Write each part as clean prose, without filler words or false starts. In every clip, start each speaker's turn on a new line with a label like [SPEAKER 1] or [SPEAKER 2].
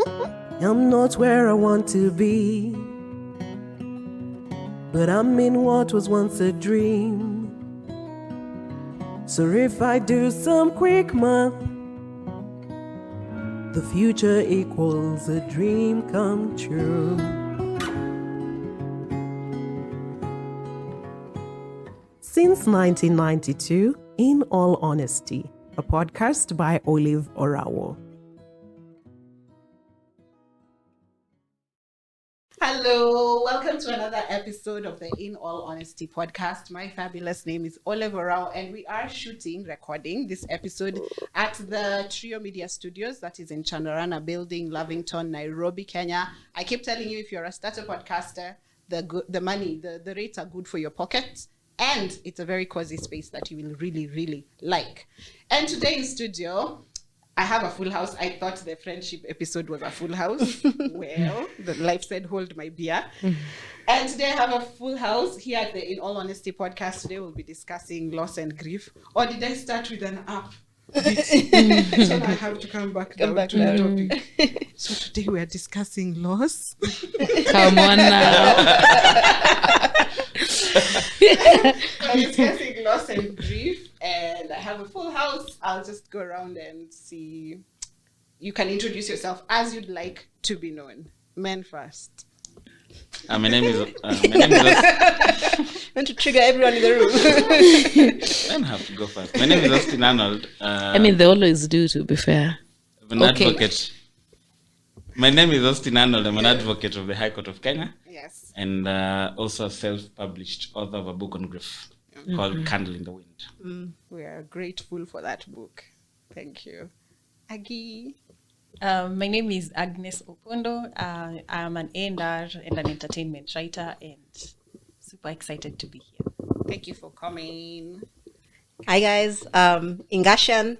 [SPEAKER 1] I'm not where I want to be, but I'm in what was once a dream. So if I do some quick math, the future equals a dream come true. Since 1992, In All Honesty, a podcast by OLAVEORAWO.
[SPEAKER 2] Hello, welcome to another episode of the In All Honesty podcast. My fabulous name is OLAVEORAWO, and we are recording this episode at the Trio Media Studios, that is in Chandarana Building, Lavington, Nairobi, Kenya. I keep telling you, if you're a starter podcaster, the rates are good for your pocket, and it's a very cozy space that you will really, really like. And today in studio, I have a full house. I thought the friendship episode was a full house. Well, the life said, hold my beer. And today I have a full house here at the In All Honesty podcast. Today we'll be discussing loss and grief. Or did I start with an app? So I have to come back to the topic. So today we are discussing loss.
[SPEAKER 3] Come on now.
[SPEAKER 2] I'm discussing loss and grief, and I have a full house. I'll just go around and see. You can introduce yourself as you'd like to be known. Men first.
[SPEAKER 4] My name is.
[SPEAKER 2] Want to trigger everyone in the room.
[SPEAKER 4] I don't have to go first. My name is Austine Arnold.
[SPEAKER 3] They always do, to be fair.
[SPEAKER 4] I'm an advocate. My name is Austine Arnold. I'm an advocate of the High Court of Kenya.
[SPEAKER 2] Yes.
[SPEAKER 4] And also a self-published author of a book on grief called Candle in the Wind.
[SPEAKER 2] We are grateful for that book. Thank you. Aggie.
[SPEAKER 5] My name is Agnes Opondo. I'm an A&R and an entertainment writer, and super excited to be here.
[SPEAKER 2] Thank you for coming.
[SPEAKER 6] Hi guys, Ingashian,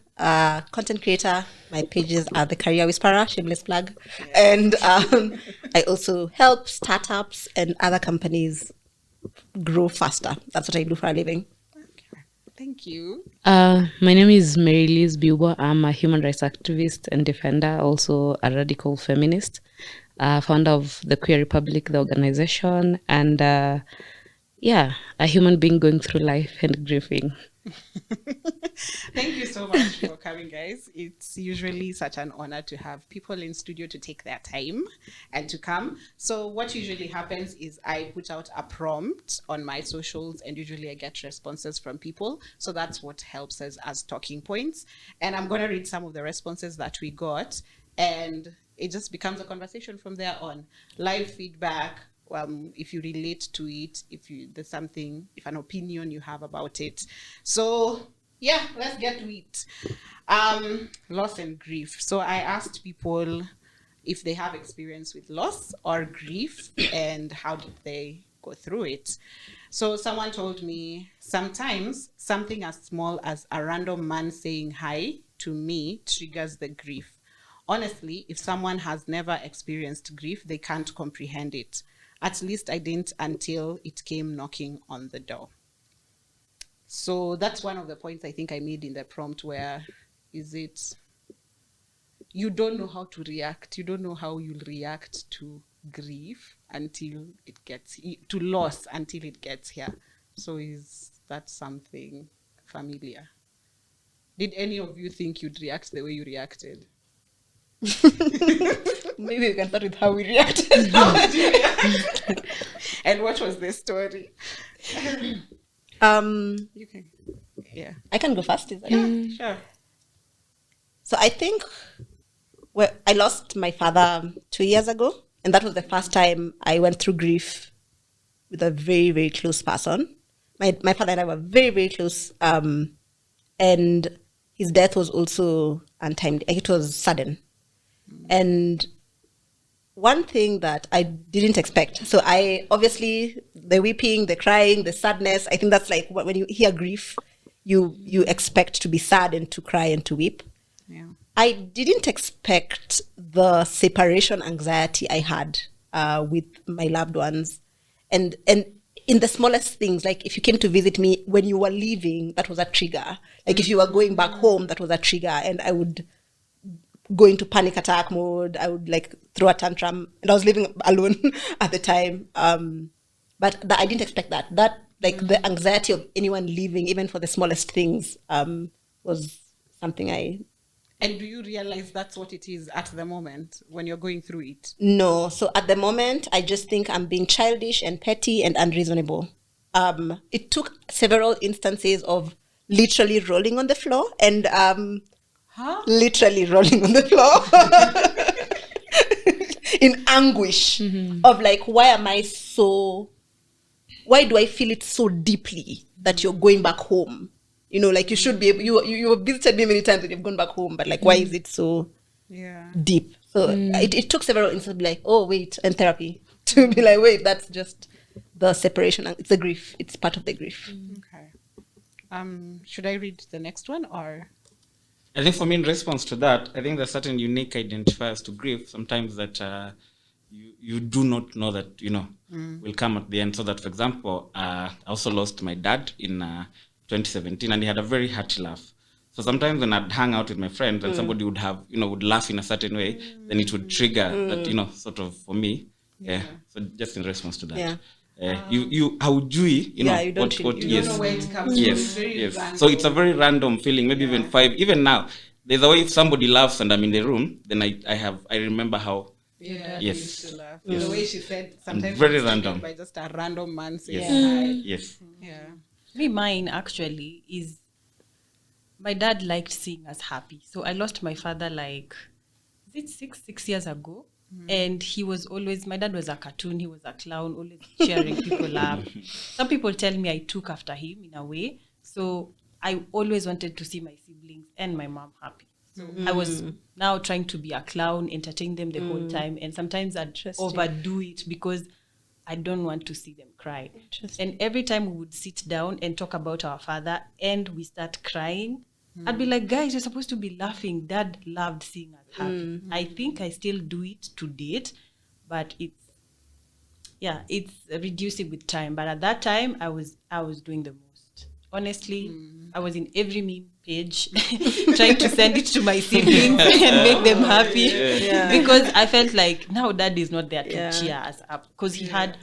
[SPEAKER 6] content creator. My pages are The Career Whisperer, shameless plug. And I also help startups and other companies grow faster. That's what I do for a living.
[SPEAKER 2] Okay. Thank you.
[SPEAKER 3] My name is Marylize Biubwa. I'm a human rights activist and defender, also a radical feminist, founder of the Queer Republic, the organization, and a human being going through life and grieving.
[SPEAKER 2] Thank you so much for coming, guys. It's usually such an honor to have people in studio to take their time and to come. So what usually happens is I put out a prompt on my socials, and usually I get responses from people. So that's what helps us as talking points. And I'm going to read some of the responses that we got, and it just becomes a conversation from there on. Live feedback. If you relate to it, if an opinion you have about it. So yeah, let's get to it. Loss and grief. So I asked people if they have experience with loss or grief and how did they go through it. So someone told me, sometimes something as small as a random man saying hi to me triggers the grief. Honestly, if someone has never experienced grief, they can't comprehend it. At least I didn't until it came knocking on the door. So that's one of the points I think I made in the prompt, where you don't know how to react. You don't know how you'll react to grief until it gets, to loss until it gets here. So is that something familiar? Did any of you think you'd react the way you reacted?
[SPEAKER 6] Maybe we can start with how we reacted.
[SPEAKER 2] How did you react? And what was the story? You can. Yeah.
[SPEAKER 6] I can go first. Is that okay?
[SPEAKER 2] Sure.
[SPEAKER 6] So I think I lost my father 2 years ago, and that was the first time I went through grief with a very, very close person. My father and I were very, very close, and his death was also untimely. It was sudden. And one thing that I didn't expect, so I obviously, the weeping, the crying, the sadness, I think that's like when you hear grief, you expect to be sad and to cry and to weep.
[SPEAKER 2] Yeah.
[SPEAKER 6] I didn't expect the separation anxiety I had with my loved ones. And in the smallest things, like if you came to visit me when you were leaving, that was a trigger. Like if you were going back home, that was a trigger. And I would go into panic attack mode. I would like throw a tantrum, and I was living alone at the time. But I didn't expect that. That like the anxiety of anyone leaving, even for the smallest things, was something I.
[SPEAKER 2] And do you realize that's what it is at the moment when you're going through it?
[SPEAKER 6] No. So at the moment, I just think I'm being childish and petty and unreasonable. It took several instances of literally rolling on the floor and literally rolling on the floor in anguish of like, why do I feel it so deeply that you're going back home? You know, like you should be able, you have visited me many times and you've gone back home, but like, why is it so deep? So it took several instances to be like, oh, wait, and therapy to be like, wait, that's just the separation. It's the grief. It's part of the grief.
[SPEAKER 2] Okay. Should I read the next one or?
[SPEAKER 4] I think for me, in response to that, I think there's certain unique identifiers to grief sometimes that you do not know that, will come at the end. So that, for example, I also lost my dad in 2017, and he had a very hearty laugh. So sometimes when I'd hang out with my friends and somebody would have, would laugh in a certain way, then it would trigger that, sort of for me. Yeah. So just in response to that.
[SPEAKER 6] Yeah.
[SPEAKER 4] You haujui,
[SPEAKER 6] you don't
[SPEAKER 4] what
[SPEAKER 6] know
[SPEAKER 2] where it comes
[SPEAKER 4] yes,
[SPEAKER 2] from.
[SPEAKER 4] yes.
[SPEAKER 2] Random.
[SPEAKER 4] So it's a very random feeling. Maybe even 5. Even now, there's a way if somebody laughs and I'm in the room, then I remember how.
[SPEAKER 2] Yeah.
[SPEAKER 4] Yes.
[SPEAKER 2] Used to laugh. The way she said, sometimes
[SPEAKER 4] Very
[SPEAKER 2] it's
[SPEAKER 4] random.
[SPEAKER 2] by just a random man saying
[SPEAKER 4] Yes.
[SPEAKER 2] hi.
[SPEAKER 4] Yes.
[SPEAKER 2] Yeah.
[SPEAKER 5] Mine actually is my dad liked seeing us happy. So I lost my father like, is it 6 years ago? And he was always, my dad was a cartoon, he was a clown, always cheering people up. Some people tell me I took after him in a way. So I always wanted to see my siblings and my mom happy. So I was now trying to be a clown, entertain them the whole time. And sometimes I'd overdo it because I don't want to see them cry. And every time we would sit down and talk about our father and we start crying, I'd be like, guys, you're supposed to be laughing. Dad loved seeing us happy. I think I still do it to date, but it's reducing with time. But at that time, I was doing the most. Honestly, I was in every meme page trying to send it to my siblings and make them happy because I felt like now Dad is not there to cheer us up because he had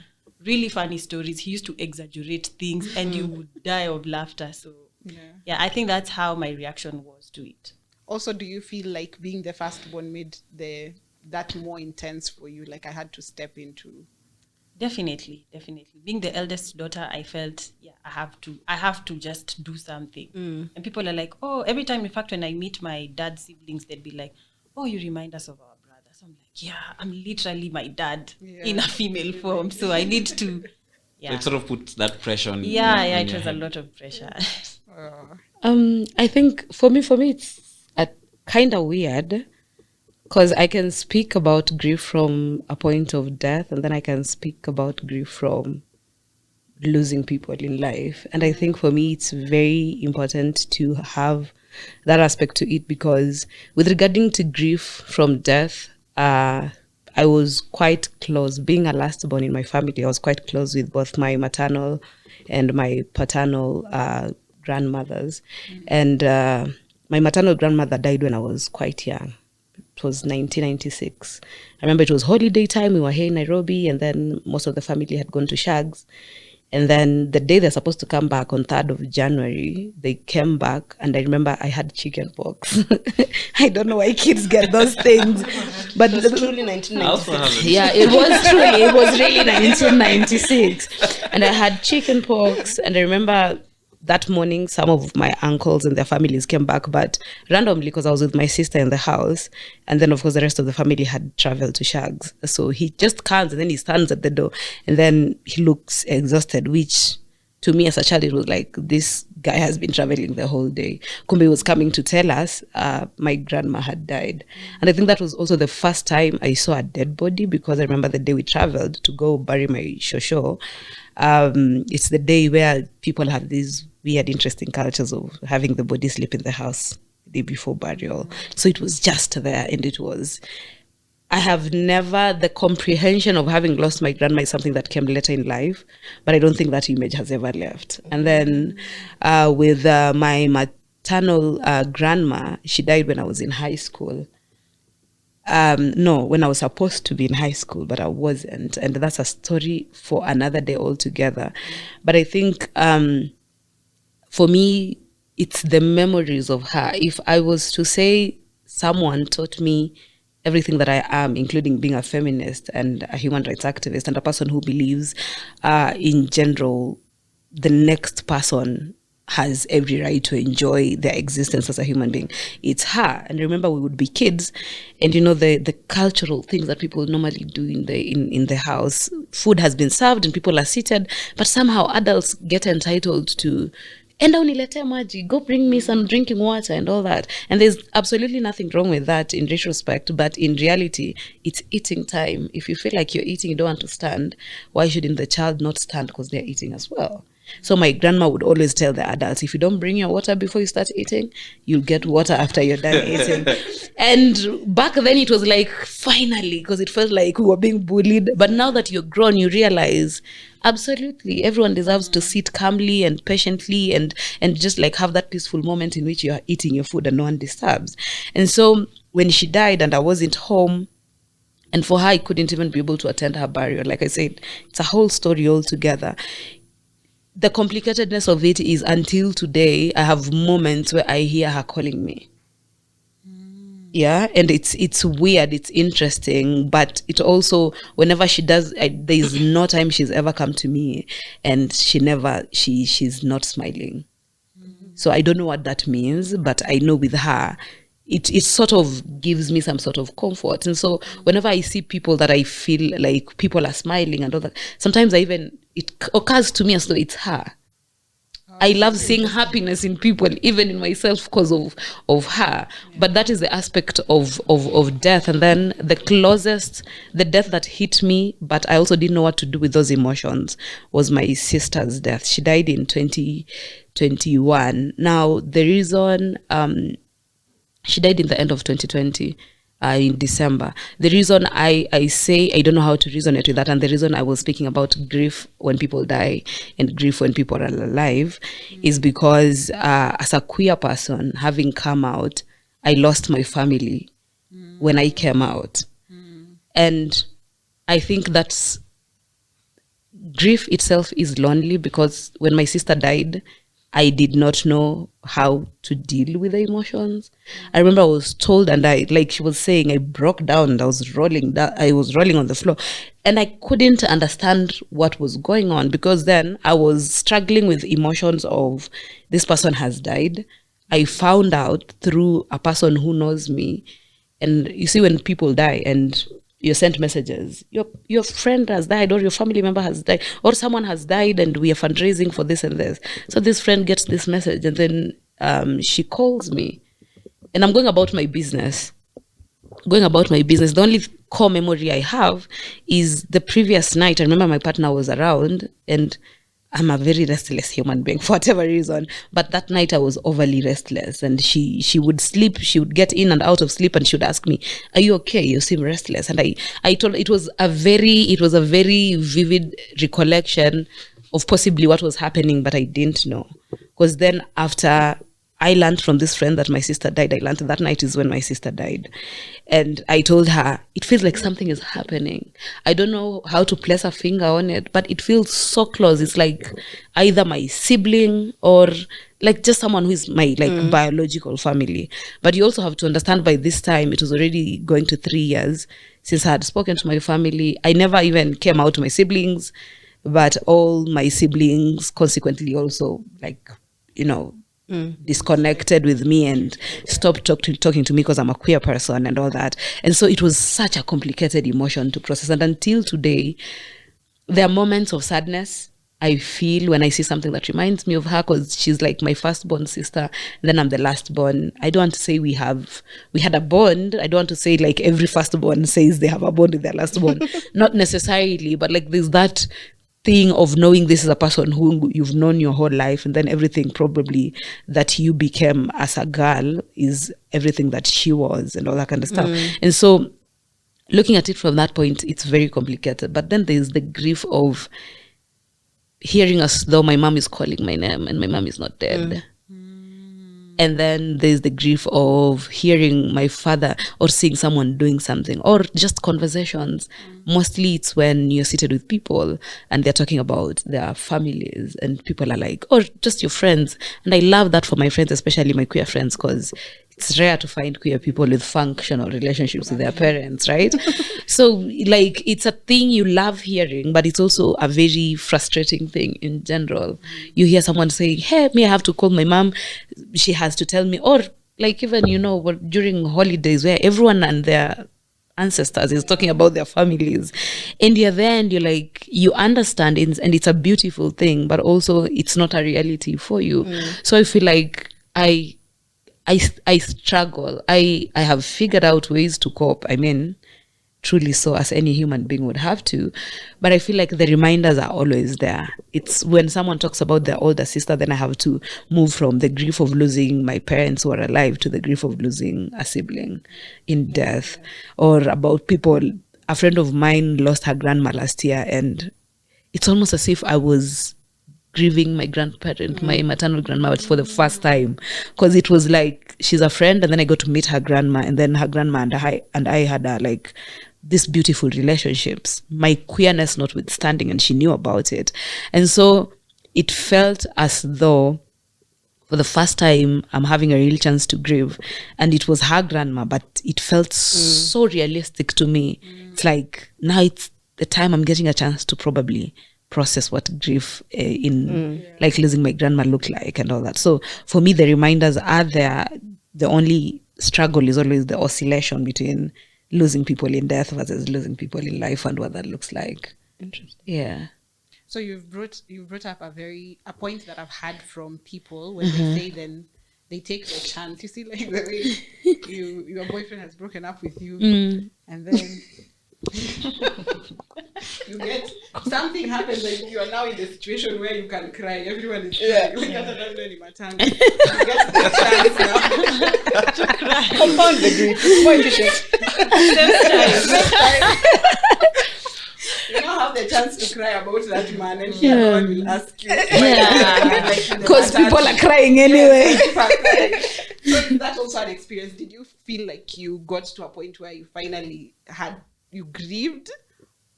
[SPEAKER 5] really funny stories. He used to exaggerate things and you would die of laughter. So I think that's how my reaction was to it.
[SPEAKER 2] Also, do you feel like being the firstborn made that more intense for you? Like I had to step into.
[SPEAKER 5] Definitely. Being the eldest daughter, I felt, I have to just do something. And people are like, oh, every time, in fact, when I meet my dad's siblings, they'd be like, oh, you remind us of our brother. So I'm like, I'm literally my dad in a female form. So I need to,
[SPEAKER 4] So it sort of puts that pressure on.
[SPEAKER 5] It was a lot of pressure.
[SPEAKER 3] I think for me it's kind of weird because I can speak about grief from a point of death, and then I can speak about grief from losing people in life. And I think for me it's very important to have that aspect to it, because with regarding to grief from death, I was quite close. Being a last born in my family, I was quite close with both my maternal and my paternal grandmothers. And my maternal grandmother died when I was quite young. It was 1996. I remember it was holiday time. We were here in Nairobi, and then most of the family had gone to Shags. And then the day they're supposed to come back on 3rd of January, they came back, and I remember I had chicken pox. I don't know why kids get those things, but
[SPEAKER 6] it was truly 1996.
[SPEAKER 3] Yeah, it was really 1996, and I had chicken pox. And I remember that morning, some of my uncles and their families came back, but randomly, because I was with my sister in the house, and then of course the rest of the family had traveled to Shags. So he just comes and then he stands at the door, and then he looks exhausted, which to me as a child, it was like, this guy has been traveling the whole day. Kumbe was coming to tell us my grandma had died. And I think that was also the first time I saw a dead body, because I remember the day we traveled to go bury my shosho. It's the day where people have these weird, interesting cultures of having the body sleep in the house the day before burial. So it was just there, and I have never, the comprehension of having lost my grandma is something that came later in life, but I don't think that image has ever left. And then with my maternal grandma, she died when I was in high school. No, when I was supposed to be in high school, but I wasn't. And that's a story for another day altogether. But I think for me, it's the memories of her. If I was to say someone taught me everything that I am, including being a feminist and a human rights activist and a person who believes in general, the next person has every right to enjoy their existence as a human being. It's her. And remember, we would be kids, and the cultural things that people normally do in the house. Food has been served and people are seated, but somehow adults get entitled to enda uniletee maji, go bring me some drinking water and all that. And there's absolutely nothing wrong with that in retrospect, but in reality, it's eating time. If you feel like you're eating, you don't want to stand, why shouldn't the child not stand because they're eating as well? So my grandma would always tell the adults, if you don't bring your water before you start eating, you'll get water after you're done eating. And back then it was like, finally, because it felt like we were being bullied. But now that you're grown, you realize, absolutely, everyone deserves to sit calmly and patiently and just like have that peaceful moment in which you are eating your food and no one disturbs. And so when she died and I wasn't home, and for her, I couldn't even be able to attend her burial. Like I said, it's a whole story altogether. The complicatedness of it is until today, I have moments where I hear her calling me. Yeah, and it's weird, it's interesting, but it also, whenever she does, there's no time she's ever come to me and she's not smiling. So I don't know what that means, but I know with her, it sort of gives me some sort of comfort. And so whenever I see people that I feel like people are smiling and all that, sometimes it occurs to me as though it's her. I love seeing happiness in people, even in myself, because of her. But that is the aspect of death. And then the death that hit me, but I also didn't know what to do with those emotions, was my sister's death. She died in 2021. Now, the reason she died in the end of 2020. In December. The reason I say I don't know how to resonate with that, and the reason I was speaking about grief when people die and grief when people are alive, is because as a queer person, having come out, I lost my family when I came out. And I think that's, grief itself is lonely, because when my sister died, I did not know how to deal with the emotions. I remember I was told, and like she was saying, I broke down and I was rolling on the floor, and I couldn't understand what was going on, because then I was struggling with emotions of, this person has died. I found out through a person who knows me. And you see, when people die and you're sent messages, your friend has died, or your family member has died, or someone has died and we are fundraising for this and this. So this friend gets this message, and then she calls me, and I'm going about my business. The only core memory I have is the previous night. I remember my partner was around, and I'm a very restless human being for whatever reason. But that night I was overly restless, and she would sleep. She would get in and out of sleep, and she would ask me, "Are you okay? You seem restless." And I told her it was a very vivid recollection of possibly what was happening, but I didn't know. Because then after I learned from this friend that my sister died, I learned that night is when my sister died. And I told her, it feels like something is happening. I don't know how to place a finger on it, but it feels so close. It's like either my sibling or like just someone who is my biological family. But you also have to understand, by this time, it was already going to 3 years since I had spoken to my family. I never even came out to my siblings, but all my siblings consequently also disconnected with me and stopped talking to me because I'm a queer person and all that. And so it was such a complicated emotion to process. And until today, there are moments of sadness I feel when I see something that reminds me of her, because she's like my firstborn sister, and then I'm the lastborn. I don't want to say we had a bond. I don't want to say like every firstborn says they have a bond with their lastborn. Not necessarily, but like there's that thing of knowing this is a person who you've known your whole life, and then everything probably that you became as a girl is everything that she was, and all that kind of stuff. And so looking at it from that point, it's very complicated. But then there's the grief of hearing as though my mom is calling my name and my mom is not dead. And And then there's the grief of hearing my father or seeing someone doing something, or just conversations. Mostly it's when you're seated with people and they're talking about their families, and people are like, or just your friends. And I love that for my friends, especially my queer friends, because it's rare to find queer people with functional relationships with their parents, right? So like, it's a thing you love hearing, but it's also a very frustrating thing in general. You hear someone saying, hey, me, I have to call my mom, she has to tell me, or like, even, you know, during holidays where everyone and their ancestors is talking about their families, and you're there and you're like, you understand it, and it's a beautiful thing, but also it's not a reality for you. So I feel like I struggle. I have figured out ways to cope. I mean, truly so, as any human being would have to. But I feel like the reminders are always there. It's when someone talks about their older sister, then I have to move from the grief of losing my parents who are alive to the grief of losing a sibling in death. Or about people, a friend of mine lost her grandma last year, and it's almost as if I was grieving my grandparent, my maternal grandma, for the first time, because it was like, she's a friend, and then I got to meet her grandma, and then her grandma and I had like these beautiful relationships, my queerness notwithstanding, and she knew about it. And so it felt as though for the first time I'm having a real chance to grieve, and it was her grandma, but it felt so realistic to me. It's like, now it's the time I'm getting a chance to probably process what grief like losing my grandma looked like and all that. So for me, the reminders are there. The only struggle is always the oscillation between losing people in death versus losing people in life, and what that looks like.
[SPEAKER 6] Interesting.
[SPEAKER 3] Yeah.
[SPEAKER 2] So you've brought up a point that I've had from people when they say, then they take the chance. You see, like the way your boyfriend has broken up with you, and then you get something happens, and you are now in the situation where you can cry. Everyone is crying. Like, I don't know any matanga. You get the chance now to cry.
[SPEAKER 6] Compound the grief. Point it.
[SPEAKER 2] You now have the chance to cry about that man, and no one will ask you.
[SPEAKER 3] Because people are crying anyway.
[SPEAKER 2] So is that also an experience? Did you feel like you got to a point where you finally you grieved?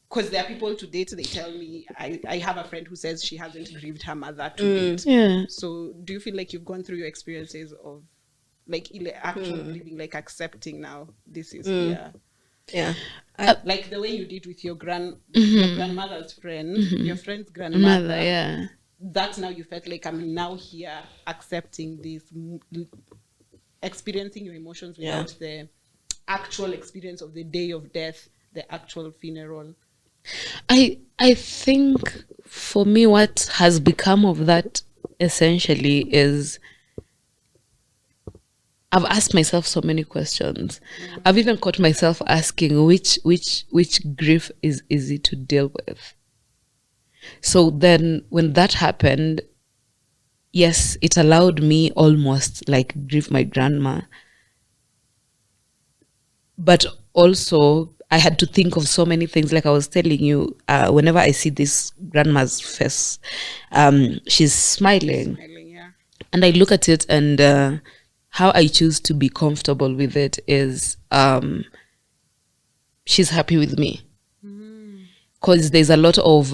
[SPEAKER 2] Because there are people to date, they tell me, I have a friend who says she hasn't grieved her mother to date.
[SPEAKER 3] Yeah.
[SPEAKER 2] So do you feel like you've gone through your experiences of like actual grieving, like accepting now this is
[SPEAKER 6] Yeah.
[SPEAKER 2] like the way you did with your grandmother's friend, your friend's grandmother.
[SPEAKER 3] Mother, yeah.
[SPEAKER 2] That's now you felt like, I'm now here accepting this, experiencing your emotions without the actual experience of the day of death, the actual funeral.
[SPEAKER 3] I think for me, what has become of that essentially is I've asked myself so many questions. I've even caught myself asking which grief is easy to deal with. So then when that happened, yes, it allowed me almost like grieve my grandma. But also I had to think of so many things. Like I was telling you, whenever I see this grandma's face, she's smiling. And I look at it, and how I choose to be comfortable with it is she's happy with me. Because there's a lot of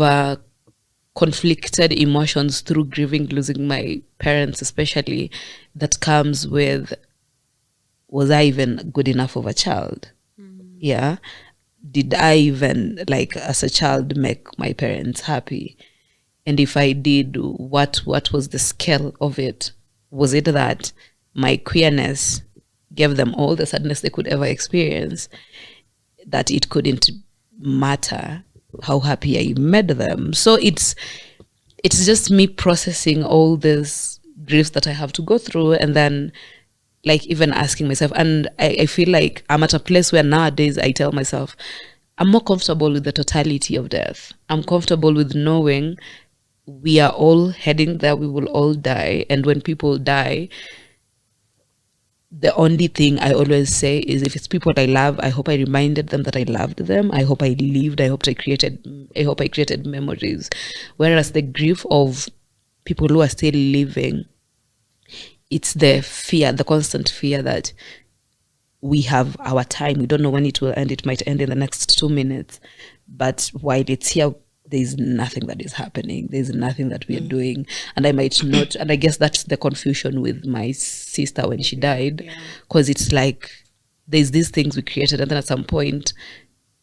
[SPEAKER 3] conflicted emotions through grieving, losing my parents especially, that comes with, was I even good enough of a child? Yeah. Did I even, like, as a child, make my parents happy? And if I did, what was the scale of it? Was it that my queerness gave them all the sadness they could ever experience, that it couldn't matter how happy I made them? So it's just me processing all this griefs that I have to go through, and then like even asking myself, and I feel like I'm at a place where nowadays I tell myself I'm more comfortable with the totality of death. I'm comfortable with knowing we are all heading there, we will all die. And when people die, the only thing I always say is, if it's people I love, I hope I reminded them that I loved them. I hope I lived. I hope I created memories. Whereas the grief of people who are still living, it's the fear, the constant fear that we have our time. We don't know when it will end. It might end in the next 2 minutes. But while it's here, there's nothing that is happening. There's nothing that we are doing. And I might not, and I guess that's the confusion with my sister when she died. Because it's like, there's these things we created, and then at some point,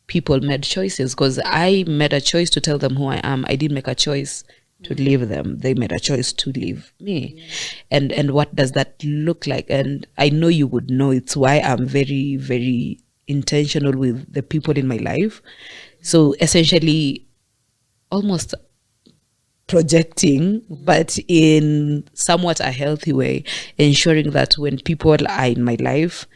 [SPEAKER 3] people made choices. Because I made a choice to tell them who I am. I didn't make a choice to leave them. They made a choice to leave me. And what does that look like? And I know you would know. It's why I'm very, very intentional with the people in my life. So essentially, almost projecting, but in somewhat a healthy way, ensuring that when people are in my life,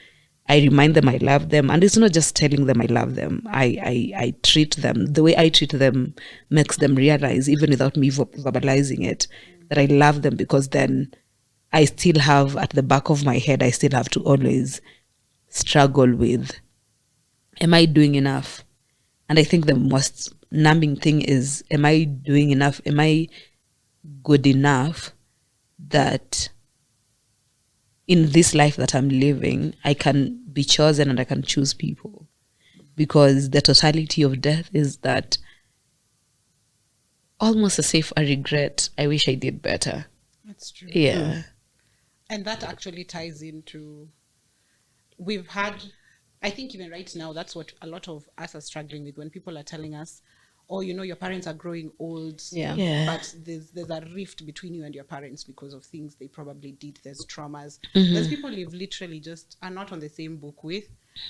[SPEAKER 3] I remind them I love them. And it's not just telling them I love them. I treat them. The way I treat them makes them realize, even without me verbalizing it, that I love them, because then I still have, at the back of my head, I still have to always struggle with, am I doing enough? And I think the most numbing thing is, am I doing enough? Am I good enough that in this life that I'm living, I can be chosen and I can choose people? Because the totality of death is that almost as if I regret, I wish I did better.
[SPEAKER 2] That's true.
[SPEAKER 3] Yeah.
[SPEAKER 2] And that actually ties into, we've had, I think even right now, that's what a lot of us are struggling with, when people are telling us, oh, you know, your parents are growing old, but there's a rift between you and your parents because of things they probably did. There's traumas. There's people you've literally just are not on the same book with,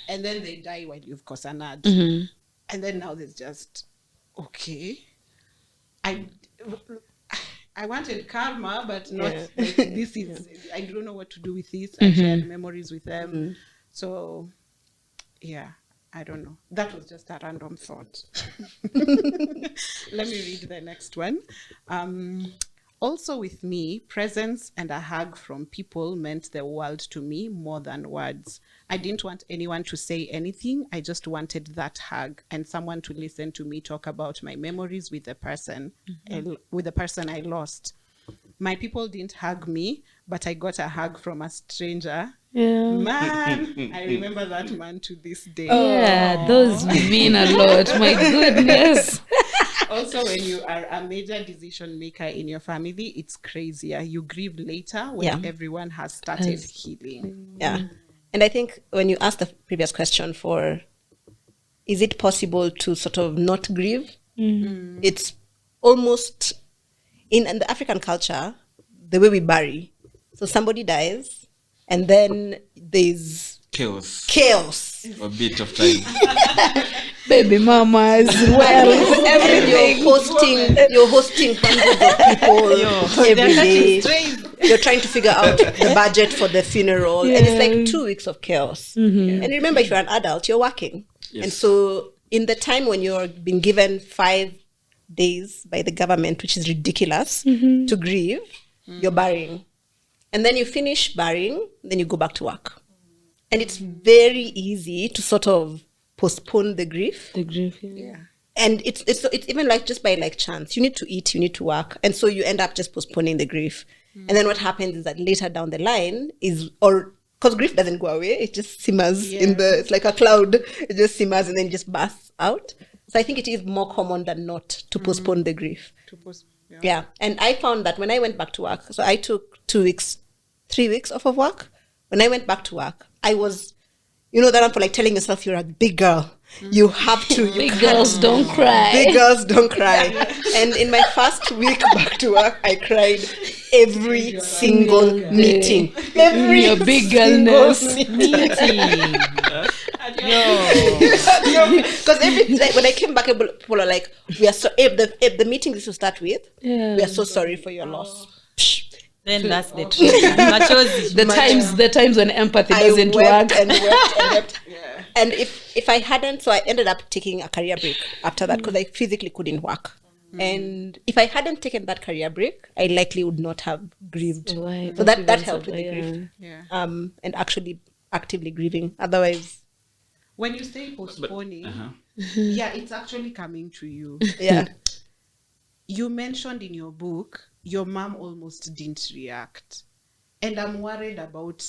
[SPEAKER 2] and then they die while you've cosanad. And then now there's just, okay, I wanted karma, but not like, this is, I don't know what to do with this. I shared memories with them. So, yeah, I don't know. That was just a random thought. Let me read the next one. Also with me, presence and a hug from people meant the world to me more than words. I didn't want anyone to say anything. I just wanted that hug and someone to listen to me talk about my memories with the person, I lost. My people didn't hug me, but I got a hug from a stranger. Man, I remember that man to this day.
[SPEAKER 3] Yeah, those mean a lot. My goodness.
[SPEAKER 2] Also, when you are a major decision maker in your family, it's crazier. You grieve later when everyone has started healing.
[SPEAKER 6] Yeah. And I think when you asked the previous question for, is it possible to sort of not grieve? It's almost, in the African culture, the way we bury. So somebody dies, and then there's chaos.
[SPEAKER 4] A bit of time.
[SPEAKER 3] Baby mamas, well, everything.
[SPEAKER 6] You're hosting hundreds of people every day. You're trying to figure out the budget for the funeral, and it's like 2 weeks of chaos. And remember, if you're an adult, you're working. And so in the time when you're being given 5 days by the government, which is ridiculous, to grieve, you're burying. And then you finish burying, then you go back to work. And it's very easy to sort of postpone the grief. And it's even like just by like chance. You need to eat, you need to work. And so you end up just postponing the grief. And then what happens is that later down the line because grief doesn't go away, it just simmers it's like a cloud. It just simmers and then it just bursts out. So I think it is more common than not to postpone the grief. Yeah. And I found that when I went back to work, so I took 3 weeks off of work. When I went back to work, I was, that one for like telling yourself you're a big girl. You have to.
[SPEAKER 3] Big girls don't cry.
[SPEAKER 6] Big girls don't cry. And in my first week back to work, I cried every single meeting.
[SPEAKER 3] Your big girlness
[SPEAKER 6] meeting. Because when I came back, people are like, "We are so." If the meeting this will start with, we are so sorry for your loss.
[SPEAKER 5] Then that's the truth.
[SPEAKER 3] The times when empathy doesn't work.
[SPEAKER 6] And wept. And if I hadn't, so I ended up taking a career break after that because I physically couldn't work. And if I hadn't taken that career break, I likely would not have grieved.
[SPEAKER 3] Right.
[SPEAKER 6] So that helped with the grief. And actually actively grieving. Otherwise,
[SPEAKER 2] when you say postponing, it's actually coming to you.
[SPEAKER 6] Yeah.
[SPEAKER 2] You mentioned in your book, your mom almost didn't react. And I'm worried about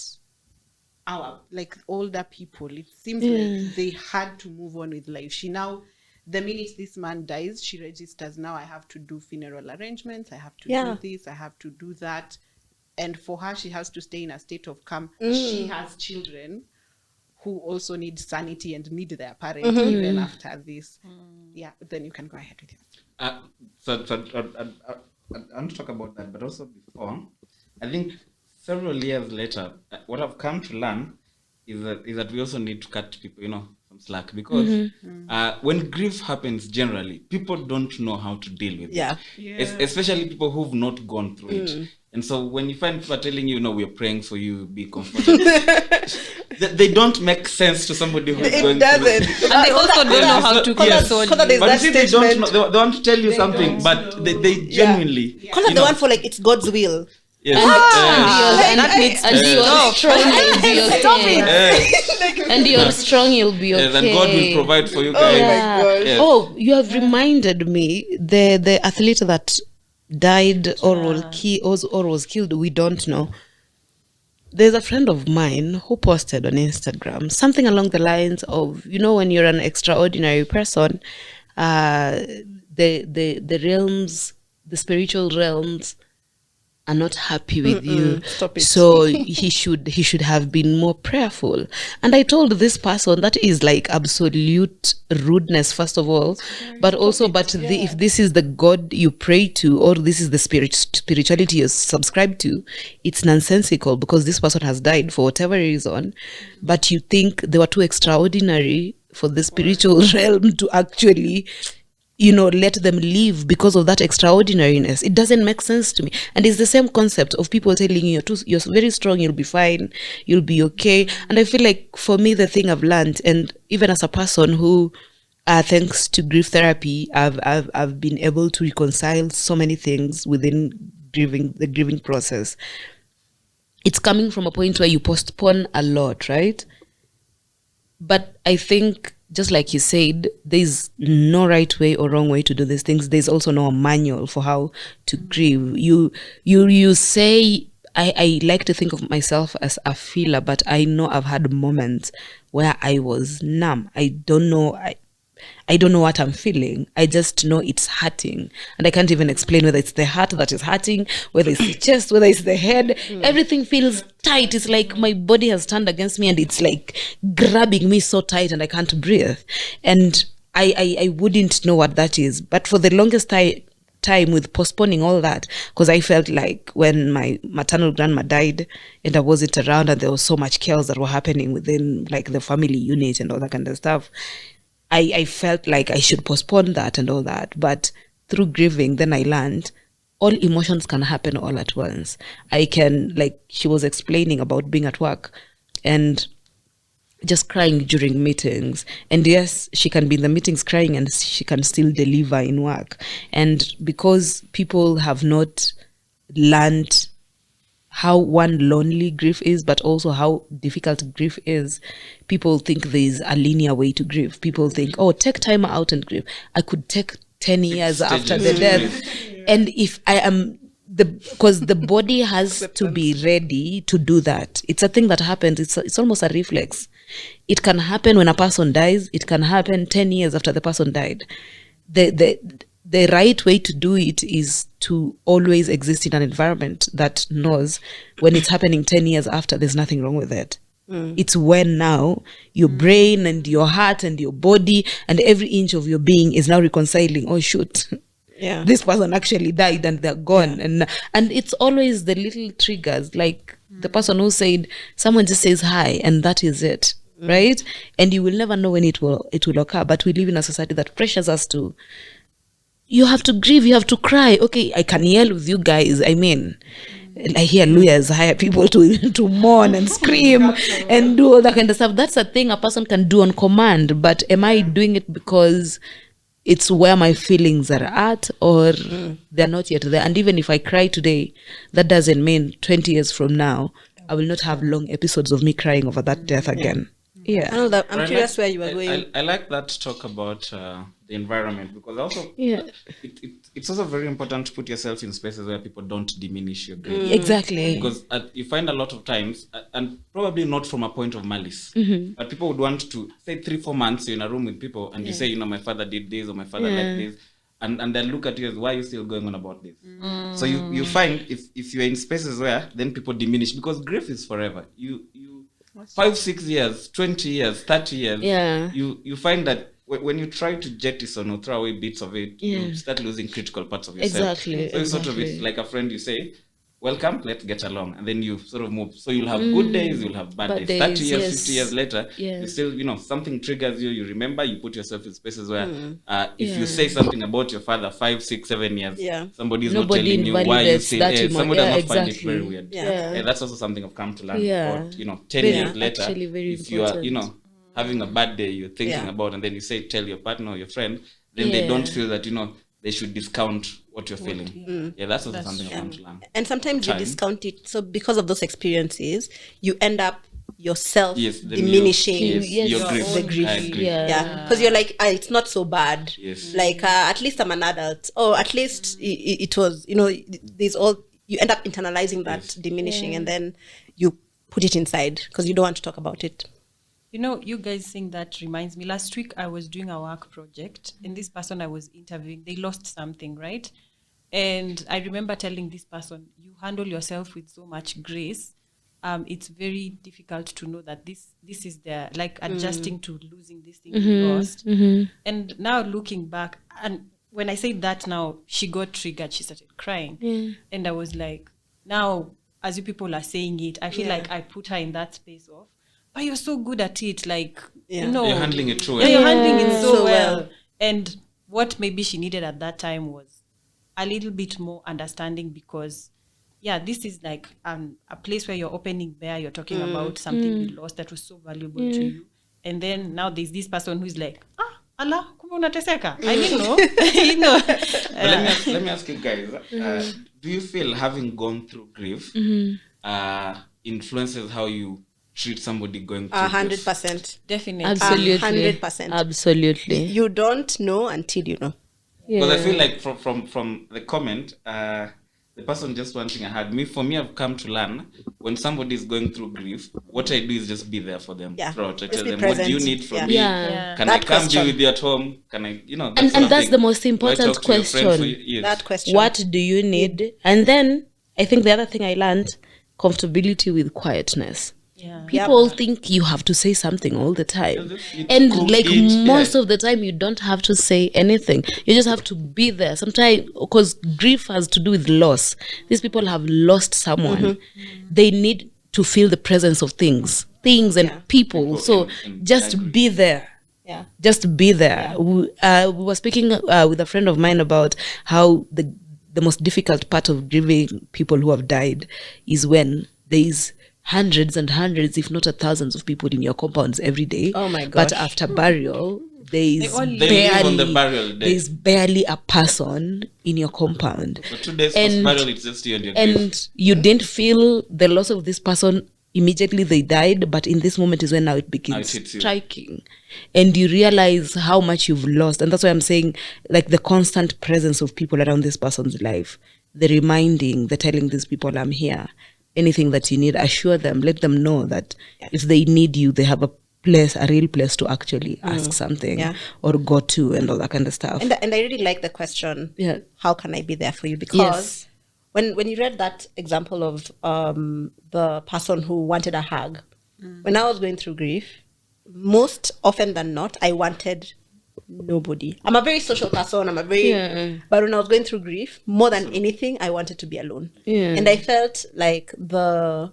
[SPEAKER 2] our like older people. It seems like they had to move on with life. She now, the minute this man dies, she registers, now I have to do funeral arrangements, I have to do this, I have to do that. And for her, she has to stay in a state of calm. She has children who also need sanity and need their parents even after this. Yeah, then you can go ahead with yours.
[SPEAKER 4] I want to talk about that, but also before, I think several years later, what I've come to learn is that we also need to cut people, some slack, because when grief happens, generally people don't know how to deal with it, especially people who've not gone through it. And so when you find people telling you, we're praying for you, be comforted, they don't make sense to somebody who's going through it.
[SPEAKER 5] And they also don't know how to console you.
[SPEAKER 4] But see, they don't know, they want to tell you something, but they genuinely...
[SPEAKER 6] Call that the one for like, it's God's will.
[SPEAKER 4] Yes.
[SPEAKER 3] And you're strong, you'll be okay.
[SPEAKER 4] Yes, and God will provide for you guys.
[SPEAKER 6] Oh my gosh.
[SPEAKER 4] Yes.
[SPEAKER 3] Oh, you have reminded me, the athlete that died or was killed, we don't know. There's a friend of mine who posted on Instagram something along the lines of, when you're an extraordinary person, the realms, the spiritual realms are not happy with you.
[SPEAKER 6] Stop it.
[SPEAKER 3] So he should have been more prayerful. And I told this person that is like absolute rudeness, first of all, but also, if this is the God you pray to, or this is the spirituality you subscribe to, it's nonsensical, because this person has died for whatever reason, but you think they were too extraordinary for the spiritual realm to actually let them live because of that extraordinariness. It doesn't make sense to me. And it's the same concept of people telling you, you're very strong, you'll be fine, you'll be okay. And I feel like, for me, the thing I've learned, and even as a person who, thanks to grief therapy, I've been able to reconcile so many things within the grieving process. It's coming from a point where you postpone a lot, right? But I think, just like you said, there's no right way or wrong way to do these things. There's also no manual for how to grieve. You say, I like to think of myself as a feeler, but I know I've had moments where I was numb. I don't know what I'm feeling. I just know it's hurting. And I can't even explain whether it's the heart that is hurting, whether it's the chest, whether it's the head. Everything feels tight. It's like my body has turned against me, and it's like grabbing me so tight and I can't breathe. And I wouldn't know what that is. But for the longest time with postponing all that, because I felt like when my maternal grandma died and I wasn't around, and there was so much chaos that were happening within like the family unit and all that kind of stuff, I felt like I should postpone that and all that. But through grieving, then I learned all emotions can happen all at once. I can, like she was explaining about being at work and just crying during meetings. And yes, she can be in the meetings crying and she can still deliver in work. And because people have not learned how lonely grief is, but also how difficult grief is, people think there's a linear way to grieve. People think, take time out and grieve. I could take 10 years after the death. And if I am, because the body has to be ready to do that. It's a thing that happens. It's almost a reflex. It can happen when a person dies. It can happen 10 years after the person died. The right way to do it is to always exist in an environment that knows when it's happening 10 years after, there's nothing wrong with it. It's when now your brain and your heart and your body and every inch of your being is now reconciling, oh shoot, this person actually died and they're gone. And it's always the little triggers, like the person who said, someone just says hi and that is it, right? And you will never know when it will occur. But we live in a society that pressures us to, you have to grieve, you have to cry. Okay, I can yell with you guys. I mean, I hear lawyers hire people to mourn and scream and do all that kind of stuff. That's a thing a person can do on command. But am I doing it because it's where my feelings are at, or they're not yet there? And even if I cry today, that doesn't mean 20 years from now, I will not have long episodes of me crying over that death again. Yeah.
[SPEAKER 6] I know that.
[SPEAKER 4] But
[SPEAKER 6] I'm curious where you were
[SPEAKER 4] I
[SPEAKER 6] going.
[SPEAKER 4] I like that talk about the environment, because also
[SPEAKER 3] Yeah.
[SPEAKER 4] it's also very important to put yourself in spaces where people don't diminish your grief.
[SPEAKER 3] Exactly.
[SPEAKER 4] Because you find a lot of times, and probably not from a point of malice, but people would want to say 3-4 months you're in a room with people and you say, my father did this or my father like this, and they'll look at you as, why are you still going on about this? So you find if you're in spaces where then people diminish, because grief is forever. You 5-6 years, 20 years, 30 years, you find that when you try to jettison or throw away bits of it, you start losing critical parts of yourself.
[SPEAKER 3] Exactly.
[SPEAKER 4] So it's sort of, it's like a friend, you say, welcome, let's get along, and then you sort of move. So you'll have good days, you'll have bad days. 30 years, 50 years later, you still, something triggers you, you remember, you put yourself in spaces where if you say something about your father 5, 6, 7 years, somebody's not telling you why you say it. Someone does not find it very weird. That's also something I've come to learn. Or, 10 years later, if you are, having a bad day you're thinking about, and then you say, tell your partner or your friend, then they don't feel that, they should discount what you're feeling. That's also something I've come to learn.
[SPEAKER 6] And sometimes you discount it. So because of those experiences, you end up yourself diminishing
[SPEAKER 4] your grief.
[SPEAKER 6] the grief.
[SPEAKER 4] I agree.
[SPEAKER 6] Because you're like, it's not so bad. Like, at least I'm an adult. Or at least it was, there's all, you end up internalizing that diminishing, and then you put it inside because you don't want to talk about it.
[SPEAKER 5] You guys saying that reminds me. Last week, I was doing a work project, and this person I was interviewing, they lost something, right? And I remember telling this person, you handle yourself with so much grace. It's very difficult to know that this is their, like, adjusting to losing this thing you lost. And now looking back, and when I say that now, she got triggered, she started crying. And I was like, now, as you people are saying it, I feel like I put her in that space of, but you're so good at it, like, you're
[SPEAKER 4] handling it too well.
[SPEAKER 5] You're handling it so well. And what maybe she needed at that time was a little bit more understanding, because, this is like a place where you're opening bare, you're talking about something you lost that was so valuable to you. And then now there's this person who's like, Allah, kumbe unateseka. I didn't know.
[SPEAKER 4] Let me ask you guys, do you feel having gone through grief influences how you treat somebody going through
[SPEAKER 6] 100%.
[SPEAKER 5] Definitely.
[SPEAKER 3] Absolutely.
[SPEAKER 6] 100%.
[SPEAKER 3] Absolutely.
[SPEAKER 6] You don't know until you know.
[SPEAKER 4] Because I feel like from the comment, the person just wanting a hug. For me, I've come to learn when somebody is going through grief, what I do is just be there for them. Throughout. I tell them, what do you need from me? Can I come be with you at home? Can I,
[SPEAKER 3] and that's the most important question.
[SPEAKER 6] That question.
[SPEAKER 3] What do you need? And then I think the other thing I learned, comfortability with quietness. People think you have to say something all the time, and like most of the time you don't have to say anything. You just have to be there. Sometimes, because grief has to do with loss, these people have lost someone. They need to feel the presence of things and people. So just be there. Just be there. We were speaking with a friend of mine about how the most difficult part of grieving people who have died is when there is hundreds and hundreds, if not thousands of people in your compounds every day.
[SPEAKER 6] Oh my gosh.
[SPEAKER 3] But after burial, there's
[SPEAKER 4] live on the burial day.
[SPEAKER 3] There's barely a person in your compound.
[SPEAKER 4] For 2 days post burial, it's just you and your
[SPEAKER 3] grief.
[SPEAKER 4] And
[SPEAKER 3] you didn't feel the loss of this person immediately they died, but in this moment is when now it begins striking. And you realize how much you've lost. And that's why I'm saying, like, the constant presence of people around this person's life, the reminding, the telling these people, I'm here. Anything that you need, assure them, let them know that if they need you, they have a real place to actually ask something or go to, and all that kind of stuff.
[SPEAKER 6] And I really like the question, how can I be there for you? Because when you read that example of the person who wanted a hug, when I was going through grief, most often than not, I wanted nobody. I'm a very social person. But when I was going through grief, more than anything, I wanted to be alone. And I felt like the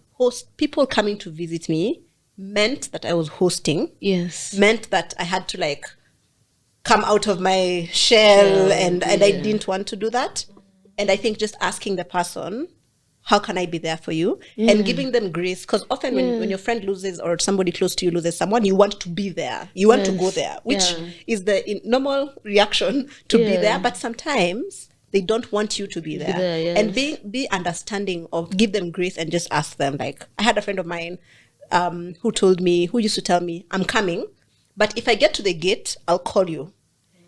[SPEAKER 6] people coming to visit me meant that I was hosting. Meant that I had to, like, come out of my shell, and I didn't want to do that. And I think just asking the person, how can I be there for you? And giving them grace. Because often when your friend loses, or somebody close to you loses someone, you want to be there. You want to go there, which is the normal reaction to be there. But sometimes they don't want you to be there. And be understanding of, give them grace and just ask them. Like, I had a friend of mine, who used to tell me, I'm coming, but if I get to the gate, I'll call you.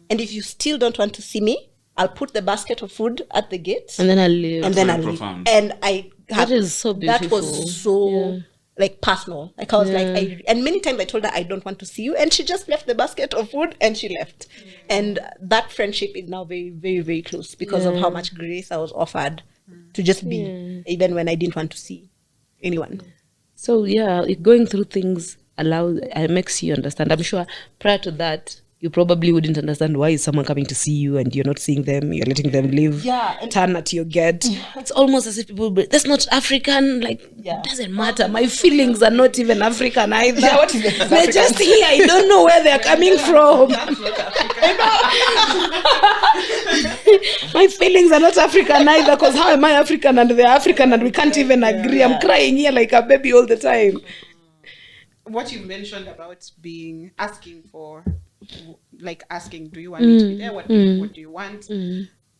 [SPEAKER 6] And if you still don't want to see me, I'll put the basket of food at the gate.
[SPEAKER 3] And then I'll leave.
[SPEAKER 6] And then
[SPEAKER 4] Very
[SPEAKER 6] I'll leave.
[SPEAKER 4] profound.
[SPEAKER 6] And I have,
[SPEAKER 3] That is so
[SPEAKER 6] that
[SPEAKER 3] beautiful.
[SPEAKER 6] was so like personal. Like I was like, and many times I told her I don't want to see you, and she just left the basket of food and she left. And that friendship is now very, very, very close because of how much grace I was offered to just be, even when I didn't want to see anyone.
[SPEAKER 3] So going through things makes you understand. I'm sure prior to that, you probably wouldn't understand why is someone coming to see you and you're not seeing them, you're letting them live, turn at your gate. It's almost as if people, that's not African, like, it doesn't matter. My feelings are not even African either. They're just here, I don't know where they're coming from. My feelings are not African either, because how am I African and they're African and we can't even agree? I'm crying here like a baby all the time.
[SPEAKER 2] What you mentioned about asking, do you want me to be there? What do you want?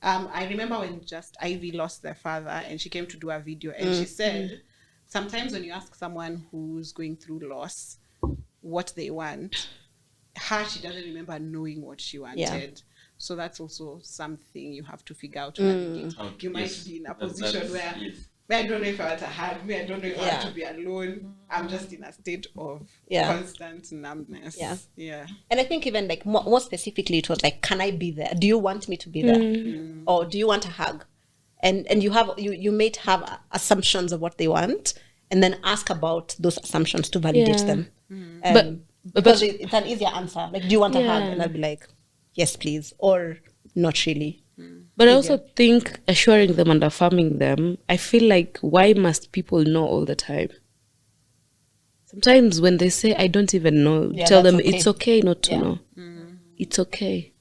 [SPEAKER 2] I remember when just Ivy lost their father and she came to do a video and she said, sometimes when you ask someone who's going through loss what they want, she doesn't remember knowing what she wanted. Yeah. So that's also something you have to figure out. You might be in a position where I don't know if I want to hug me, I don't know if I want to be alone. I'm just in a state of constant numbness. Yeah.
[SPEAKER 6] And I think even like more specifically, it was like, can I be there? Do you want me to be there? Or do you want a hug? And you may have assumptions of what they want, and then ask about those assumptions to validate them. Because it's an easier answer. Like, do you want a hug? And I'll be like, yes, please, or not really.
[SPEAKER 3] But I also think assuring them and affirming them, I feel like, why must people know all the time? Sometimes when they say, I don't even know, tell them it's okay not to know. It's okay.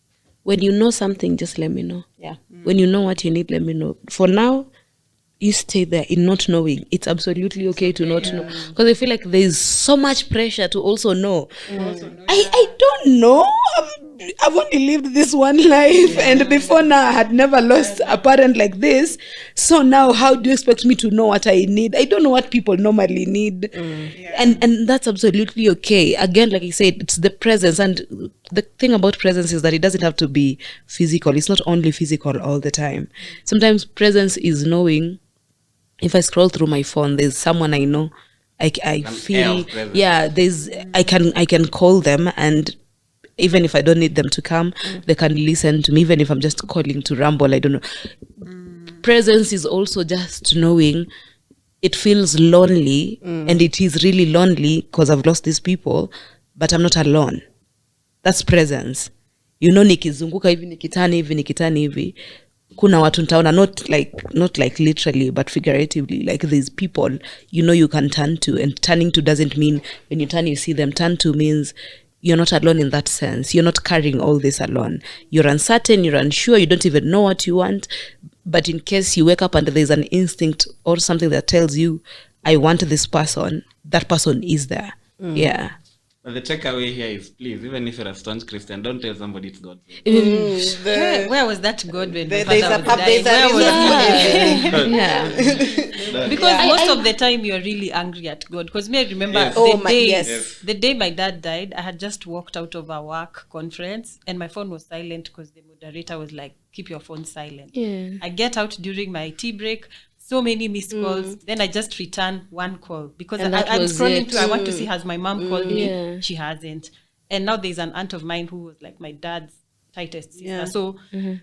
[SPEAKER 3] When you know something, just let me know. When you know what you need, let me know. For now, you stay there in not knowing. It's absolutely okay to not know. Because I feel like there's so much pressure to also know. I don't know. I've only lived this one life, and before now I had never lost a parent like this. So now how do you expect me to know what I need? I don't know what people normally need. And that's absolutely okay. Again, like I said, it's the presence, and the thing about presence is that it doesn't have to be physical. It's not only physical all the time. Sometimes presence is knowing. If I scroll through my phone, there's someone I know, I feel I can call them, and even if I don't need them to come, they can listen to me, even if I'm just calling to ramble. I don't know. Presence is also just knowing it feels lonely, and it is really lonely because I've lost these people, but I'm not alone. That's presence. You know, nikizunguka hivi nikitani hivi, kuna watu nitaona, not like literally, but figuratively. Like, there's people you can turn to, and turning to doesn't mean when you turn you see them. Turn to means you're not alone in that sense. You're not carrying all this alone. You're uncertain, you're unsure, you don't even know what you want. But in case you wake up and there's an instinct or something that tells you, I want this person, that person is there. Yeah.
[SPEAKER 4] But the takeaway here is, please, even if you're a staunch Christian, don't tell somebody it's God.
[SPEAKER 5] Where was that God when my
[SPEAKER 6] there's
[SPEAKER 5] father was dying? Where was
[SPEAKER 6] Yeah.
[SPEAKER 5] Because most of the time you're really angry at God. Because I remember the day my dad died, I had just walked out of a work conference and my phone was silent because the moderator was like, keep your phone silent. I get out during my tea break, so many missed calls. Then I just return one call because I'm scrolling through. I want to see, has my mom called me? She hasn't. And now there's an aunt of mine who was like my dad's tightest sister. So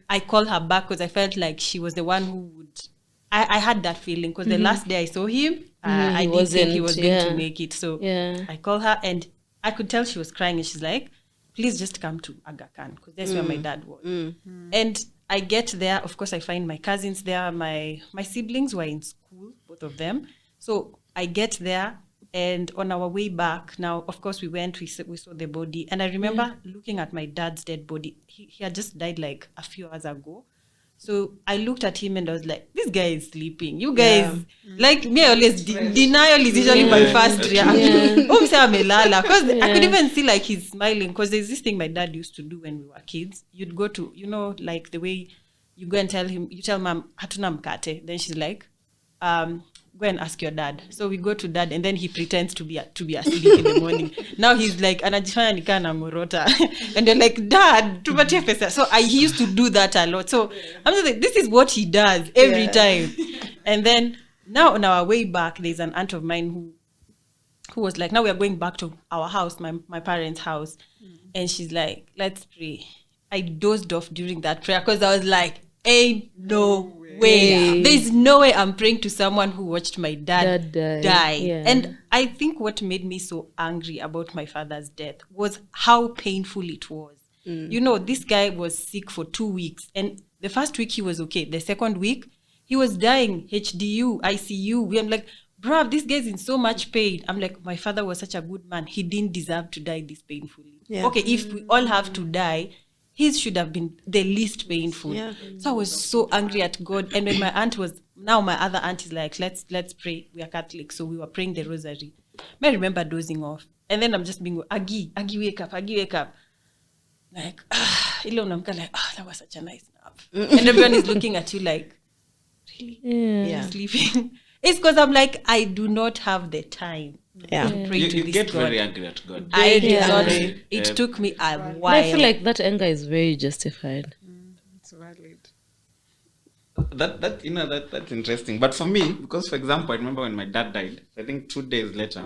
[SPEAKER 5] I called her back because I felt like she was the one who would. I had that feeling because the last day I saw him, I didn't think he was going to make it. So I called her and I could tell she was crying, and she's like, please just come to Aga Khan because that's where my dad was. And I get there, of course I find my cousins there, my siblings were in school, both of them. So I get there, and on our way back, now of course we saw the body, and I remember looking at my dad's dead body. He had just died like a few hours ago. So I looked at him and I was like, this guy is sleeping. You guys, like me, always denial is usually my first reaction. Because I could even see like he's smiling, because there's this thing my dad used to do when we were kids. You'd go to, like the way you go and tell him, you tell mom, hatuna mkate. Then she's like, go and ask your dad. So we go to dad, and then he pretends to be asleep in the morning. Now he's like, anajifanya nikaa na ngorota. And they're like, Dad, tupatie pesa. So he used to do that a lot. So I'm just like, this is what he does every time. And then now on our way back, there's an aunt of mine who was like, now we are going back to our house, my parents' house. And she's like, let's pray. I dozed off during that prayer because I was like, ain't no way. There's no way I'm praying to someone who watched my dad die.
[SPEAKER 3] Yeah.
[SPEAKER 5] And I think what made me so angry about my father's death was how painful it was. You know, this guy was sick for 2 weeks. And the first week he was okay. The second week, he was dying, HDU, ICU. I'm like, bruv, this guy's in so much pain. I'm like, my father was such a good man. He didn't deserve to die this painfully.
[SPEAKER 6] Yeah.
[SPEAKER 5] Okay, if we all have to die, his should have been the least painful.
[SPEAKER 6] Yeah.
[SPEAKER 5] So I was so angry at God. And when my other aunt is like, let's pray. We are Catholic, so we were praying the rosary. I remember dozing off. And then I'm just being, Aggie, wake up, Aggie, wake up. Like, that was such a nice nap. And everyone is looking at you like, really?
[SPEAKER 6] Yeah.
[SPEAKER 5] Sleeping? It's because I'm like, I do not have the time to pray to
[SPEAKER 4] You
[SPEAKER 5] this
[SPEAKER 4] get
[SPEAKER 5] God.
[SPEAKER 4] very angry at God.
[SPEAKER 5] I did
[SPEAKER 3] Yeah.
[SPEAKER 5] not. It took me a
[SPEAKER 3] But
[SPEAKER 5] while.
[SPEAKER 3] I feel like that anger is very justified.
[SPEAKER 2] It's valid.
[SPEAKER 4] That's interesting. But for me, because for example, I remember when my dad died, I think 2 days later,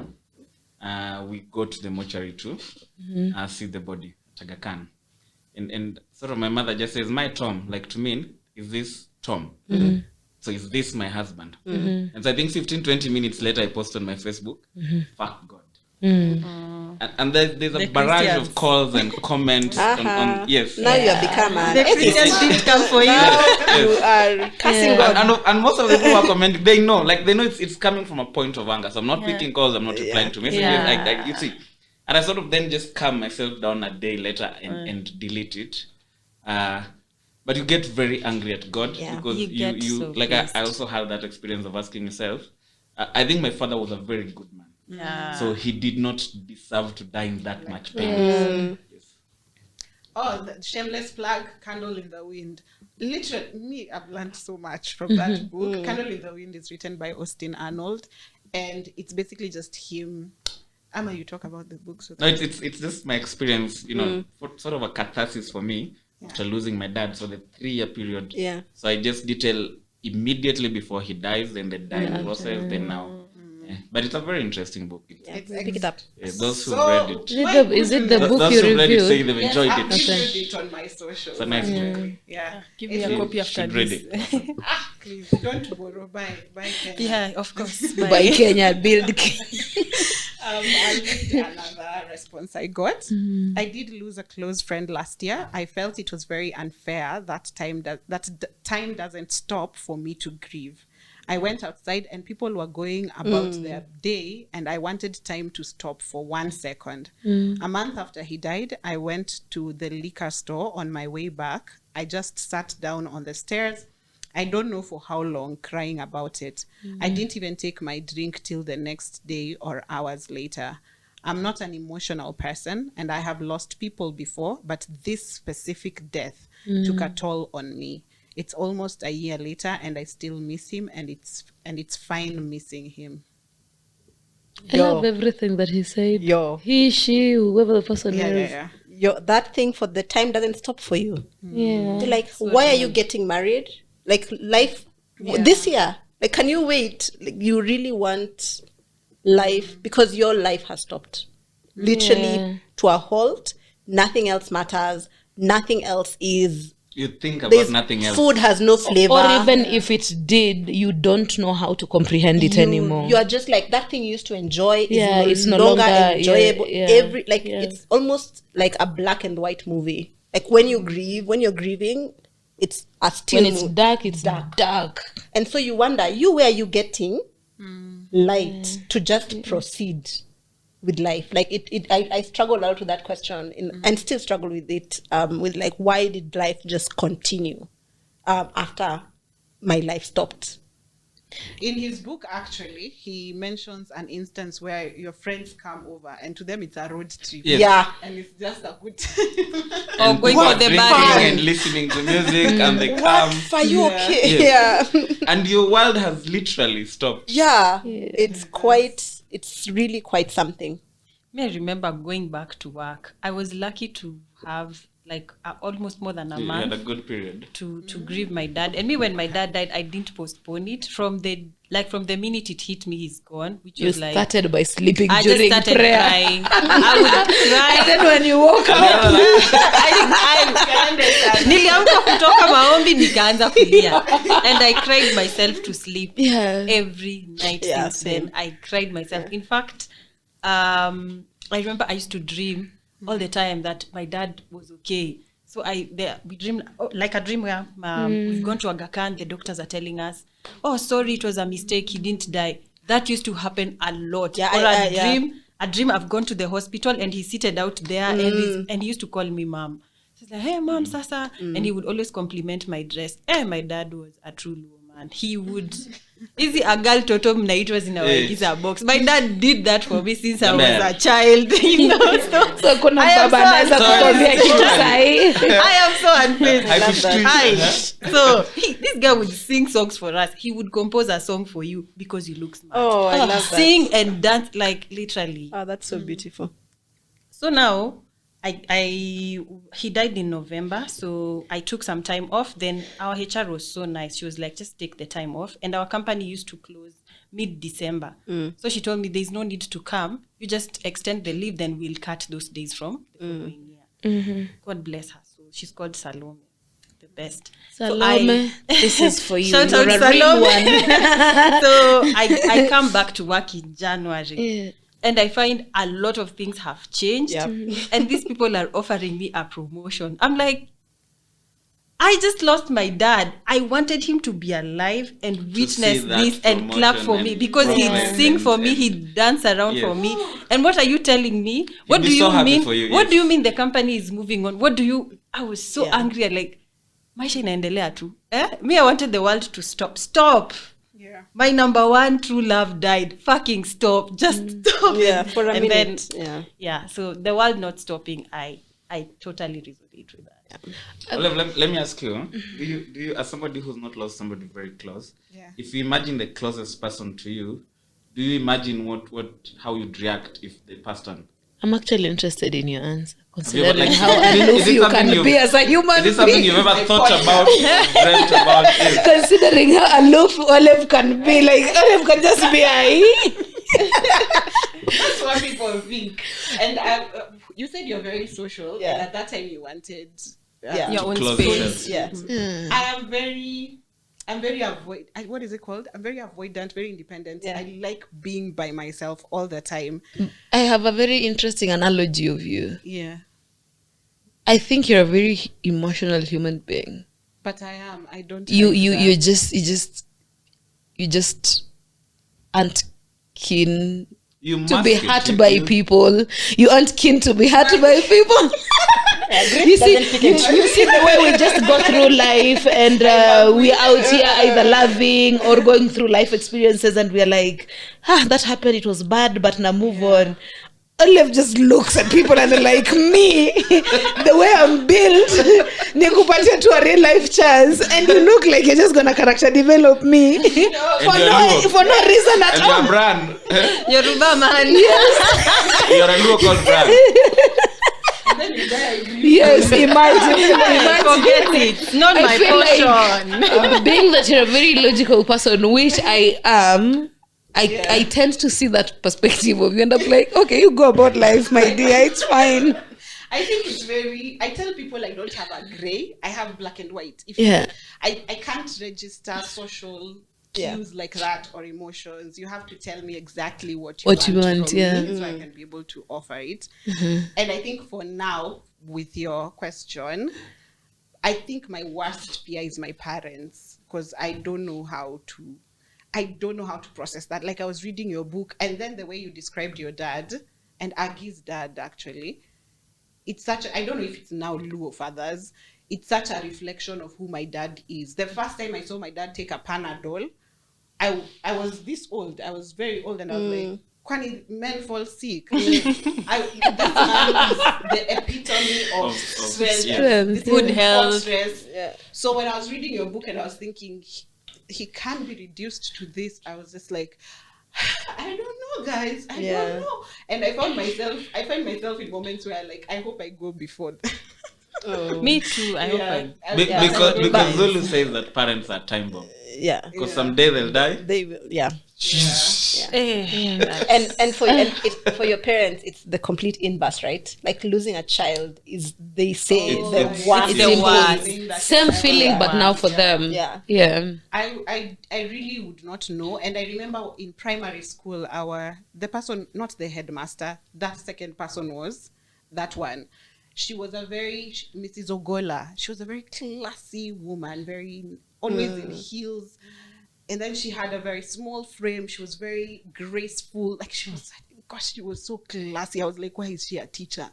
[SPEAKER 4] we go to the mortuary to see the body at Aga Khan. And sort of my mother just says, my Tom, like to me, is this Tom? So is this my husband? And so I think 15-20 minutes later, I post on my Facebook, fuck God. And there's a barrage
[SPEAKER 5] Christians.
[SPEAKER 4] of calls and comments on yes.
[SPEAKER 6] Now you have become an
[SPEAKER 5] The Christians didn't come for you.
[SPEAKER 6] You are cursing God.
[SPEAKER 4] And most of the people who are commenting, they know it's coming from a point of anger. So I'm not picking calls, I'm not replying to messages.
[SPEAKER 5] Yeah.
[SPEAKER 4] Like you see. And I sort of then just calm myself down a day later and delete it. But you get very angry at God because
[SPEAKER 5] You get
[SPEAKER 4] you
[SPEAKER 5] so
[SPEAKER 4] like I
[SPEAKER 5] pissed.
[SPEAKER 4] also had that experience of asking myself. I think my father was a very good man.
[SPEAKER 5] Yeah.
[SPEAKER 4] So he did not deserve to die in that much pain. Yes.
[SPEAKER 2] Oh, the shameless plug, Candle in the Wind. Literally, I've learned so much from that book. Candle in the Wind is written by Austine Arnold, and it's basically just him. Amma, you talk about the book. So
[SPEAKER 4] No, it's just my experience, for sort of a catharsis for me after losing my dad. So the 3-year period.
[SPEAKER 6] Yeah.
[SPEAKER 4] So I just detail immediately before he dies, then the dying process, then now. Yeah. But it's a very interesting book.
[SPEAKER 6] Pick it up.
[SPEAKER 4] Those who
[SPEAKER 2] So-
[SPEAKER 4] read it,
[SPEAKER 3] Is it the book
[SPEAKER 4] those
[SPEAKER 3] you
[SPEAKER 4] who read it say
[SPEAKER 3] reviewed?
[SPEAKER 4] they've enjoyed
[SPEAKER 2] I've
[SPEAKER 4] it.
[SPEAKER 2] reviewed it on my socials.
[SPEAKER 4] It's a nice book.
[SPEAKER 2] Yeah.
[SPEAKER 5] Give me a copy after
[SPEAKER 4] Should read
[SPEAKER 5] this.
[SPEAKER 4] it.
[SPEAKER 2] Please don't borrow. Buy Kenya.
[SPEAKER 5] Yeah, of course.
[SPEAKER 6] By Kenya, build
[SPEAKER 2] I'll read another response I got. I did lose a close friend last year. I felt it was very unfair that time doesn't stop for me to grieve. I went outside and people were going about their day, and I wanted time to stop for 1 second. A month after he died, I went to the liquor store on my way back. I just sat down on the stairs. I don't know for how long, crying about it. I didn't even take my drink till the next day or hours later. I'm not an emotional person, and I have lost people before, but this specific death took a toll on me. It's almost a year later, and I still miss him, and it's fine missing him.
[SPEAKER 3] I love everything that he said. He, she, whoever the person is.
[SPEAKER 2] Yeah.
[SPEAKER 6] That thing for the time doesn't stop for you.
[SPEAKER 3] Yeah.
[SPEAKER 6] You're like, why are you getting married? Like life this year. Like, can you wait? Like, you really want life because your life has stopped. Literally to a halt. Nothing else matters. Nothing else is.
[SPEAKER 4] You think about
[SPEAKER 6] There's
[SPEAKER 4] nothing else.
[SPEAKER 6] Food has no flavor.
[SPEAKER 3] Or even if it did, you don't know how to comprehend it anymore.
[SPEAKER 6] You are just like, that thing you used to enjoy
[SPEAKER 3] Yeah,
[SPEAKER 6] is no longer enjoyable.
[SPEAKER 3] yeah,
[SPEAKER 6] It's almost like a black and white movie. Like when you're grieving, it's a still
[SPEAKER 3] When it's
[SPEAKER 6] mood.
[SPEAKER 3] dark, it's dark.
[SPEAKER 6] And so you wonder, where are you getting light to just proceed with life? Like I struggle a lot with that question and still struggle with it. With like, why did life just continue after my life stopped?
[SPEAKER 2] In his book, actually, he mentions an instance where your friends come over and to them it's a road trip.
[SPEAKER 4] Yes.
[SPEAKER 6] Yeah.
[SPEAKER 2] And it's just a good
[SPEAKER 4] And
[SPEAKER 5] going
[SPEAKER 4] people
[SPEAKER 5] for
[SPEAKER 4] are
[SPEAKER 5] the
[SPEAKER 4] drinking
[SPEAKER 5] bar.
[SPEAKER 4] and listening to music and they come.
[SPEAKER 6] Are you okay?
[SPEAKER 4] Yes.
[SPEAKER 6] Yeah.
[SPEAKER 4] And your world has literally stopped.
[SPEAKER 6] Yeah. It's really quite something.
[SPEAKER 5] Me, I remember going back to work. I was lucky to have like almost more than a
[SPEAKER 4] You
[SPEAKER 5] month
[SPEAKER 4] had a good period.
[SPEAKER 5] to grieve my dad. And me, when my dad died, I didn't postpone it. From the minute it hit me, he's gone. Which
[SPEAKER 3] You
[SPEAKER 5] was like
[SPEAKER 3] started by sleeping
[SPEAKER 5] I just
[SPEAKER 3] during
[SPEAKER 5] started
[SPEAKER 3] prayer.
[SPEAKER 5] crying. I would cry.
[SPEAKER 3] And then when you woke up,
[SPEAKER 5] Niliamka kutoka maombi nikaanza kulia. And I cried myself to sleep every night since
[SPEAKER 6] same.
[SPEAKER 5] then. I cried myself. In fact, I remember I used to dream all the time that my dad was okay. So we dream like a dream where we've gone to Aga Khan, the doctors are telling us, oh, sorry, it was a mistake, he didn't die. That used to happen a lot.
[SPEAKER 6] Yeah,
[SPEAKER 5] Or a dream I've gone to the hospital and he's seated out there and he used to call me mom. So it's like, hey mom, sasa. And he would always compliment my dress. My dad was a true woman. He would easy a girl toto mnaitwa zinawaigiza box. My dad did that for me since I was a child. You know,
[SPEAKER 3] so kuna
[SPEAKER 5] I am
[SPEAKER 3] baba
[SPEAKER 5] so
[SPEAKER 3] anaweza kukwambia kitu sahi.
[SPEAKER 5] I am so unfaithful.
[SPEAKER 4] Hi.
[SPEAKER 5] So this guy would sing songs for us. He would compose a song for you because you look smart.
[SPEAKER 6] Oh, I love that.
[SPEAKER 5] Sing and dance like literally.
[SPEAKER 6] Oh, that's so beautiful.
[SPEAKER 5] So now he died in November, so I took some time off. Then our HR was so nice. She was like, just take the time off. And our company used to close mid-December. So she told me there's no need to come. You just extend the leave, then we'll cut those days from the following year. God bless her. So she's called Salome, the best.
[SPEAKER 3] Salome, this is for you.
[SPEAKER 5] Shout
[SPEAKER 3] You're
[SPEAKER 5] out
[SPEAKER 3] a real
[SPEAKER 5] Salome.
[SPEAKER 3] one.
[SPEAKER 5] So I come back to work in January.
[SPEAKER 3] Yeah.
[SPEAKER 5] And I find a lot of things have changed.
[SPEAKER 6] Yep.
[SPEAKER 5] And these people are offering me a promotion. I'm like, I just lost my dad. I wanted him to be alive and witness
[SPEAKER 4] see that
[SPEAKER 5] this and clap for
[SPEAKER 4] promotion
[SPEAKER 5] me
[SPEAKER 4] and
[SPEAKER 5] because he'd
[SPEAKER 4] progress
[SPEAKER 5] sing for
[SPEAKER 4] and-
[SPEAKER 5] me, he'd dance around
[SPEAKER 4] Yes.
[SPEAKER 5] for me. And what are you telling me? What
[SPEAKER 4] be
[SPEAKER 5] do you
[SPEAKER 4] so happy
[SPEAKER 5] mean?
[SPEAKER 4] for you,
[SPEAKER 5] What
[SPEAKER 4] yes.
[SPEAKER 5] do you mean the company is moving on? I was so angry. I'm like, maisha inaendelea tu. Me, I wanted the world to stop. Stop.
[SPEAKER 2] Yeah.
[SPEAKER 5] My number one true love died. Fucking stop. Just stop.
[SPEAKER 6] Yeah, for a
[SPEAKER 5] And
[SPEAKER 6] minute.
[SPEAKER 5] Then, yeah. So the world not stopping, I totally resonate with that.
[SPEAKER 4] Let me ask you, do you, as somebody who's not lost somebody very close, if you imagine the closest person to you, do you imagine how you'd react if they passed on?
[SPEAKER 3] I'm actually interested in your answer,
[SPEAKER 4] Have you ever,
[SPEAKER 3] considering
[SPEAKER 4] like,
[SPEAKER 3] how
[SPEAKER 4] is it
[SPEAKER 3] aloof you
[SPEAKER 4] something
[SPEAKER 3] can
[SPEAKER 4] you've-
[SPEAKER 3] be as a human
[SPEAKER 4] Is this something
[SPEAKER 3] being.
[SPEAKER 4] you've ever thought about, dreamt about? Yes.
[SPEAKER 3] Considering how aloof Olive can be, like Olive can just be
[SPEAKER 2] That's what people think. And you said you're very social.
[SPEAKER 6] Yeah.
[SPEAKER 2] And at that time you wanted
[SPEAKER 5] Your own
[SPEAKER 4] Close
[SPEAKER 5] space.
[SPEAKER 4] yourself.
[SPEAKER 6] Yeah.
[SPEAKER 2] I'm very what is it called? I'm very avoidant, very independent.
[SPEAKER 6] Yeah.
[SPEAKER 2] I like being by myself all the time.
[SPEAKER 3] I have a very interesting analogy of you.
[SPEAKER 2] Yeah.
[SPEAKER 3] I think you're a very emotional human being.
[SPEAKER 2] But I am. I don't
[SPEAKER 3] You
[SPEAKER 2] hide
[SPEAKER 3] just aren't keen
[SPEAKER 4] You
[SPEAKER 3] to
[SPEAKER 4] mask
[SPEAKER 3] be
[SPEAKER 4] it.
[SPEAKER 3] hurt by people. You aren't keen to be hurt by people. You see the way we just go through life and we're out here either loving or going through life experiences and we're like, that happened, it was bad, but now move on. Olive just looks at people and they're like, me, the way I'm built, nikupatia to a real life chance and you look like you're just gonna character develop me for no reason at
[SPEAKER 4] And
[SPEAKER 3] all.
[SPEAKER 4] you're Bran.
[SPEAKER 5] Yoruba man.
[SPEAKER 4] You're a Luo called Bran.
[SPEAKER 3] Yes, imagine.
[SPEAKER 5] Forget it. It's not
[SPEAKER 3] I
[SPEAKER 5] my
[SPEAKER 3] feel
[SPEAKER 5] portion.
[SPEAKER 3] like, being that you're a very logical person, which I am, I tend to see that perspective of you and I'm like, okay, you go about life, my dear, it's fine.
[SPEAKER 2] I think it's I tell people I don't have a gray, I have black and white. I can't register social cues like that or emotions. You have to tell me exactly what you want from me, so I can be able to offer it. And I think for now, with your question, I think my worst fear is my parents, because I don't know how to process that. Like I was reading your book and then the way you described your dad and Agie's dad, actually, it's I don't know if it's now Luo fathers, it's such a reflection of who my dad is. The first time I saw my dad take a Panadol, I was this old. I was very old, and I was like, "Kwani men fall sick?" This man is the epitome of strength,
[SPEAKER 5] good health.
[SPEAKER 2] stress. Yeah. So when I was reading your book and I was thinking, he can't be reduced to this, I was just like, I don't know, guys. I don't know. And I find myself in moments where I hope I go before.
[SPEAKER 5] Me too. I hope
[SPEAKER 4] because Zulu says that parents are time bomb.
[SPEAKER 6] Yeah.
[SPEAKER 4] Because someday they'll die.
[SPEAKER 6] They will. Yeah.
[SPEAKER 5] Yeah.
[SPEAKER 6] And for your parents, it's the complete inverse, right? Like losing a child is, they say, the worst.
[SPEAKER 3] Same feeling, but now for them.
[SPEAKER 6] Yeah.
[SPEAKER 2] I really would not know. And I remember in primary school, the person, not the headmaster, that second person was that one. She was Mrs. Ogola. She was a very classy woman, always in heels. And then she had a very small frame. She was very graceful. Like she was so classy. I was like, why is she a teacher?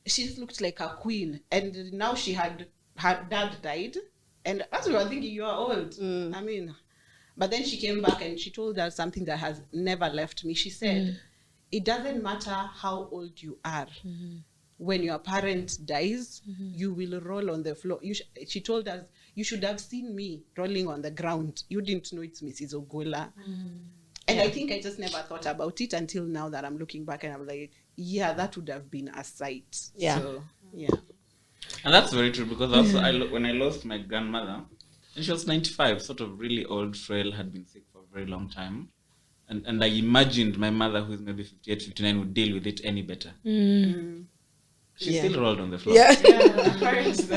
[SPEAKER 2] She just looked like a queen. And now her dad died. And as we were thinking, you are old. I mean, but then she came back and she told us something that has never left me. She said, it doesn't matter how old you are. When your parent dies, you will roll on the floor. She told us, you should have seen me rolling on the ground. You didn't know it's Mrs. Ogola. And I think I just never thought about it until now that I'm looking back and I'm like, yeah, that would have been a sight.
[SPEAKER 6] Yeah.
[SPEAKER 2] So, yeah.
[SPEAKER 4] And that's very true, because also when I lost my grandmother, and she was 95, sort of really old, frail, had been sick for a very long time. And I imagined my mother, who is maybe 58, 59, would deal with it any better. She still rolled on the floor.
[SPEAKER 6] Yeah.
[SPEAKER 2] The parents.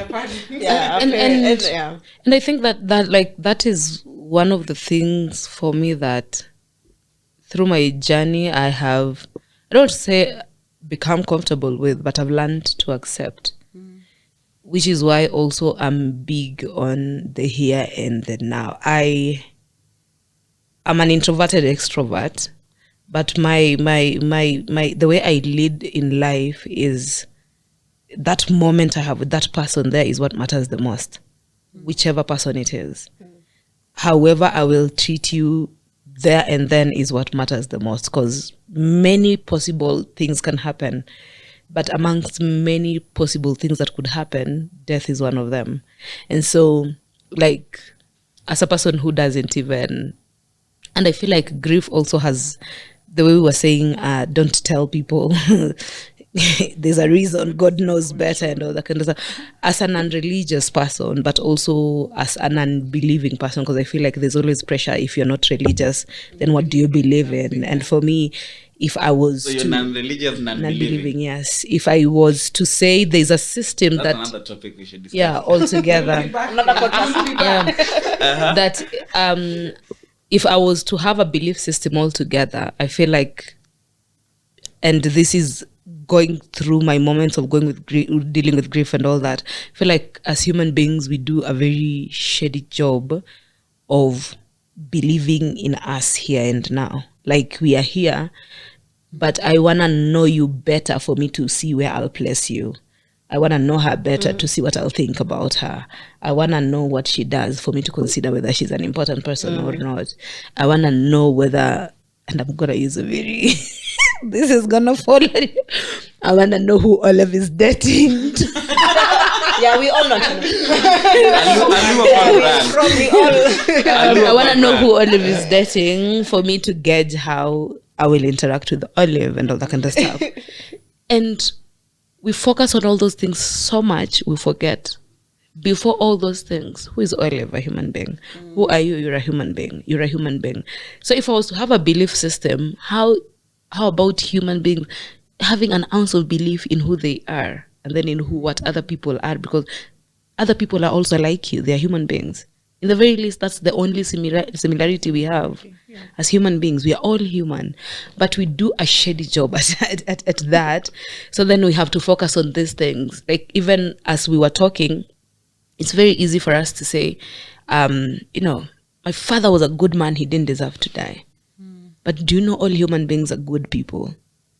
[SPEAKER 6] Yeah.
[SPEAKER 3] And I think that is one of the things for me that through my journey I don't say become comfortable with, but I've learned to accept. Which is why also I'm big on the here and the now. I'm an introverted extrovert, but my the way I lead in life is that moment I have with that person there is what matters the most, whichever person it is. However I will treat you there and then is what matters the most, because many possible things can happen. But amongst many possible things that could happen, death is one of them. And so, like, as a person who doesn't even... And I feel like grief also has... The way we were saying, don't tell people. There's a reason, God knows better and all that kind of stuff. As an unreligious person, but also as an unbelieving person, because I feel like there's always pressure. If you're not religious, then what do you believe in? And for me... If I was
[SPEAKER 4] so you're non-religious, non-believing.
[SPEAKER 3] Yes. If I was to say there's a system
[SPEAKER 4] that's another topic we should discuss.
[SPEAKER 3] Yeah, altogether. That if I was to have a belief system altogether, I feel like, and this is going through my moments of dealing with grief and all that, I feel like as human beings, we do a very shady job of believing in us here and now. Like, we are here, but I want to know you better for me to see where I'll place you. I want to know her better to see what I'll think about her. I want to know what she does for me to consider whether she's an important person or not. I want to know whether, and I'm going to use a very, this is going to fall. I want to know who Olive is dating.
[SPEAKER 6] Yeah, we all know.
[SPEAKER 3] I want to know who Olive is dating for me to gauge how I will interact with Olive and all that kind of stuff. And we focus on all those things so much, we forget. Before all those things, who is Olive? A human being. Who are you? You're a human being. You're a human being. So if I was to have a belief system, how about human beings having an ounce of belief in who they are? And then in what other people are, because other people are also like you. They are human beings. In the very least, that's the only similarity we have as human beings. We are all human, but we do a shady job at that. So then we have to focus on these things. Like, even as we were talking, it's very easy for us to say, my father was a good man. He didn't deserve to die. But do you know all human beings are good people?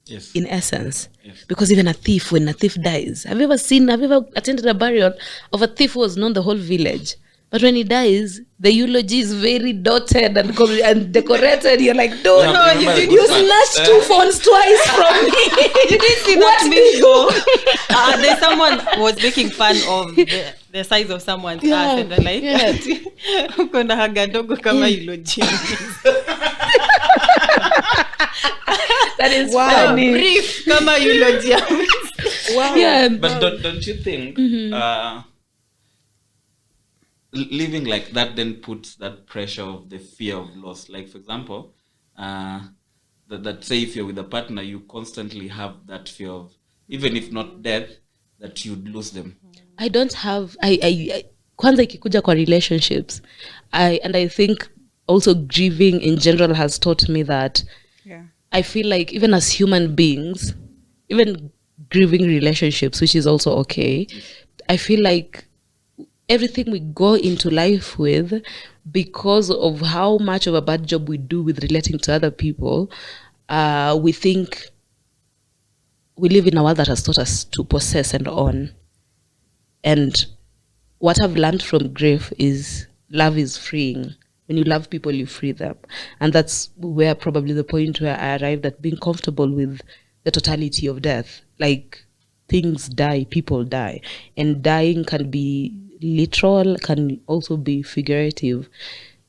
[SPEAKER 4] Yes.
[SPEAKER 3] In essence. Yes. Because even when a thief dies, have you ever attended a burial of a thief who was known the whole village? But when he dies, the eulogy is very dotted and decorated. You're like, dude,
[SPEAKER 4] Yeah, remember the
[SPEAKER 3] you
[SPEAKER 4] good part.
[SPEAKER 3] snatched 2 phones twice from me.
[SPEAKER 5] You didn't see that meme though. There's someone was making fun of the size of someone's ass, and they're like, uko na haga ndogo kama eulogy.
[SPEAKER 3] That is funny.
[SPEAKER 5] Brief kama eulogy.
[SPEAKER 6] Wow.
[SPEAKER 3] Yeah.
[SPEAKER 4] But don't you think living like that then puts that pressure of the fear of loss? Like, for example, that say if you're with a partner, you constantly have that fear of, even if not death, that you'd lose them.
[SPEAKER 3] I don't have I kwanza ikikuja kwa relationships, I think also grieving in general has taught me that I feel like even as human beings, even grieving relationships, which is also okay, I feel like everything we go into life with, because of how much of a bad job we do with relating to other people, we think we live in a world that has taught us to possess and own. And what I've learned from grief is love is freeing. When you love people, you free them. And that's where probably the point where I arrived at being comfortable with the totality of death. Like, things die, people die. And dying can be literal, can also be figurative.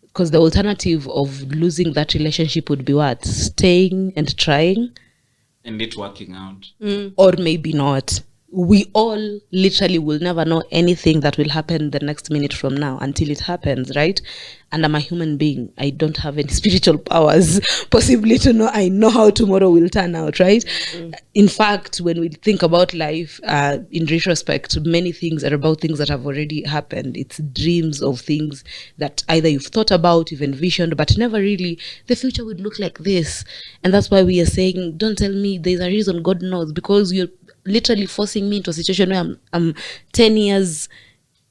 [SPEAKER 3] Because the alternative of losing that relationship would be what? Staying and trying.
[SPEAKER 4] And it working out.
[SPEAKER 3] Or maybe not. We all literally will never know anything that will happen the next minute from now until it happens, right? And I'm a human being. I don't have any spiritual powers possibly to know I know how tomorrow will turn out, right? In fact, when we think about life, in retrospect, many things are about things that have already happened. It's dreams of things that either you've thought about, you've envisioned, but never really, the future would look like this. And that's why we are saying, don't tell me there's a reason, God knows, because you're literally forcing me into a situation where I'm 10 years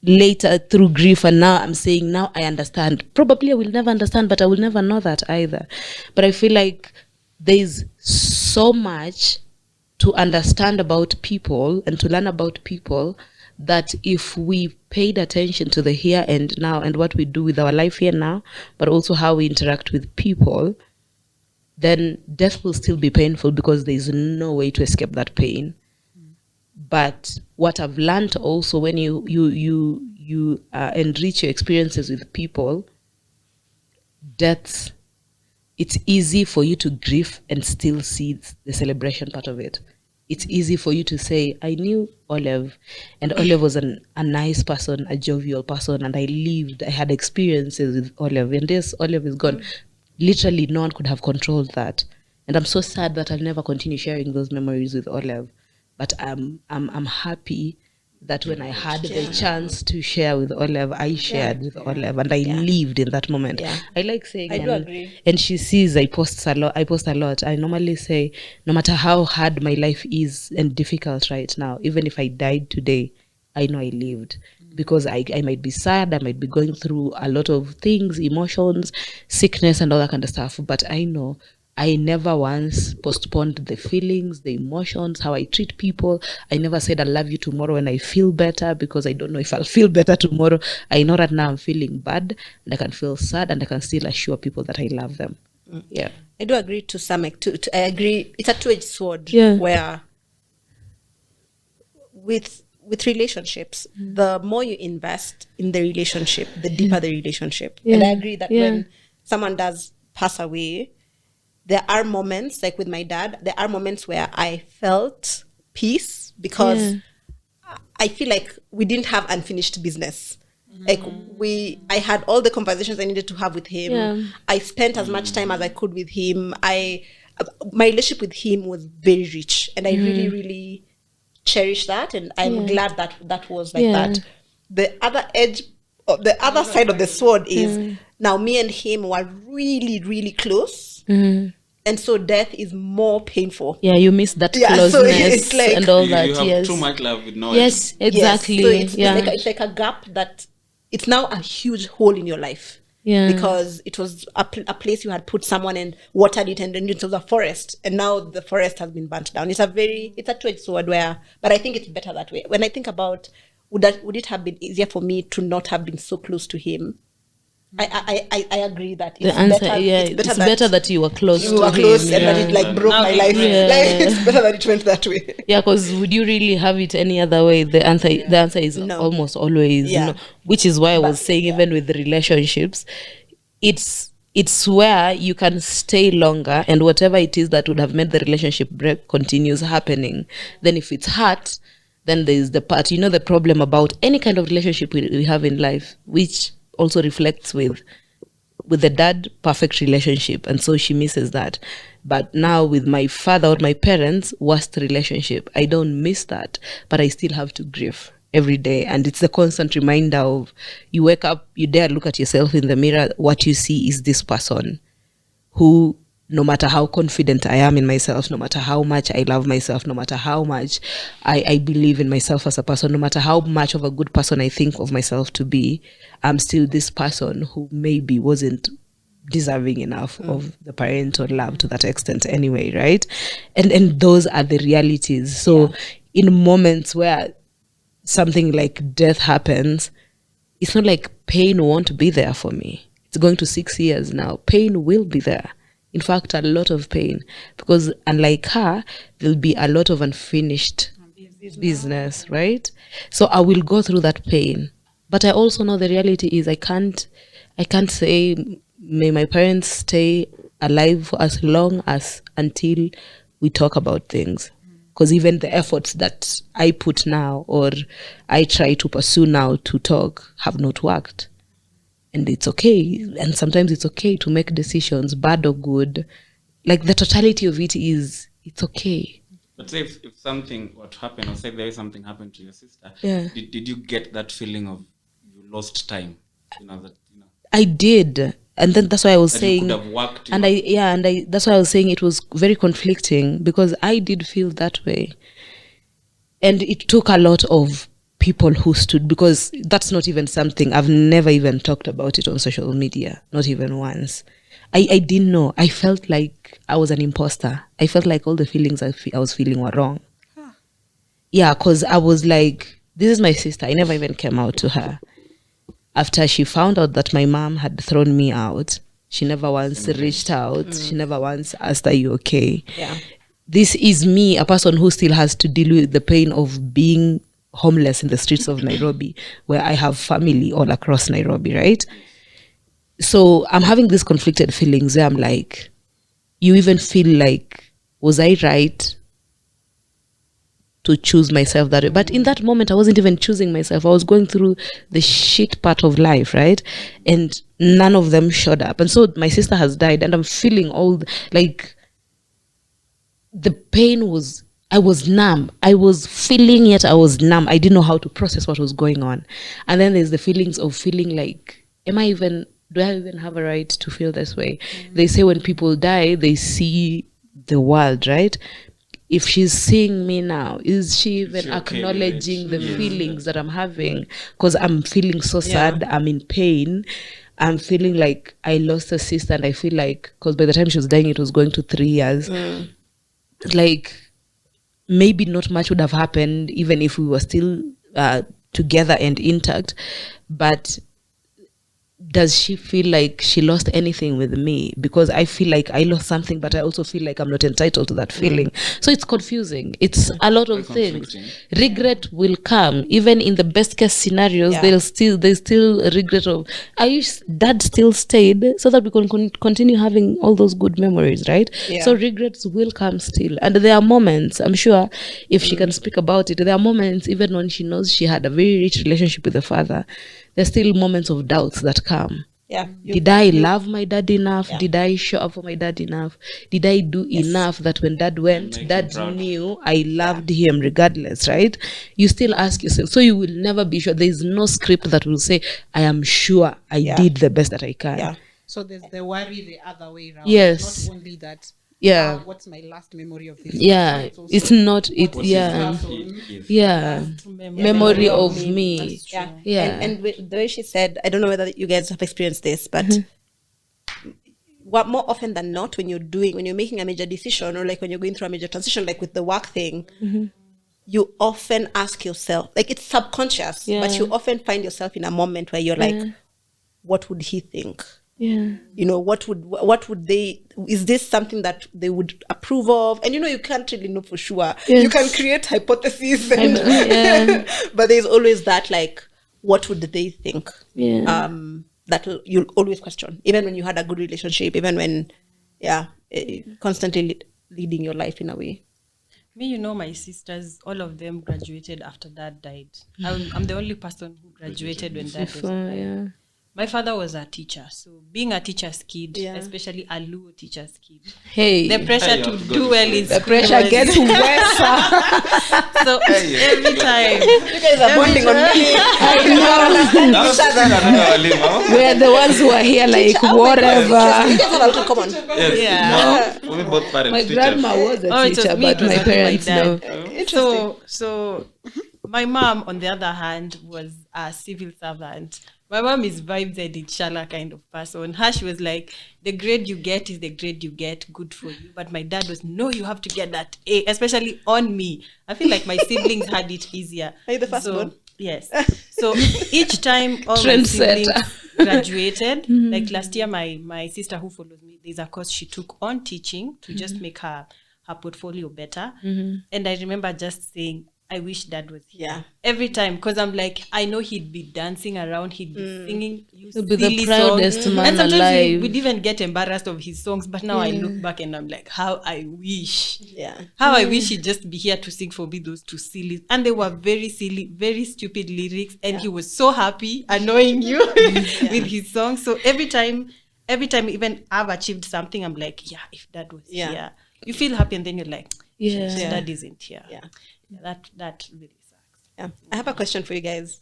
[SPEAKER 3] later through grief, and now I'm saying, now I understand. Probably I will never understand, but I will never know that either. But I feel like there's so much to understand about people and to learn about people that if we paid attention to the here and now and what we do with our life here now, but also how we interact with people, then death will still be painful because there's no way to escape that pain. But what I've learned also, when you enrich your experiences with people, deaths, it's easy for you to grieve and still see the celebration part of it. It's easy for you to say, I knew Olive, and Olive was a nice person, a jovial person, and I had experiences with Olive, and this Olive is gone. Literally, no one could have controlled that. And I'm so sad that I'll never continue sharing those memories with Olive. But I'm happy that when I had the chance to share with Olive, I shared with Olive, and I lived in that moment. I like saying,
[SPEAKER 6] I do agree.
[SPEAKER 3] And she sees I post a lot. I normally say, no matter how hard my life is and difficult right now, even if I died today, I know I lived. Because I might be sad, I might be going through a lot of things, emotions, sickness, and all that kind of stuff. But I know I never once postponed the feelings, the emotions, how I treat people. I never said I'll love you tomorrow when I feel better, because I don't know if I'll feel better tomorrow. I know that now I'm feeling bad, and I can feel sad, and I can still assure people that I love them. Yeah.
[SPEAKER 6] I do agree to some extent. I agree. It's a two-edged sword where with relationships, the more you invest in the relationship, the deeper the relationship. And I agree that when someone does pass away, there are moments, like with my dad, there are moments where I felt peace, because I feel like we didn't have unfinished business. Like I had all the conversations I needed to have with him. I spent as much time as I could with him. My relationship with him was very rich, and I really, really cherish that. And I'm glad that was like that. The other edge, the other side of the sword is now me and him were really, really close. And so death is more painful.
[SPEAKER 3] Yeah, you miss that closeness,
[SPEAKER 6] so it's like,
[SPEAKER 3] and all that.
[SPEAKER 4] You have too much love with no one.
[SPEAKER 3] Yes, exactly.
[SPEAKER 6] Yes. So it's like a gap that it's now a huge hole in your life. Because it was a place you had put someone and watered it, and then it was a forest, and now the forest has been burnt down. It's a two-edged sword but I think it's better that way. When I think about would it have been easier for me to not have been so close to him? I agree that
[SPEAKER 3] The answer, it's better that you were close to him.
[SPEAKER 6] And that it like broke my life. Like, it's better that it went that way.
[SPEAKER 3] Yeah, because would you really have it any other way? The answer is
[SPEAKER 6] No.
[SPEAKER 3] almost always no. Which is why I was saying even with the relationships, it's where you can stay longer, and whatever it is that would have made the relationship break continues happening. Then if it's hurt, then there's the part, the problem about any kind of relationship we have in life, which also reflects with the dad, perfect relationship, and so she misses that. But now with my father or my parents, worst relationship, I don't miss that, but I still have to grieve every day. And it's a constant reminder of, you wake up, you dare look at yourself in the mirror, what you see is this person who, no matter how confident I am in myself, no matter how much I love myself, no matter how much I believe in myself as a person, no matter how much of a good person I think of myself to be, I'm still this person who maybe wasn't deserving enough of the parental love to that extent anyway, right? And those are the realities. So in moments where something like death happens, it's not like pain won't be there for me. It's going to 6 years now. Pain will be there. In fact, a lot of pain, because unlike her, there'll be a lot of unfinished business, right? So I will go through that pain, but I also know the reality is I can't say may my parents stay alive for as long as until we talk about things, because even the efforts that I put now or I try to pursue now to talk have not worked. And it's okay. And sometimes it's okay to make decisions, bad or good. Like the totality of it is, it's okay.
[SPEAKER 4] But say if something were to happen, or say there is something happened to your sister, did you get that feeling of you lost time?
[SPEAKER 3] I did. And then that's why I was saying,
[SPEAKER 4] you could have worked,
[SPEAKER 3] that's why I was saying it was very conflicting, because I did feel that way. And it took a lot of people who stood, because that's not even something, I've never even talked about it on social media, not even once. I didn't know. I felt like I was an imposter. I felt like all the feelings I was feeling were wrong. Yeah, because I was like, this is my sister. I never even came out to her. After she found out that my mom had thrown me out, she never once reached out. She never once asked, are you okay?
[SPEAKER 6] Yeah.
[SPEAKER 3] This is me, a person who still has to deal with the pain of being homeless in the streets of Nairobi, where I have family all across Nairobi, right? So I'm having these conflicted feelings where I'm like, you even feel like, was I right to choose myself that way? But in that moment, I wasn't even choosing myself. I was going through the shit part of life, right? And none of them showed up. And so my sister has died, and I'm feeling the pain was, I was numb. I was feeling it. I was numb. I didn't know how to process what was going on. And then there's the feelings of feeling like, do I even have a right to feel this way? They say when people die, they see the world, right? If she's seeing me now, is she even acknowledging the feelings that I'm having? Because I'm feeling so sad. I'm in pain. I'm feeling like I lost a sister, and I feel like, because by the time she was dying, it was going to 3 years. Like, maybe not much would have happened even if we were still together and intact. But does she feel like she lost anything with me? Because I feel like I lost something, but I also feel like I'm not entitled to that feeling. So it's confusing. It's a lot of things. Regret will come. Even in the best case scenarios, there's still a regret of, I wish dad still stayed so that we can continue having all those good memories, right? So regrets will come still. And there are moments, I'm sure if she can speak about it, there are moments even when she knows she had a very rich relationship with the father, there's still moments of doubts that come. Did I love my dad enough? Did I show up for my dad enough? Did I do enough that when dad went, dad knew I loved him regardless, right? You still ask yourself. So you will never be sure. There is no script that will say, I am sure I did the best that I can.
[SPEAKER 2] So there's the worry the other way around.
[SPEAKER 3] Yes.
[SPEAKER 2] Not only that. What's my last memory of this?
[SPEAKER 3] It's not it. Memory of me.
[SPEAKER 6] And the way she said, I don't know whether you guys have experienced this, but what more often than not, when you're making a major decision, or like when you're going through a major transition, like with the work thing, you often ask yourself, like it's subconscious, but you often find yourself in a moment where you're like, what would he think? You know, what would they, is this something that they would approve of? And you know, you can't really know for sure. You can create hypotheses, and, but there's always that, like, what would they think? That you'll always question, even when you had a good relationship, even when, constantly leading your life in a way.
[SPEAKER 5] Me, you know, my sisters, all of them graduated after Dad died. I'm the only person who graduated when Dad was alive. My father was a teacher, so being a teacher's kid, especially a Luo teacher's kid, the pressure to do well in school,
[SPEAKER 1] pressure gets worse.
[SPEAKER 5] So every time,
[SPEAKER 6] You guys are bonding on me.
[SPEAKER 1] We're the ones who are here, like, whatever.
[SPEAKER 6] You guys have a lot in common.
[SPEAKER 4] We both parents,
[SPEAKER 1] My
[SPEAKER 4] teachers.
[SPEAKER 1] grandma was a teacher, but my parents no.
[SPEAKER 5] So my mom, on the other hand, was a civil servant. My mom is vibes and inshallah kind of person. Her, she was like, the grade you get is the grade you get, good for you. But my dad was, no, you have to get that A, especially on me. I feel like my siblings had it easier.
[SPEAKER 6] Are you the first one?
[SPEAKER 5] Yes. So each time all my siblings graduated, like last year, my sister who follows me, there's a course she took on teaching to just make her portfolio better. And I remember just saying, I wish Dad was here every time, because I'm like, I know he'd be dancing around, he'd be singing
[SPEAKER 1] He'd be the proudest
[SPEAKER 5] songs.
[SPEAKER 1] man
[SPEAKER 5] And sometimes
[SPEAKER 1] alive.
[SPEAKER 5] we'd even get embarrassed of his songs, but now I look back and I'm like, how I wish I wish he'd just be here to sing for me those two silly, and they were very silly, very stupid lyrics, and he was so happy annoying you with his songs. So every time even I've achieved something, I'm like, if Dad was here, you feel happy, and then you're like, Dad isn't here. That really sucks.
[SPEAKER 6] I have a question for you guys.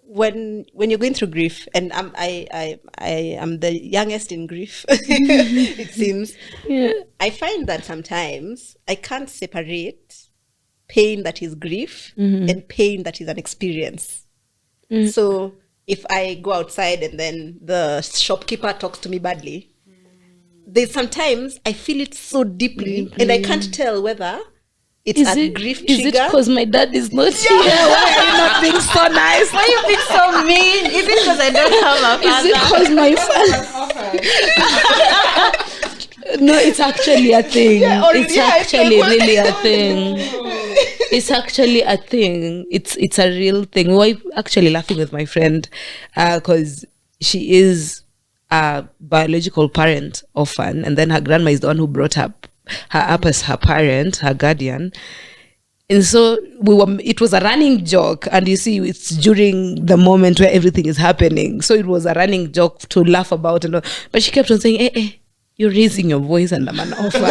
[SPEAKER 6] When you're going through grief, and I am the youngest in grief, it seems. I find that sometimes I can't separate pain that is grief and pain that is an experience. So if I go outside and then the shopkeeper talks to me badly, there's sometimes I feel it so deeply, and I can't tell whether it's a grief trigger.
[SPEAKER 1] Is it because my dad is not here? Why are you not being so nice?
[SPEAKER 5] Why you being so mean? Is it because I don't have a father?
[SPEAKER 1] Is it because my father? No, it's actually a thing. It's actually really a thing. It's actually a thing. It's a real thing. We were actually laughing with my friend because she is a biological parent orphan, and then her grandma is the one who brought her up as her parent, her guardian. And so it was a running joke, and you see, it's during the moment where everything is happening, so it was a running joke to laugh about and all. But she kept on saying, hey, you're raising your voice and I'm an orphan.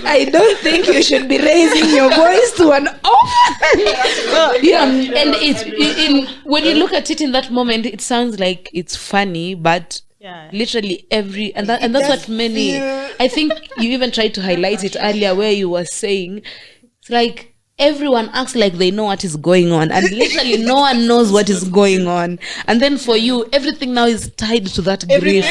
[SPEAKER 1] I don't think you should be raising your voice to an orphan. And it's when you look at it in that moment, it sounds like it's funny, but literally that's what many, I think you even tried to highlight it earlier, where you were saying it's like everyone acts like they know what is going on, and literally no one knows what is going on. And then for you, everything now is tied to that grief.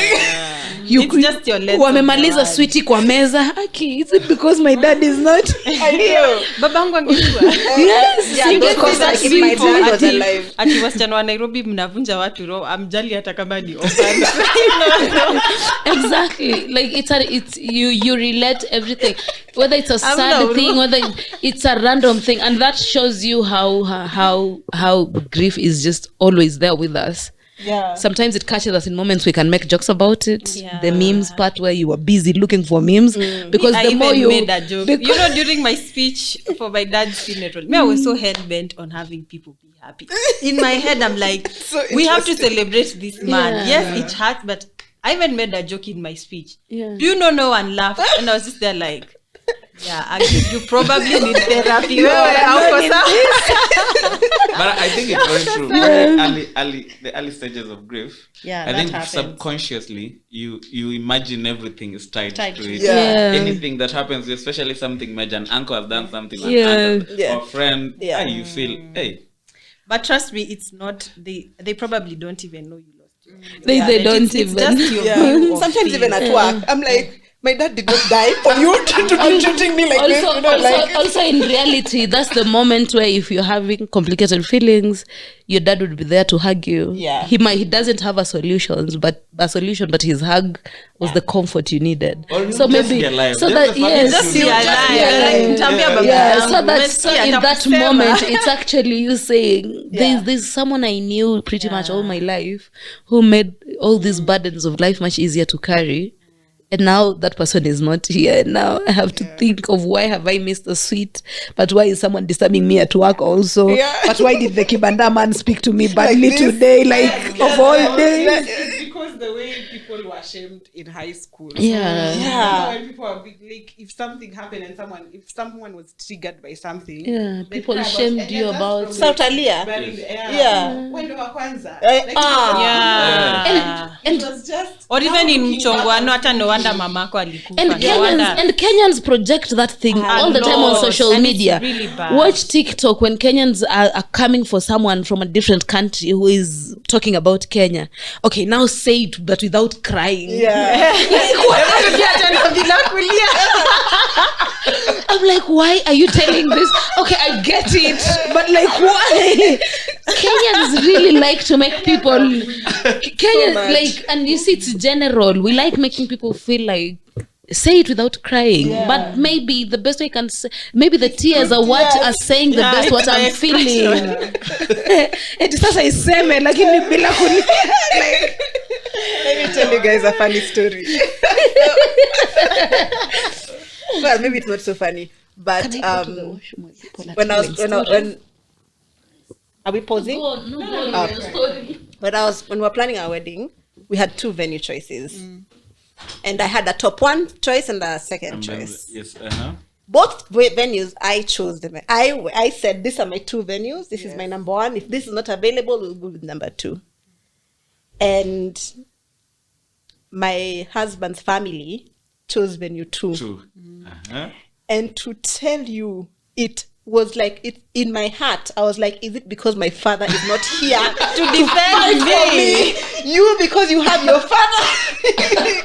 [SPEAKER 5] It's just your lesson.
[SPEAKER 1] Wamemaliza sweetie kwa meza. Okay, is it because my dad is not here?
[SPEAKER 5] Babangu angejua.
[SPEAKER 1] Yes,
[SPEAKER 6] because like if my dad was alive.
[SPEAKER 5] Ati wasichana wa Nairobi mnavunja watu roho, amjali hata kama ni orphan.
[SPEAKER 1] Exactly. Like it's you relate everything, whether it's a sad thing, whether it's a random thing, and that shows you how grief is just always there with us. Sometimes it catches us in moments we can make jokes about it. The memes part where you were busy looking for memes because
[SPEAKER 5] I
[SPEAKER 1] the more you
[SPEAKER 5] made that joke. You know, during my speech for my dad's funeral, I was so hell bent on having people be happy. In my head, I'm like, we have to celebrate this man. Yes, it hurts, but I even made a joke in my speech. Do you know no one laughed? And I was just there like, Aggie, you probably need therapy.
[SPEAKER 4] But I think it's very true. The early stages of grief. I think subconsciously you imagine everything is tied to it. Anything that happens, especially something major, an uncle has done something, or a friend, you feel, hey.
[SPEAKER 5] But trust me, it's not. They probably don't even know you lost.
[SPEAKER 1] They don't
[SPEAKER 5] it's
[SPEAKER 1] even.
[SPEAKER 5] Just your view of
[SPEAKER 6] Sometimes even at work, I'm like, my dad did not die for you to be treating me like this. You know,
[SPEAKER 1] also in reality, that's the moment where if you're having complicated feelings, your dad would be there to hug you.
[SPEAKER 6] Yeah.
[SPEAKER 1] He doesn't have a solution, but his hug was the comfort you needed.
[SPEAKER 4] Or
[SPEAKER 1] So maybe so that in that moment it's actually you saying there's someone I knew pretty much all my life who made all these burdens of life much easier to carry. And now that person is not here. And now I have to think of why have I missed the sweet? But why is someone disturbing me at work also?
[SPEAKER 6] Yeah.
[SPEAKER 1] But why did the Kibanda man speak to me badly today? Of all days.
[SPEAKER 2] It's because the way people were shamed in high school.
[SPEAKER 1] Yeah.
[SPEAKER 2] When people are big, like if something happened and someone was triggered by something.
[SPEAKER 1] Yeah,
[SPEAKER 2] they
[SPEAKER 1] people
[SPEAKER 2] cry
[SPEAKER 1] shamed you about
[SPEAKER 6] Sautalia.
[SPEAKER 2] Wendo wa kwanza.
[SPEAKER 1] and
[SPEAKER 2] it was just
[SPEAKER 5] or even in mchongwano hata no wonder mamako alikufa.
[SPEAKER 1] And Kenyans project that thing all the time on social
[SPEAKER 5] and
[SPEAKER 1] media.
[SPEAKER 5] it's really bad.
[SPEAKER 1] Watch TikTok when Kenyans are coming for someone from a different country who is talking about Kenya. Okay, now say it but without crying. I'm like, why are you telling this? Okay, I get it, but like, why? Kenyans really like to make people and you see it's general. We like making people feel like say it without crying, but maybe the best way I can say, maybe the tears are what are saying the best what I'm feeling. It sasa iseme lakini bila kulia.
[SPEAKER 6] Let me tell you guys a funny story. Well, maybe it's not so funny, but when are we pausing? When we were planning our wedding, we had 2 venue choices. And I had a top 1 choice and a second choice.
[SPEAKER 4] Yes,
[SPEAKER 6] Both venues, I chose them. I said, these are my 2 venues. This is my number 1. If this is not available, we'll go with number 2. And my husband's family chose venue 2. And to tell you, it was like it in my heart. I was like, is it because my father is not here to defend me? You, because you have your father,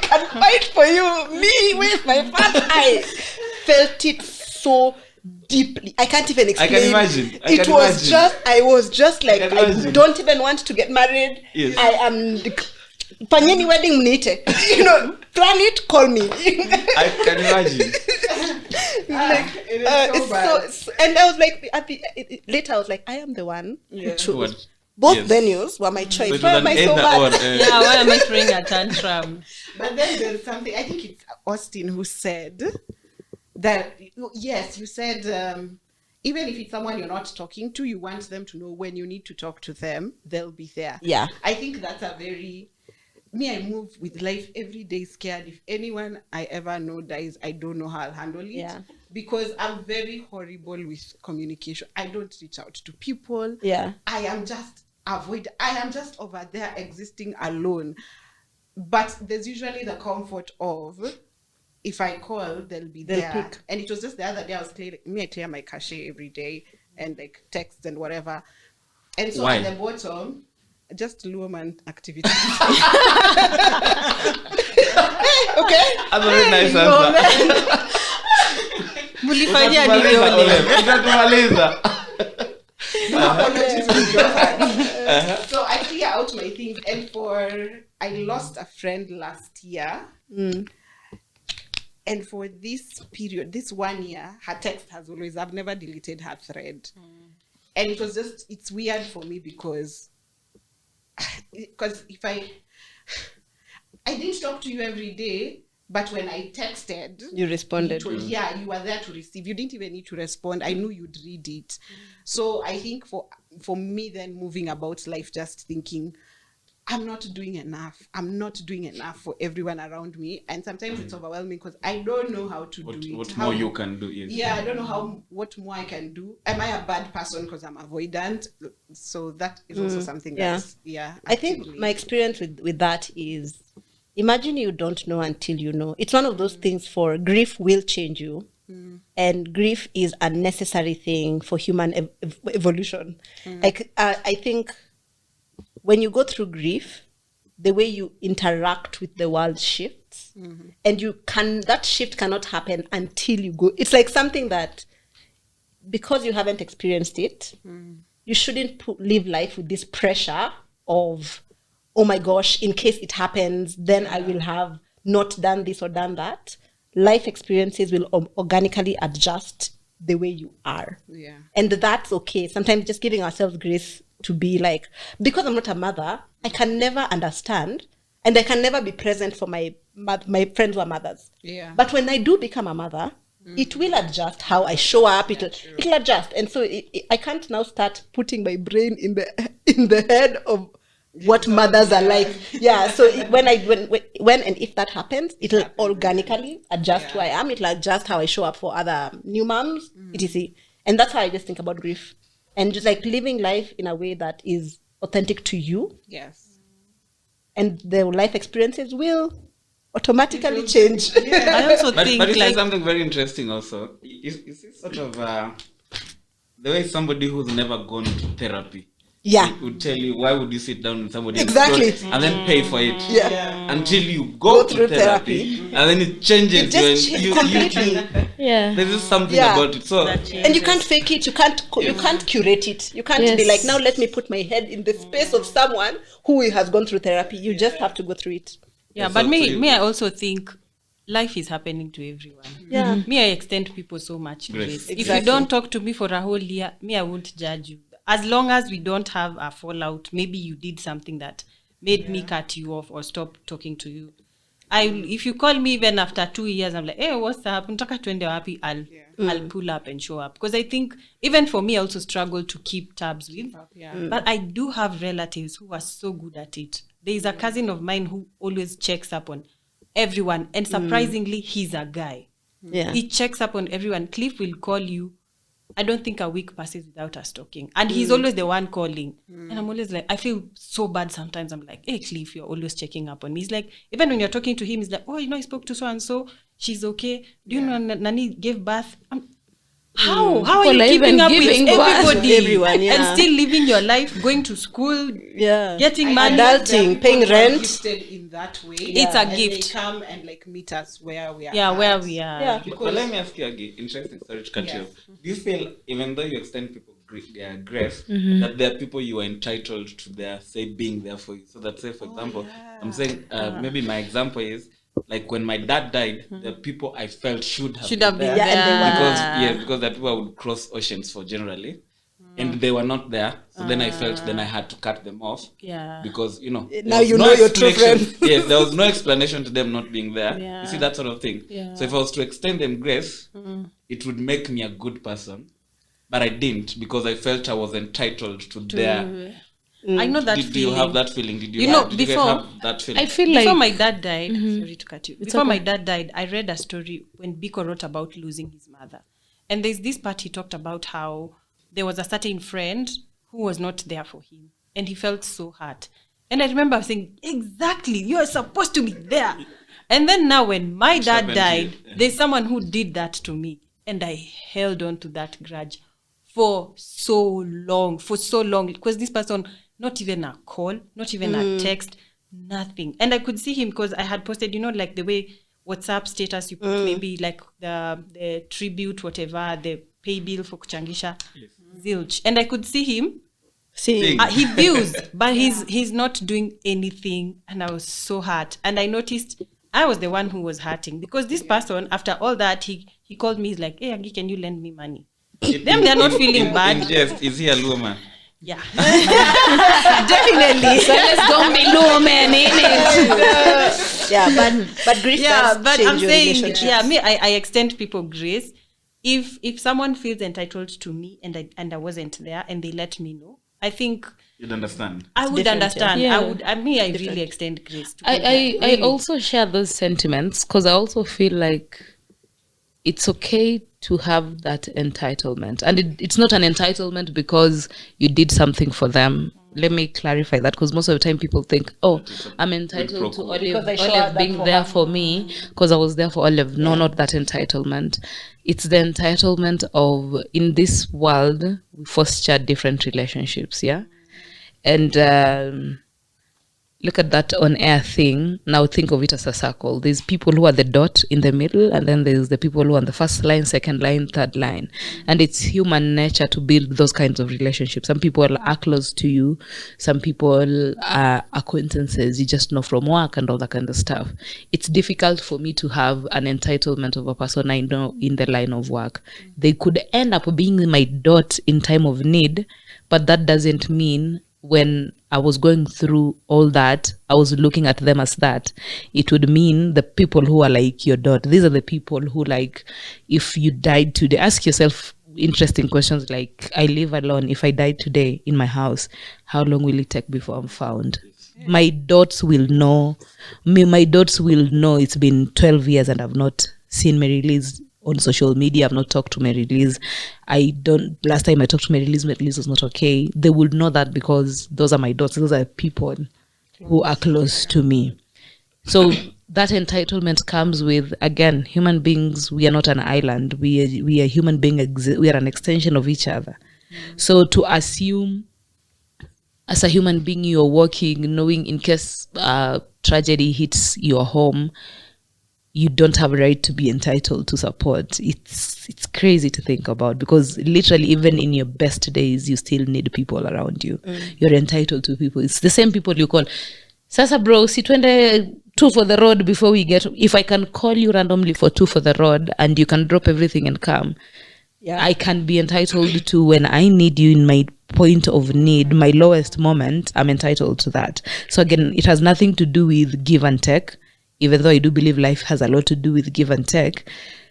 [SPEAKER 6] can fight for you. Me, where's my father? I felt it so deeply. I can't even explain.
[SPEAKER 4] I can imagine.
[SPEAKER 6] I was just like, I don't even want to get married.
[SPEAKER 4] Yes.
[SPEAKER 6] I am. Panyeni wedding mnite. Plan it, call me.
[SPEAKER 4] I can imagine.
[SPEAKER 2] it's so bad.
[SPEAKER 6] And I was like, later I was like, I am the one who chose. Both venues were my choice. Why am I so bad?
[SPEAKER 5] Why am I throwing a tantrum?
[SPEAKER 2] But then there's something, I think it's Austine who said that, yes, you said, even if it's someone you're not talking to, you want them to know when you need to talk to them, they'll be there.
[SPEAKER 6] Yeah.
[SPEAKER 2] I think that's I move with life every day scared. If anyone I ever know dies, I don't know how I'll handle it.
[SPEAKER 6] Yeah.
[SPEAKER 2] Because I'm very horrible with communication. I don't reach out to people.
[SPEAKER 6] Yeah.
[SPEAKER 2] I am just over there existing alone. But there's usually the comfort of, if I call, they'll there.
[SPEAKER 6] Pick.
[SPEAKER 2] And it was just the other day, I clear my cache every day and like text and whatever. And so at the bottom, just Luoman activities.
[SPEAKER 6] Okay.
[SPEAKER 4] That's a very nice answer.
[SPEAKER 5] Mulifanyia nini ole?
[SPEAKER 4] Tutamaliza.
[SPEAKER 2] So I clear out my things, and I lost a friend last year. And for this period, this 1 year, her text has always, I've never deleted her thread. And it was just, it's weird for me because if I didn't talk to you every day, but when I texted,
[SPEAKER 6] you responded.
[SPEAKER 2] You were there to receive. You didn't even need to respond. I knew you'd read it. So I think for me then moving about life, just thinking, I'm not doing enough. I'm not doing enough for everyone around me. And sometimes it's overwhelming because I don't know how to do it.
[SPEAKER 4] What more you can do. Yes.
[SPEAKER 2] Yeah, I don't know what more I can do. Am I a bad person because I'm avoidant? So that is also something that's,
[SPEAKER 6] I think my experience with that is, imagine you don't know until you know. It's one of those things for grief will change you. And grief is a necessary thing for human evolution. Like, I think when you go through grief, the way you interact with the world shifts. And that shift cannot happen until you go. It's like something that, because you haven't experienced it, you shouldn't live life with this pressure of, oh my gosh, in case it happens, then I will have not done this or done that. Life experiences will organically adjust the way you are.
[SPEAKER 2] Yeah.
[SPEAKER 6] And that's okay. Sometimes just giving ourselves grace to be like, because I'm not a mother, I can never understand and I can never be present for my friends who are mothers.
[SPEAKER 2] Yeah.
[SPEAKER 6] But when I do become a mother, it will adjust how I show up. It'll adjust. And so I can't now start putting my brain in the head of what mothers are like. Yeah. So when and if that happens, it'll organically adjust who I am. It'll adjust how I show up for other new moms, etc. And that's how I just think about grief. And just like living life in a way that is authentic to you.
[SPEAKER 2] Yes.
[SPEAKER 6] And the life experiences will automatically change.
[SPEAKER 2] Yeah.
[SPEAKER 5] I also
[SPEAKER 4] But
[SPEAKER 5] think
[SPEAKER 4] you said
[SPEAKER 5] like
[SPEAKER 4] something very interesting also. Is it sort of the way somebody who's never gone to therapy would tell you, why would you sit down with somebody
[SPEAKER 6] Exactly.
[SPEAKER 4] and then pay for it until you
[SPEAKER 6] Go
[SPEAKER 4] go
[SPEAKER 6] through
[SPEAKER 4] to therapy and then it changes you
[SPEAKER 6] completely.
[SPEAKER 3] Yeah.
[SPEAKER 4] there's something
[SPEAKER 6] Yeah.
[SPEAKER 4] about it. So
[SPEAKER 6] And you can't fake it. You can't curate it. You can't be like, now let me put my head in the space of someone who has gone through therapy. You just have to go through it.
[SPEAKER 5] yeah,
[SPEAKER 4] It's
[SPEAKER 5] but
[SPEAKER 4] up to
[SPEAKER 5] me
[SPEAKER 4] you.
[SPEAKER 5] I also think life is happening to everyone.
[SPEAKER 6] Yeah.
[SPEAKER 5] Me, I extend people so much
[SPEAKER 4] Grace.
[SPEAKER 5] grace. If
[SPEAKER 6] Exactly.
[SPEAKER 5] you don't talk to me for a whole year, me, I won't judge you. As long as we don't have a fallout, maybe you did something that made me cut you off or stop talking to you. If you call me even after 2 years, I'm like, hey, what's up? Nataka twende wapi? I'll pull up and show up. Because I think even for me, I also struggle to keep tabs with. But I do have relatives who are so good at it. There is a cousin of mine who always checks up on everyone. And surprisingly, he's a guy.
[SPEAKER 6] Yeah.
[SPEAKER 5] He checks up on everyone. Cliff will call you. I don't think a week passes without us talking. And he's always the one calling. And I'm always like, I feel so bad sometimes. I'm like, hey, Cliff, you're always checking up on me. He's like, even when you're talking to him, he's like, oh, I spoke to so-and-so. She's okay. Do you know Nani gave birth? How are
[SPEAKER 3] People
[SPEAKER 5] you
[SPEAKER 3] are
[SPEAKER 5] keeping
[SPEAKER 3] even
[SPEAKER 5] up with
[SPEAKER 3] giving birth.
[SPEAKER 5] everybody?
[SPEAKER 6] Everyone, yeah.
[SPEAKER 5] And still living your life, going to school, getting money.
[SPEAKER 6] Adulting, paying rent.
[SPEAKER 2] Gifted in that way.
[SPEAKER 5] It's a
[SPEAKER 2] And
[SPEAKER 5] gift.
[SPEAKER 2] They come and like meet us where we are.
[SPEAKER 5] Yeah,
[SPEAKER 2] at.
[SPEAKER 5] where we are.
[SPEAKER 6] Yeah.
[SPEAKER 4] But let me ask you again, interesting, sorry to cut you off. Do you feel, even though you extend people grace, that there are people you are entitled to their, say, being there for you? So that, say, for example, I'm saying, maybe my example is, like when my dad died, the people I felt should have
[SPEAKER 5] Should
[SPEAKER 4] been
[SPEAKER 5] have been
[SPEAKER 4] there.
[SPEAKER 5] there.
[SPEAKER 6] and
[SPEAKER 4] Because the people I would cross oceans for generally. And they were not there. So then I felt then I had to cut them off.
[SPEAKER 5] Yeah.
[SPEAKER 4] Because,
[SPEAKER 6] Now
[SPEAKER 4] there was
[SPEAKER 6] you know your true
[SPEAKER 4] explanation.
[SPEAKER 6] friend.
[SPEAKER 4] Yes, there was no explanation to them not being there.
[SPEAKER 5] Yeah.
[SPEAKER 4] You see, that sort of thing.
[SPEAKER 5] Yeah.
[SPEAKER 4] So if I was to extend them grace, it would make me a good person. But I didn't, because I felt I was entitled to their...
[SPEAKER 5] I know that
[SPEAKER 4] Do you
[SPEAKER 5] feeling.
[SPEAKER 4] have that feeling? Did you,
[SPEAKER 5] You know,
[SPEAKER 4] did you guys
[SPEAKER 5] before-
[SPEAKER 4] have that feeling?
[SPEAKER 3] I feel
[SPEAKER 5] Before
[SPEAKER 3] like
[SPEAKER 5] my dad died, sorry to cut you. Before
[SPEAKER 3] okay.
[SPEAKER 5] my dad died, I read a story when Biko wrote about losing his mother. And there's this part he talked about how there was a certain friend who was not there for him. And he felt so hurt. And I remember saying, exactly, you are supposed to be there. And then now when my dad
[SPEAKER 4] happened to
[SPEAKER 5] died,
[SPEAKER 4] you?
[SPEAKER 5] there's someone who did that to me. And I held on to that grudge for so long. Because this person, not even a call, not even a text, nothing. And I could see him because I had posted, like the way WhatsApp status, you put maybe like the tribute, whatever, the pay bill for kuchangisha, zilch. And I could see him.
[SPEAKER 6] See,
[SPEAKER 5] He views, but he's not doing anything. And I was so hurt. And I noticed I was the one who was hurting because this person, after all that, he called me. He's like, hey, Aggie, can you lend me money? Them, they're not feeling bad.
[SPEAKER 4] In jest, is he a Luo man?
[SPEAKER 5] Yeah. Definitely.
[SPEAKER 3] so let's don't be low man in it.
[SPEAKER 6] but grief
[SPEAKER 5] Yeah,
[SPEAKER 6] does
[SPEAKER 5] but
[SPEAKER 6] change
[SPEAKER 5] I'm
[SPEAKER 6] your
[SPEAKER 5] saying,
[SPEAKER 6] relationships.
[SPEAKER 5] yeah, me, I extend people grace. If someone feels entitled to me and I wasn't there and they let me know, I think
[SPEAKER 4] You'd understand.
[SPEAKER 5] I would
[SPEAKER 6] different,
[SPEAKER 5] understand.
[SPEAKER 3] yeah.
[SPEAKER 5] I really extend grace to people.
[SPEAKER 3] I also share those sentiments because I also feel like it's okay to have that entitlement. And it's not an entitlement because you did something for them. Let me clarify that because most of the time people think, oh, I'm entitled to
[SPEAKER 6] Because I showed
[SPEAKER 3] Olive
[SPEAKER 6] up
[SPEAKER 3] being
[SPEAKER 6] for
[SPEAKER 3] there
[SPEAKER 6] her.
[SPEAKER 3] for me because I was there for Olive. No, not that entitlement. It's the entitlement of, in this world, we foster different relationships, yeah? And look at that on air thing, now think of it as a circle. There's people who are the dot in the middle, and then there's the people who are on the first line, second line, third line. And it's human nature to build those kinds of relationships. Some people are close to you, some people are acquaintances you just know from work and all that kind of stuff. It's difficult for me to have an entitlement of a person I know in the line of work. They could end up being my dot in time of need, but that doesn't mean when I was going through all that, I was looking at them as that. It would mean the people who are like your dot. These are the people who, like, if you died today, ask yourself interesting questions like, I live alone. If I died today in my house, how long will it take before I'm found? My dots will know. My dots will know it's been 12 years and I've not seen Marylize on social media. I've not talked to Marylize. Last time I talked to Marylize was not okay. They would know that because those are my dots. Those are people who are close to me. So that entitlement comes with, again, human beings. We are not an island. We are human beings. We are an extension of each other. So to assume as a human being you're working, knowing in case tragedy hits your home, you don't have a right to be entitled to support. It's crazy to think about, because literally even in your best days, you still need people around you. You're entitled to people. It's the same people you call. Sasa bro, si twende 2 for the road before we get. If I can call you randomly for 2 for the road and you can drop everything and come, I can be entitled to when I need you in my point of need, my lowest moment, I'm entitled to that. So again, it has nothing to do with give and take, even though I do believe life has a lot to do with give and take,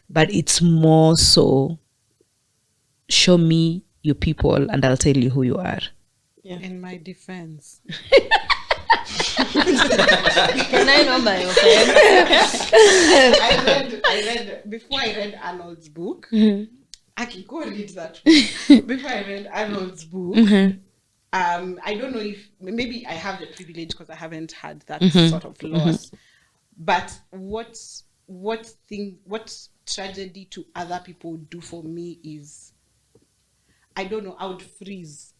[SPEAKER 3] but it's more so, show me your people and I'll tell you who you are.
[SPEAKER 2] Yeah. In my defense.
[SPEAKER 6] Can I know my offense?
[SPEAKER 2] Before I read Arnold's book, I can go read that book. Before I read Arnold's book, I don't know if, maybe I have the privilege because I haven't had that sort of loss. But what tragedy to other people do for me is, I don't know, I would freeze.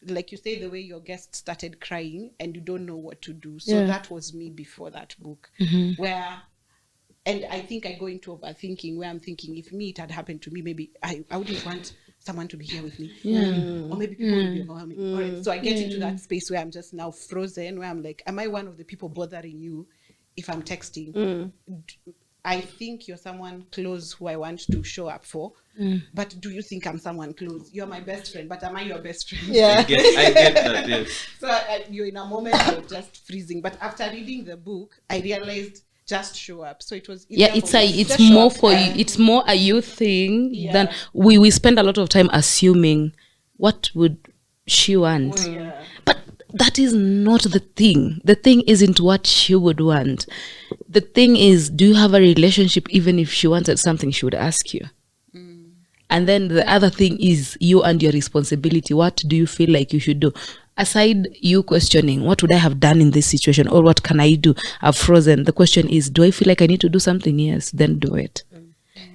[SPEAKER 2] Like you say, the way your guest started crying and you don't know what to do. So that was me before that book, where, and I think I go into overthinking, where I'm thinking, if me, it had happened to me, maybe I wouldn't want someone to be here with me. Or maybe people would be overwhelming. Right. So I get into that space where I'm just now frozen, where I'm like, am I one of the people bothering you if I'm texting? I think you're someone close who I want to show up for, but do you think I'm someone close? You're my best friend, but am I your best friend?
[SPEAKER 4] Yeah. I get that, yes.
[SPEAKER 2] So you're in a moment of just freezing. But after reading the book, I realized just show up. So it was
[SPEAKER 3] it's more for you. It's more a you thing than we spend a lot of time assuming what would she want. But that is not the thing. The thing isn't what she would want. The thing is, do you have a relationship? Even if she wanted something, she would ask you. And then the other thing is you and your responsibility. What do you feel like you should do? Aside you questioning, what would I have done in this situation? Or what can I do? I've frozen. The question is, do I feel like I need to do something? Yes, then do it.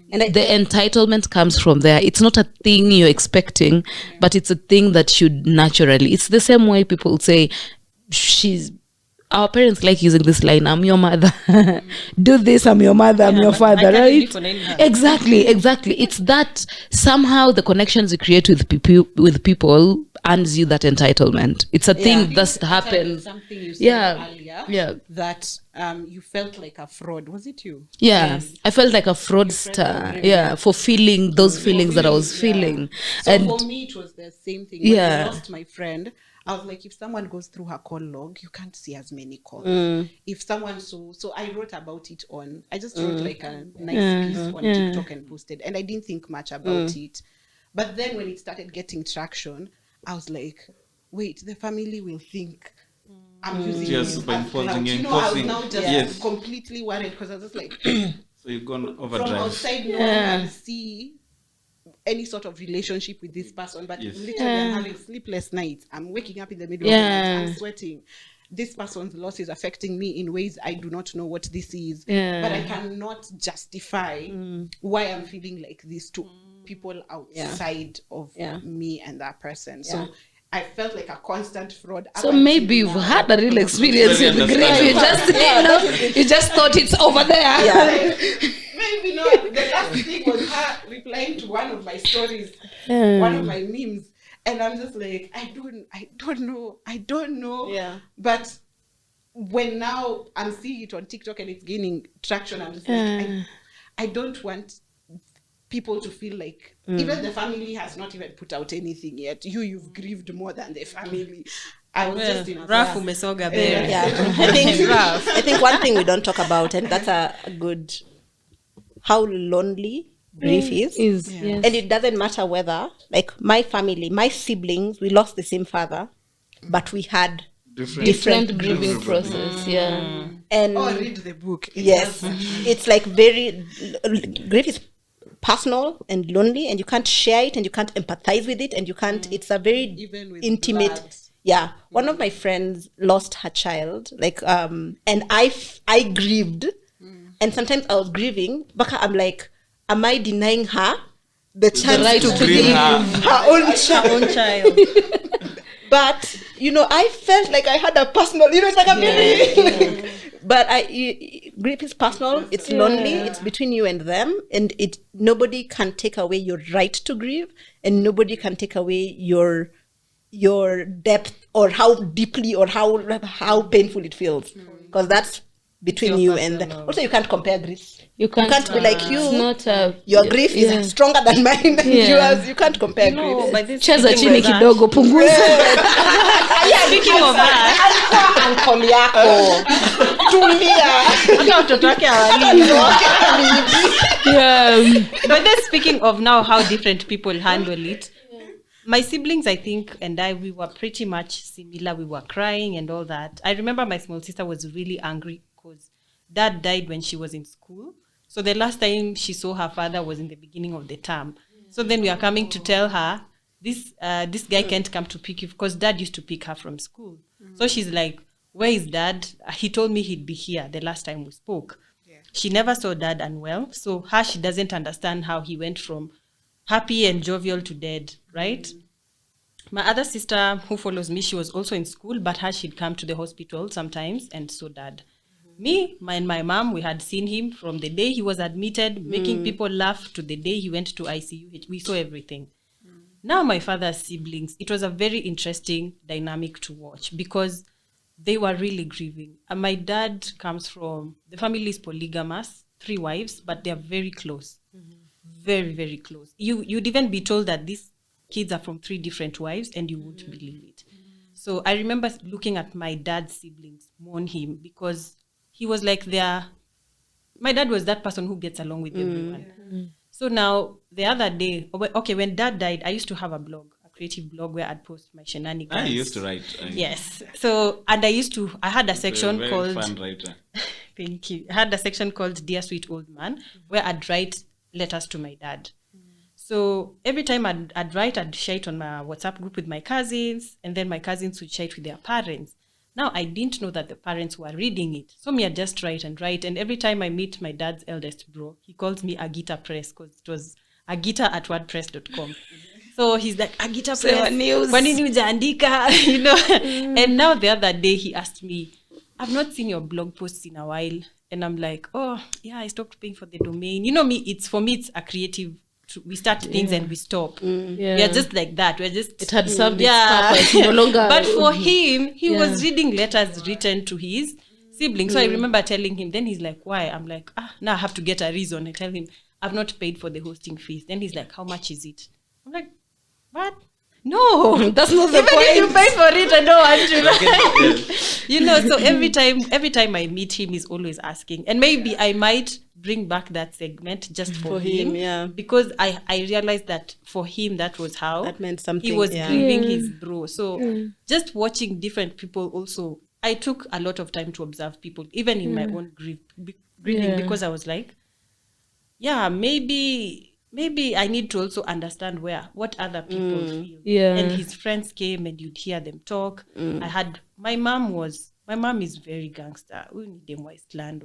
[SPEAKER 3] And the entitlement comes from there. It's not a thing you're expecting, but it's a thing that should naturally. It's the same way people say, our parents like using this line, I'm your mother. Do this, I'm your mother, I'm your father, right? Exactly. It's that somehow the connections you create with people earns you that entitlement. It's a thing that happens.
[SPEAKER 2] Something you said earlier, that you felt like a fraud. Was it you?
[SPEAKER 3] Yeah, yes. I felt like a fraudster. For feeling those feelings that I was feeling.
[SPEAKER 2] So and for me, it was the same thing. When I lost my friend, I was like, if someone goes through her call log, you can't see as many calls. If someone so I wrote about it I just wrote like a nice piece on TikTok and posted, and I didn't think much about it. But then when it started getting traction, I was like, wait, the family will think I'm using
[SPEAKER 4] just by imposing.
[SPEAKER 2] I was now just completely worried, because I was just like,
[SPEAKER 4] so you've gone overdrive. From
[SPEAKER 2] outside, no one can see any sort of relationship with this person, but literally I'm having sleepless nights. I'm waking up in the middle of the night, I'm sweating. This person's loss is affecting me in ways I do not know what this is, but I cannot justify why I'm feeling like this to people outside of me and that person. So I felt like a constant fraud.
[SPEAKER 1] So maybe you've had a real experience with grief. You just thought it's over there.
[SPEAKER 6] Yeah.
[SPEAKER 2] Maybe not. The last thing was her replying to one of my stories, one of my memes, and I'm just like, I don't know.
[SPEAKER 6] Yeah.
[SPEAKER 2] But when now I'm seeing it on TikTok and it's gaining traction, I'm just like, I don't want people to feel like even the family has not even put out anything yet. You've grieved more than the family. I was just in a
[SPEAKER 5] rough umesoga bare.
[SPEAKER 6] Yeah. I think one thing we don't talk about, and that's a good, how lonely grief is.
[SPEAKER 1] Yes.
[SPEAKER 6] And it doesn't matter whether, like my family, my siblings, we lost the same father, but we had
[SPEAKER 1] different grieving process. Yeah.
[SPEAKER 6] And
[SPEAKER 2] read the book.
[SPEAKER 6] yes, it's like grief is personal and lonely, and you can't share it, and you can't empathize with it, and you can't. It's a very
[SPEAKER 2] Even with
[SPEAKER 6] intimate.
[SPEAKER 2] blood.
[SPEAKER 6] Yeah, one of my friends lost her child, and I grieved, and sometimes I was grieving, but I'm like, am I denying her the chance
[SPEAKER 1] right
[SPEAKER 6] to
[SPEAKER 1] to
[SPEAKER 6] grieve
[SPEAKER 1] grieve
[SPEAKER 6] her own child? But I felt like I had a personal, it's like a very. But grief is personal. It's lonely. It's between you and them, and nobody can take away your right to grieve, and nobody can take away your depth or how deeply or how painful it feels, because that's between you and them. Also, you can't compare grief.
[SPEAKER 1] You can't
[SPEAKER 6] be like you.
[SPEAKER 1] It's not
[SPEAKER 6] Your grief is stronger than mine. Yours, you can't compare grief.
[SPEAKER 5] But this
[SPEAKER 1] cheza
[SPEAKER 5] speaking
[SPEAKER 1] chini
[SPEAKER 5] of that-
[SPEAKER 1] kidogo punguza.
[SPEAKER 5] Speaking of that,
[SPEAKER 6] Uncle yako tulia.
[SPEAKER 5] hata watoto wake hawalii.
[SPEAKER 1] Yeah.
[SPEAKER 5] But then speaking of now how different people handle it, my siblings, I think, and we were pretty much similar. We were crying and all that. I remember my small sister was really angry because dad died when she was in school. So the last time she saw her father was in the beginning of the term. So then we are coming to tell her, this guy can't come to pick you because dad used to pick her from school. So she's like, where is dad? He told me he'd be here the last time we spoke. Yeah. She never saw dad unwell. So she doesn't understand how he went from happy and jovial to dead, right? My other sister who follows me, she was also in school, but she'd come to the hospital sometimes and saw dad. Me and my mom, we had seen him from the day he was admitted, making people laugh, to the day he went to ICU. We saw everything. Now my father's siblings, it was a very interesting dynamic to watch because they were really grieving. And my dad comes from, the family is polygamous, 3 wives, but they are very close. Very, very close. You'd even be told that these kids are from 3 different wives and you wouldn't believe it. So I remember looking at my dad's siblings mourn him because he was like my dad was that person who gets along with everyone. So now the other day, when dad died, I used to have a blog, a creative blog where I'd post my shenanigans.
[SPEAKER 4] I used to write.
[SPEAKER 5] Yes. So, and I had a section
[SPEAKER 4] very
[SPEAKER 5] called...
[SPEAKER 4] fun writer.
[SPEAKER 5] Thank you. I had a section called Dear Sweet Old Man, where I'd write letters to my dad. So every time I'd write, I'd share it on my WhatsApp group with my cousins, and then my cousins would share it with their parents. Now, I didn't know that the parents were reading it. So me, I'd just write, and every time I meet my dad's eldest bro, he calls me Agita Press, because it was agita@wordpress.com. So he's like, Agita Press, kwa nini hujaandika? And now the other day, he asked me, I've not seen your blog posts in a while. And I'm like, oh, yeah, I stopped paying for the domain. For me, it's a creative, we start things and we stop. We are just like that. We're just...
[SPEAKER 1] It had served its purpose. No longer...
[SPEAKER 5] But for him, he was reading letters written to his siblings. So I remember telling him, then he's like, why? I'm like, now I have to get a reason. I tell him, I've not paid for the hosting fees. Then he's like, how much is it? I'm like, what? No,
[SPEAKER 1] that's not the
[SPEAKER 5] even
[SPEAKER 1] point.
[SPEAKER 5] If you pay for it, I don't want to. So every time I meet him, he's always asking. And maybe I might bring back that segment just for him.
[SPEAKER 6] Yeah.
[SPEAKER 5] Because I realized that for him, that was how
[SPEAKER 6] that meant something.
[SPEAKER 5] He was grieving his bro. So just watching different people also, I took a lot of time to observe people, even in my own grieving, because I was like, maybe I need to also understand what other people feel.
[SPEAKER 1] Yeah.
[SPEAKER 5] And his friends came and you'd hear them talk. My mom is very gangster.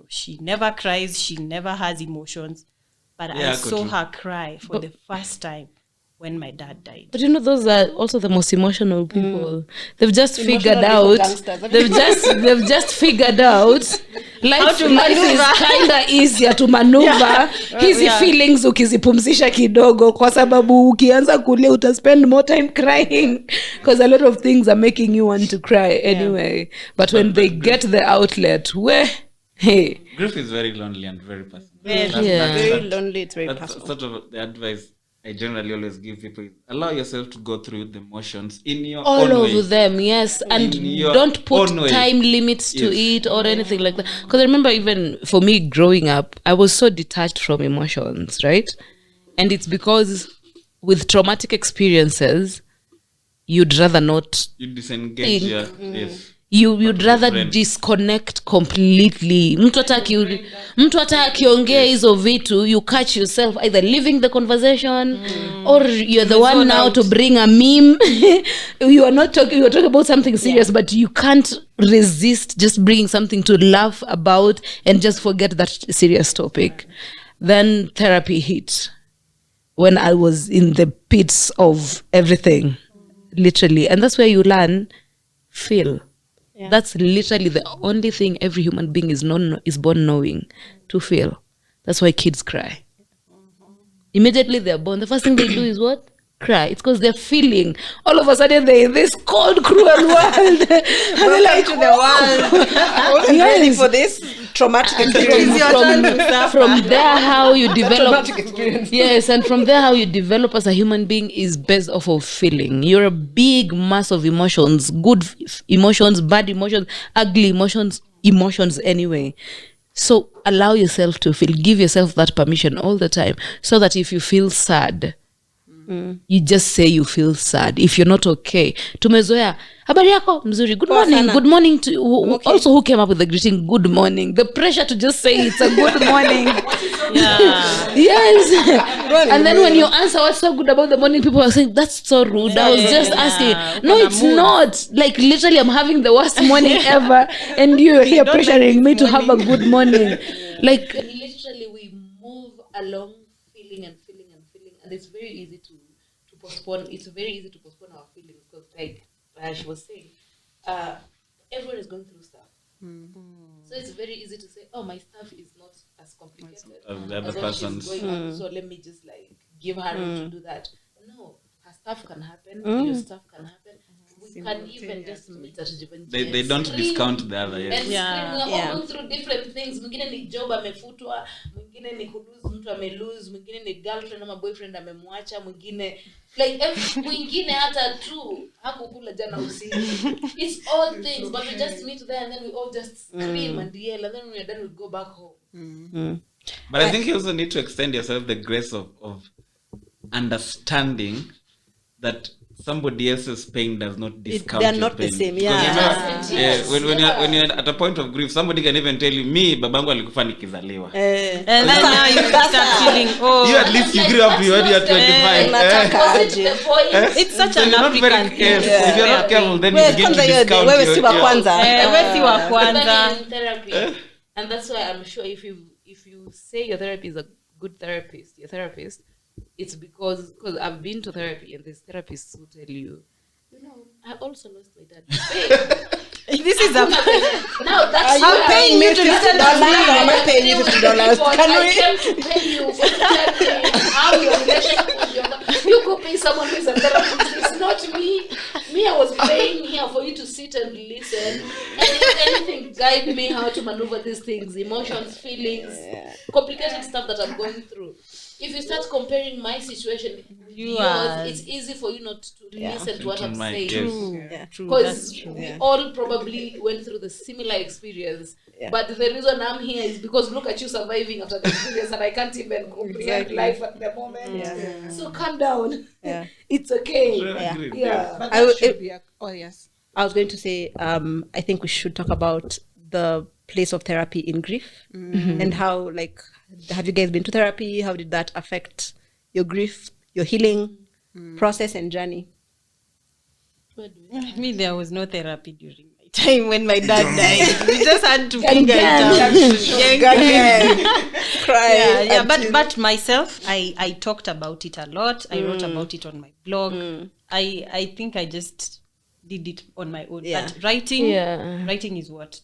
[SPEAKER 5] She never cries. She never has emotions. But I saw her cry for the first time when my dad died.
[SPEAKER 1] But those are also the most emotional people. They've just figured
[SPEAKER 6] Emotional
[SPEAKER 1] out.
[SPEAKER 6] gangsters.
[SPEAKER 1] They've just figured out. Life is kinda easier to maneuver. Hizi feelings ukizipumzisha kidogo kwa sababu ukianza kulia uta spend more time crying because a lot of things are making you want to cry anyway. But when they get the outlet, hey.
[SPEAKER 4] Grief is very lonely and very personal.
[SPEAKER 6] Very lonely, it's very
[SPEAKER 4] That's
[SPEAKER 6] personal.
[SPEAKER 4] sort of the advice I generally always give people. Allow yourself to go through the emotions in your
[SPEAKER 1] All
[SPEAKER 4] own
[SPEAKER 1] of
[SPEAKER 4] way.
[SPEAKER 1] them, yes, and
[SPEAKER 4] In your
[SPEAKER 1] don't put
[SPEAKER 4] own way.
[SPEAKER 1] time limits to
[SPEAKER 4] Yes.
[SPEAKER 1] it or anything like that. Because I remember even for me growing up, I was so detached from emotions, right? And it's because with traumatic experiences, you'd rather not
[SPEAKER 4] You disengage.
[SPEAKER 1] Think.
[SPEAKER 4] Yes.
[SPEAKER 1] you'd rather
[SPEAKER 4] friend.
[SPEAKER 1] disconnect completely. Mtu hata akiongea hizo vitu, you catch yourself either leaving the conversation or you're the one now to bring a meme. You're talking about something serious, but you can't resist just bringing something to laugh about and just forget that serious topic. Then therapy hit when I was in the pits of everything, literally. And that's where you learn, feel. That's literally the only thing every human being is born knowing, to feel. That's why kids cry. Immediately they're born, the first thing they do is what? Cry. It's because they're feeling. All of a sudden they're in this cold, cruel world. And they're like,
[SPEAKER 6] to the world. I wasn't ready for this traumatic experience.
[SPEAKER 1] from there how you develop
[SPEAKER 6] Traumatic experience.
[SPEAKER 1] yes, and from there how you develop as a human being is based off of feeling. You're a big mass of emotions, good emotions, bad emotions, ugly emotions anyway. So allow yourself to feel, give yourself that permission all the time, so that if you feel sad, you just say you feel sad. If you're not okay, tumezoea habari yako mzuri, good morning to also who came up with the greeting good morning. The pressure to just say it's a good morning. Yes. And then when you answer what's so good about the morning, people are saying that's so rude. I was just asking. No, it's not. Like literally I'm having the worst morning ever and you're here pressuring me to have a good morning. Like literally we move along feeling and it's very easy to postpone. It's very easy to postpone our feelings because, like she was saying, everyone is going through stuff. So it's very easy to say, "Oh, my stuff is not as complicated
[SPEAKER 4] As the other
[SPEAKER 1] as what she's
[SPEAKER 4] person's.
[SPEAKER 1] going on, so let me just like give her room to do that." No, her stuff can happen. Your stuff can happen. We can even just meet at different.
[SPEAKER 4] They don't discount the other. Yes.
[SPEAKER 1] And we're all going through different things. Mwingine ni job amefutwa, mwingine ni kulose, mtu amelose, mwingine ni girlfriend ama boyfriend amemwacha, mwingine like mwingine hata tu hakukula jana usiku. It's all things, but we just meet there and then we all just scream and yell, and then when we're done we go back home.
[SPEAKER 4] But I think you also need to extend yourself the grace of understanding that somebody else's pain does not discount
[SPEAKER 6] They're
[SPEAKER 4] your
[SPEAKER 6] not
[SPEAKER 4] pain.
[SPEAKER 6] the same,
[SPEAKER 4] Because when you're at a point of grief, somebody can even tell you, me babangu alikufa nikizaliwa.
[SPEAKER 5] And then now you start feeling,
[SPEAKER 4] You at least you grew up when you're 25.
[SPEAKER 5] it's such
[SPEAKER 4] So
[SPEAKER 5] an
[SPEAKER 4] you're not very
[SPEAKER 5] African
[SPEAKER 4] careful.
[SPEAKER 5] thing.
[SPEAKER 4] If you're not careful, then you
[SPEAKER 6] Wewe
[SPEAKER 4] begin to
[SPEAKER 6] kwanza hiyo
[SPEAKER 4] discount
[SPEAKER 6] wewe si wa
[SPEAKER 4] your
[SPEAKER 6] kwanza.
[SPEAKER 5] Wewe si wa
[SPEAKER 1] But
[SPEAKER 5] kwanza.
[SPEAKER 1] then in therapy, and that's why I'm sure if you say your therapist is a good therapist, it's because I've been to therapy and there's therapists who tell you, I also lost my dad.
[SPEAKER 5] This is a
[SPEAKER 1] Now that's
[SPEAKER 6] I'm paying you to listen to me. I'm not paying you $50.
[SPEAKER 1] I came to pay you for telling me how your relationship with you go pay someone who's a therapist. It's not me. I was paying here for you to sit and listen and if anything guide me how to maneuver these things, emotions, feelings, complicated stuff that I'm going through. If you start comparing my situation with yours, it's easy for you not to listen to what I'm saying.
[SPEAKER 6] True.
[SPEAKER 1] Because we all probably went through the similar experience. But the reason I'm here is because look at you surviving after the experience and I can't even comprehend life at the moment. So calm down. It's okay.
[SPEAKER 2] But that should be yes.
[SPEAKER 6] I was going to say, I think we should talk about the place of therapy in grief and how, like, have you guys been to therapy? How did that affect your grief, your healing process and journey?
[SPEAKER 5] Me, there was no therapy during my time when my dad died. We just had to figure it out.
[SPEAKER 6] Cry.
[SPEAKER 5] Yeah. But myself, I talked about it a lot. I wrote about it on my blog. I think I just did it on my own.
[SPEAKER 6] Yeah.
[SPEAKER 5] But writing is what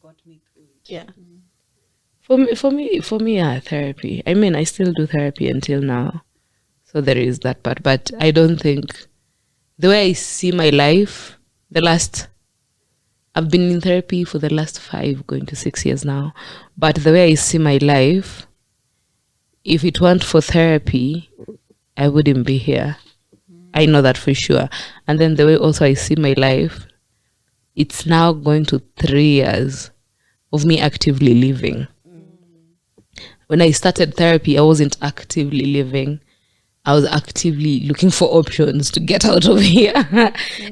[SPEAKER 5] got me through it.
[SPEAKER 6] Yeah.
[SPEAKER 3] For me, therapy. I mean, I still do therapy until now. So there is that part. But I don't think the way I see my life, I've been in therapy for the last 5, going to 6 years now. But the way I see my life, if it weren't for therapy, I wouldn't be here. I know that for sure. And then the way also I see my life, it's now going to 3 years of me actively living. When I started therapy, I wasn't actively living. I was actively looking for options to get out of here.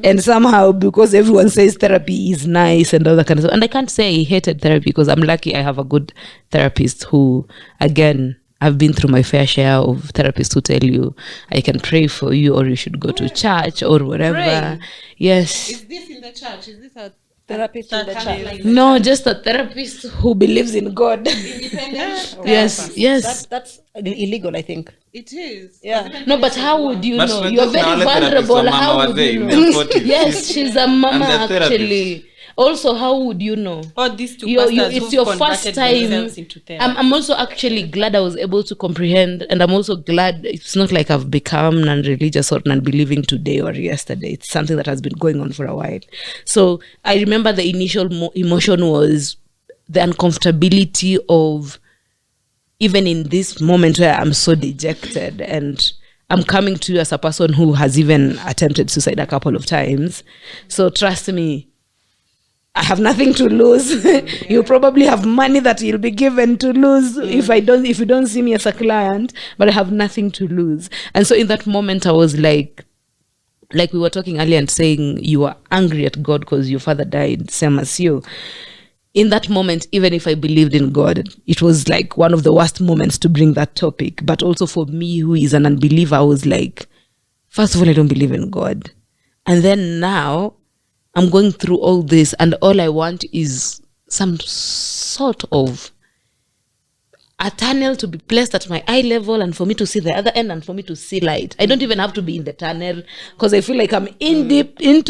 [SPEAKER 3] And somehow, because everyone says therapy is nice and all that kind of stuff, and I can't say I hated therapy because I'm lucky I have a good therapist who, again, I've been through my fair share of therapists who tell you, I can pray for you, or you should go to church or whatever.
[SPEAKER 2] Pray.
[SPEAKER 3] Yes.
[SPEAKER 2] Is this in the church? Is this a
[SPEAKER 6] Therapist in the church.
[SPEAKER 2] like
[SPEAKER 3] No, just a therapist who believes in God.
[SPEAKER 2] independent?
[SPEAKER 3] Yes.
[SPEAKER 6] That's illegal, I think.
[SPEAKER 2] It is.
[SPEAKER 6] Yeah.
[SPEAKER 3] No, but how would you
[SPEAKER 4] But
[SPEAKER 3] know?
[SPEAKER 4] we
[SPEAKER 3] You're
[SPEAKER 4] don't
[SPEAKER 3] very
[SPEAKER 4] know, let therapists
[SPEAKER 3] vulnerable.
[SPEAKER 4] or
[SPEAKER 3] How
[SPEAKER 4] mama
[SPEAKER 3] would
[SPEAKER 4] were
[SPEAKER 3] you
[SPEAKER 4] there in
[SPEAKER 3] know?
[SPEAKER 4] their 40s.
[SPEAKER 3] Yes, she's a mama
[SPEAKER 4] And they're
[SPEAKER 3] actually. Also, how would you know?
[SPEAKER 5] All these two
[SPEAKER 3] It's
[SPEAKER 5] pastors
[SPEAKER 3] your
[SPEAKER 5] who've
[SPEAKER 3] first
[SPEAKER 5] converted
[SPEAKER 3] time.
[SPEAKER 5] themselves into therapy.
[SPEAKER 3] I'm also actually glad I was able to comprehend, and I'm also glad it's not like I've become non-religious or non-believing today or yesterday. It's something that has been going on for a while. So I remember the initial emotion was the uncomfortability of, even in this moment where I'm so dejected and I'm coming to you as a person who has even attempted suicide a couple of times. So trust me, I have nothing to lose. You probably have money that you'll be given to lose if you don't see me as a client, but I have nothing to lose. And so in that moment I was like we were talking earlier and saying you were angry at God because your father died, same as you. In that moment, even if I believed in God, it was like one of the worst moments to bring that topic. But also for me, who is an unbeliever, I was like, first of all, I don't believe in God. And then now I'm going through all this, and all I want is some sort of a tunnel to be placed at my eye level, and for me to see the other end, and for me to see light. I don't even have to be in the tunnel because I feel like I'm into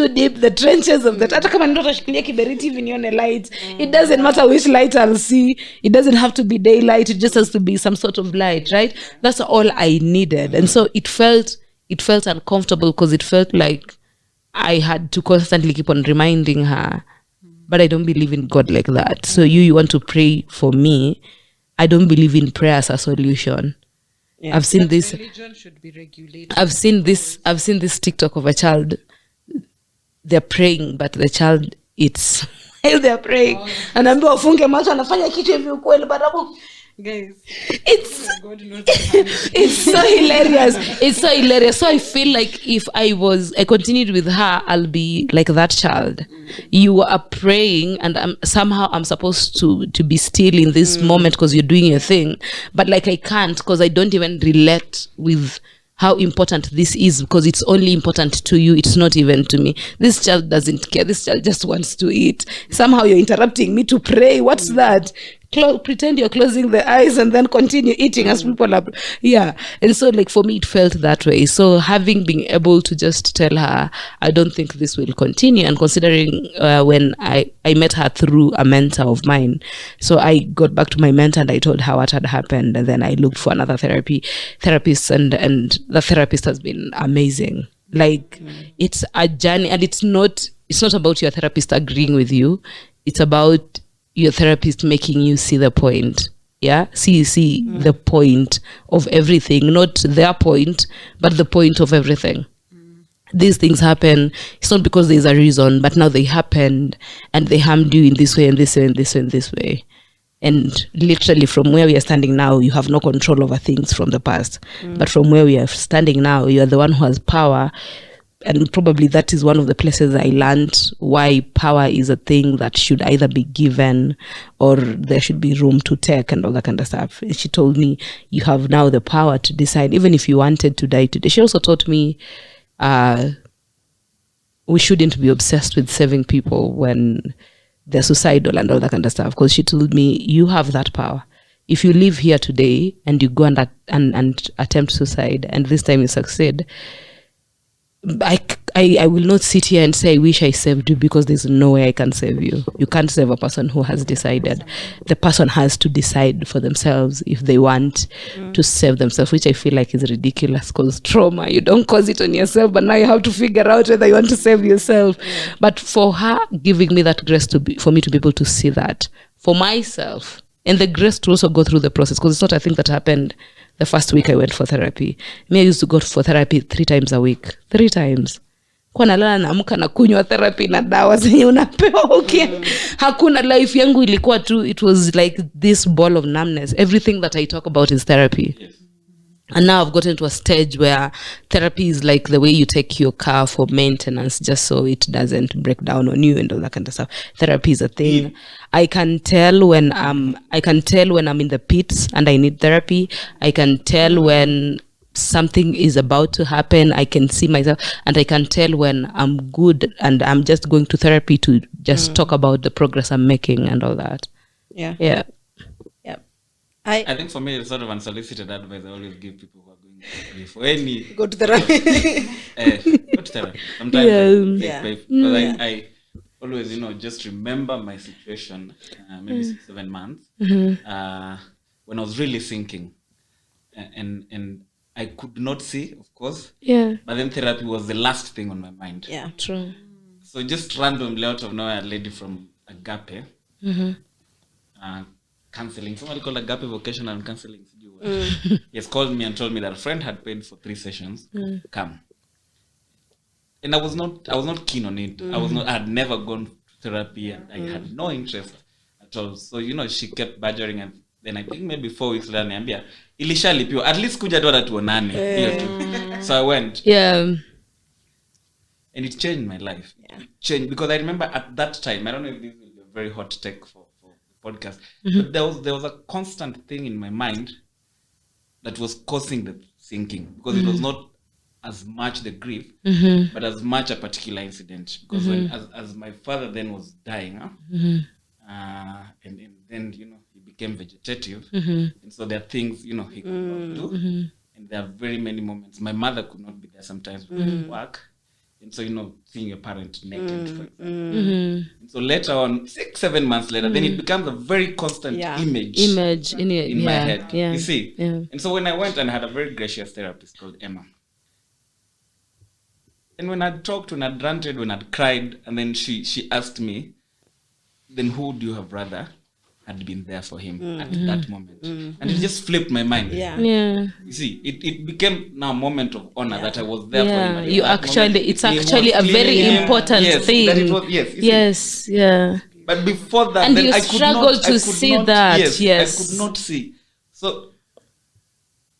[SPEAKER 3] the trenches of the hata kama ndio tashikilia kiberiti hivi nione light. It doesn't matter which light I'll see. It doesn't have to be daylight. It just has to be some sort of light, right? That's all I needed. And so it felt uncomfortable because it felt like I had to constantly keep on reminding her, but I don't believe in God like that. So you want to pray for me. I don't believe in prayer as a solution. Yeah. I've seen this.
[SPEAKER 2] Religion should be regulated.
[SPEAKER 3] I've seen this TikTok of a child. They're praying, but the child eats while they're praying. And I'm wafunge macho anafanya kitu hivi ukweli, but
[SPEAKER 2] guys, God knows
[SPEAKER 3] it's so hilarious. It's so hilarious. So I feel like if I continued with her, I'll be like that child. You are praying, and somehow I'm supposed to be still in this moment because you're doing your thing, but like I can't because I don't even relate with how important this is, because it's only important to you, it's not even to me. This child doesn't care. This child just wants to eat. Somehow you're interrupting me to pray. What's that? Pretend you're closing the eyes and then continue eating as people are. Yeah. And so like for me, it felt that way. So having been able to just tell her, I don't think this will continue, and considering when I met her through a mentor of mine. So I got back to my mentor and I told her what had happened, and then I looked for another therapist, and the therapist has been amazing. Like it's a journey, and it's not about your therapist agreeing with you. It's about your therapist making you see the point. Yeah, see the point of everything, not their point, but the point of everything. These things happen. It's not because there's a reason, but now they happened and they harmed you in this way and this way and this way and this way. And literally from where we are standing now, you have no control over things from the past. But from where we are standing now, you are the one who has power. And probably that is one of the places I learned why power is a thing that should either be given or there should be room to take and all that kind of stuff. And she told me, you have now the power to decide, even if you wanted to die today. She also taught me, we shouldn't be obsessed with saving people when they're suicidal and all that kind of stuff. Because she told me, you have that power. If you live here today and you go and attempt suicide, and this time you succeed, I will not sit here and say I wish I saved you, because there's no way I can save you. You can't save a person who has decided. The person has to decide for themselves if they want to save themselves, which I feel like is ridiculous, because trauma, you don't cause it on yourself, but now you have to figure out whether you want to save yourself. But for her giving me that grace for me to be able to see that for myself, and the grace to also go through the process, because it's not a thing that happened the first week I went for therapy. Me, I used to go for therapy 3 times a week. 3 times. Kwa nalala naamka na kunywa therapy na dawa zenye unapewa hakuna. Life yangu ilikuwa tu, it was like this ball of numbness. Everything that I talk about is therapy. Yes. And now I've gotten to a stage where therapy is like the way you take your car for maintenance, just so it doesn't break down on you and all that kind of stuff. Therapy is a thing. I can tell when I'm in the pits and I need therapy. I can tell when something is about to happen. I can see myself, and I can tell when I'm good and I'm just going to therapy to just talk about the progress I'm making and all that. Yeah.
[SPEAKER 4] I think for me, it's sort of unsolicited advice I always give people who are going to therapy. For any,
[SPEAKER 6] go to therapy.
[SPEAKER 4] Go to therapy. Sometimes because I always, just remember my situation, maybe 6-7 months, when I was really thinking, and I could not see, of course. Yeah. But then therapy was the last thing on my mind.
[SPEAKER 3] Yeah, true.
[SPEAKER 4] So just randomly out of nowhere, a lady from Agape, counseling, somebody called Agape Vocational and Counseling. He has called me and told me that a friend had paid for 3 sessions. Come. And I was not keen on it. I had never gone to therapy, and I had no interest at all. So, she kept badgering, and then I think maybe 4 weeks later, niambia, ilishalipiwa, at least kuja dola tuonane. So I went.
[SPEAKER 3] Yeah.
[SPEAKER 4] And it changed my life. Yeah. It changed, because I remember at that time, I don't know if this will be a very hot take for the podcast, but there was a constant thing in my mind that was causing the thinking, because it was not as much the grief, but as much a particular incident. Because when, as my father then was dying, and then, he became vegetative, and so there are things, he could not do, and there are very many moments. My mother could not be there sometimes because of work, and so, seeing your parent naked, for example. And so later on, 6-7 months later, then it becomes a very constant image in my head. Yeah. You see? Yeah. And so when I went, and I had a very gracious therapist called Emma. And when I'd talked, when I'd ranted, when I'd cried, and then she asked me, then who do you have rather had been there for him at that moment? And it just flipped my mind.
[SPEAKER 3] Yeah.
[SPEAKER 4] You see, it became now a moment of honor that I was there for him.
[SPEAKER 3] You actually, it's actually a very important thing.
[SPEAKER 4] That it was, yes.
[SPEAKER 3] Yeah.
[SPEAKER 4] But before that,
[SPEAKER 3] and
[SPEAKER 4] then
[SPEAKER 3] you
[SPEAKER 4] I could
[SPEAKER 3] struggle
[SPEAKER 4] not
[SPEAKER 3] to see that.
[SPEAKER 4] Yes, I could not see. So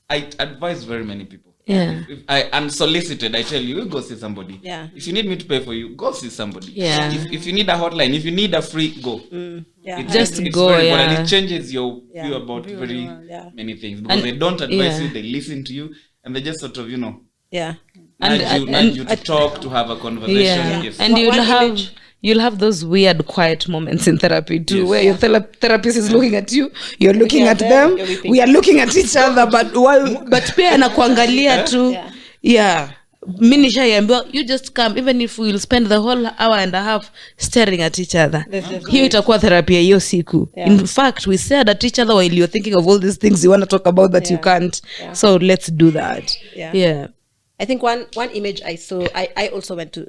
[SPEAKER 4] I advise very many people.
[SPEAKER 3] Yeah.
[SPEAKER 4] If I unsolicited, I tell you, go see somebody.
[SPEAKER 6] Yeah.
[SPEAKER 4] If you need me to pay for you, go see somebody.
[SPEAKER 3] Yeah.
[SPEAKER 4] If you need a hotline, if you need a free, go.
[SPEAKER 3] Just go.
[SPEAKER 4] Very important. It changes your view about very many things, because they don't advise you, they listen to you, and they just sort of, nudge you to talk, to have a conversation.
[SPEAKER 3] Yeah.
[SPEAKER 4] Yes.
[SPEAKER 3] And you'll have those weird quiet moments in therapy too, where your therapist is looking at you, you're looking at them, we are looking at each other, but pia anakuangalia tu. Yeah. Mimi nishaiambiwa, you just come, even if we'll spend the whole hour and a half staring at each other. Hiyo itakuwa therapy ya hiyo siku. In fact, we stared at each other while you're thinking of all these things you want to talk about that you can't. So let's do that. Yeah.
[SPEAKER 6] I think one image I saw, I also went to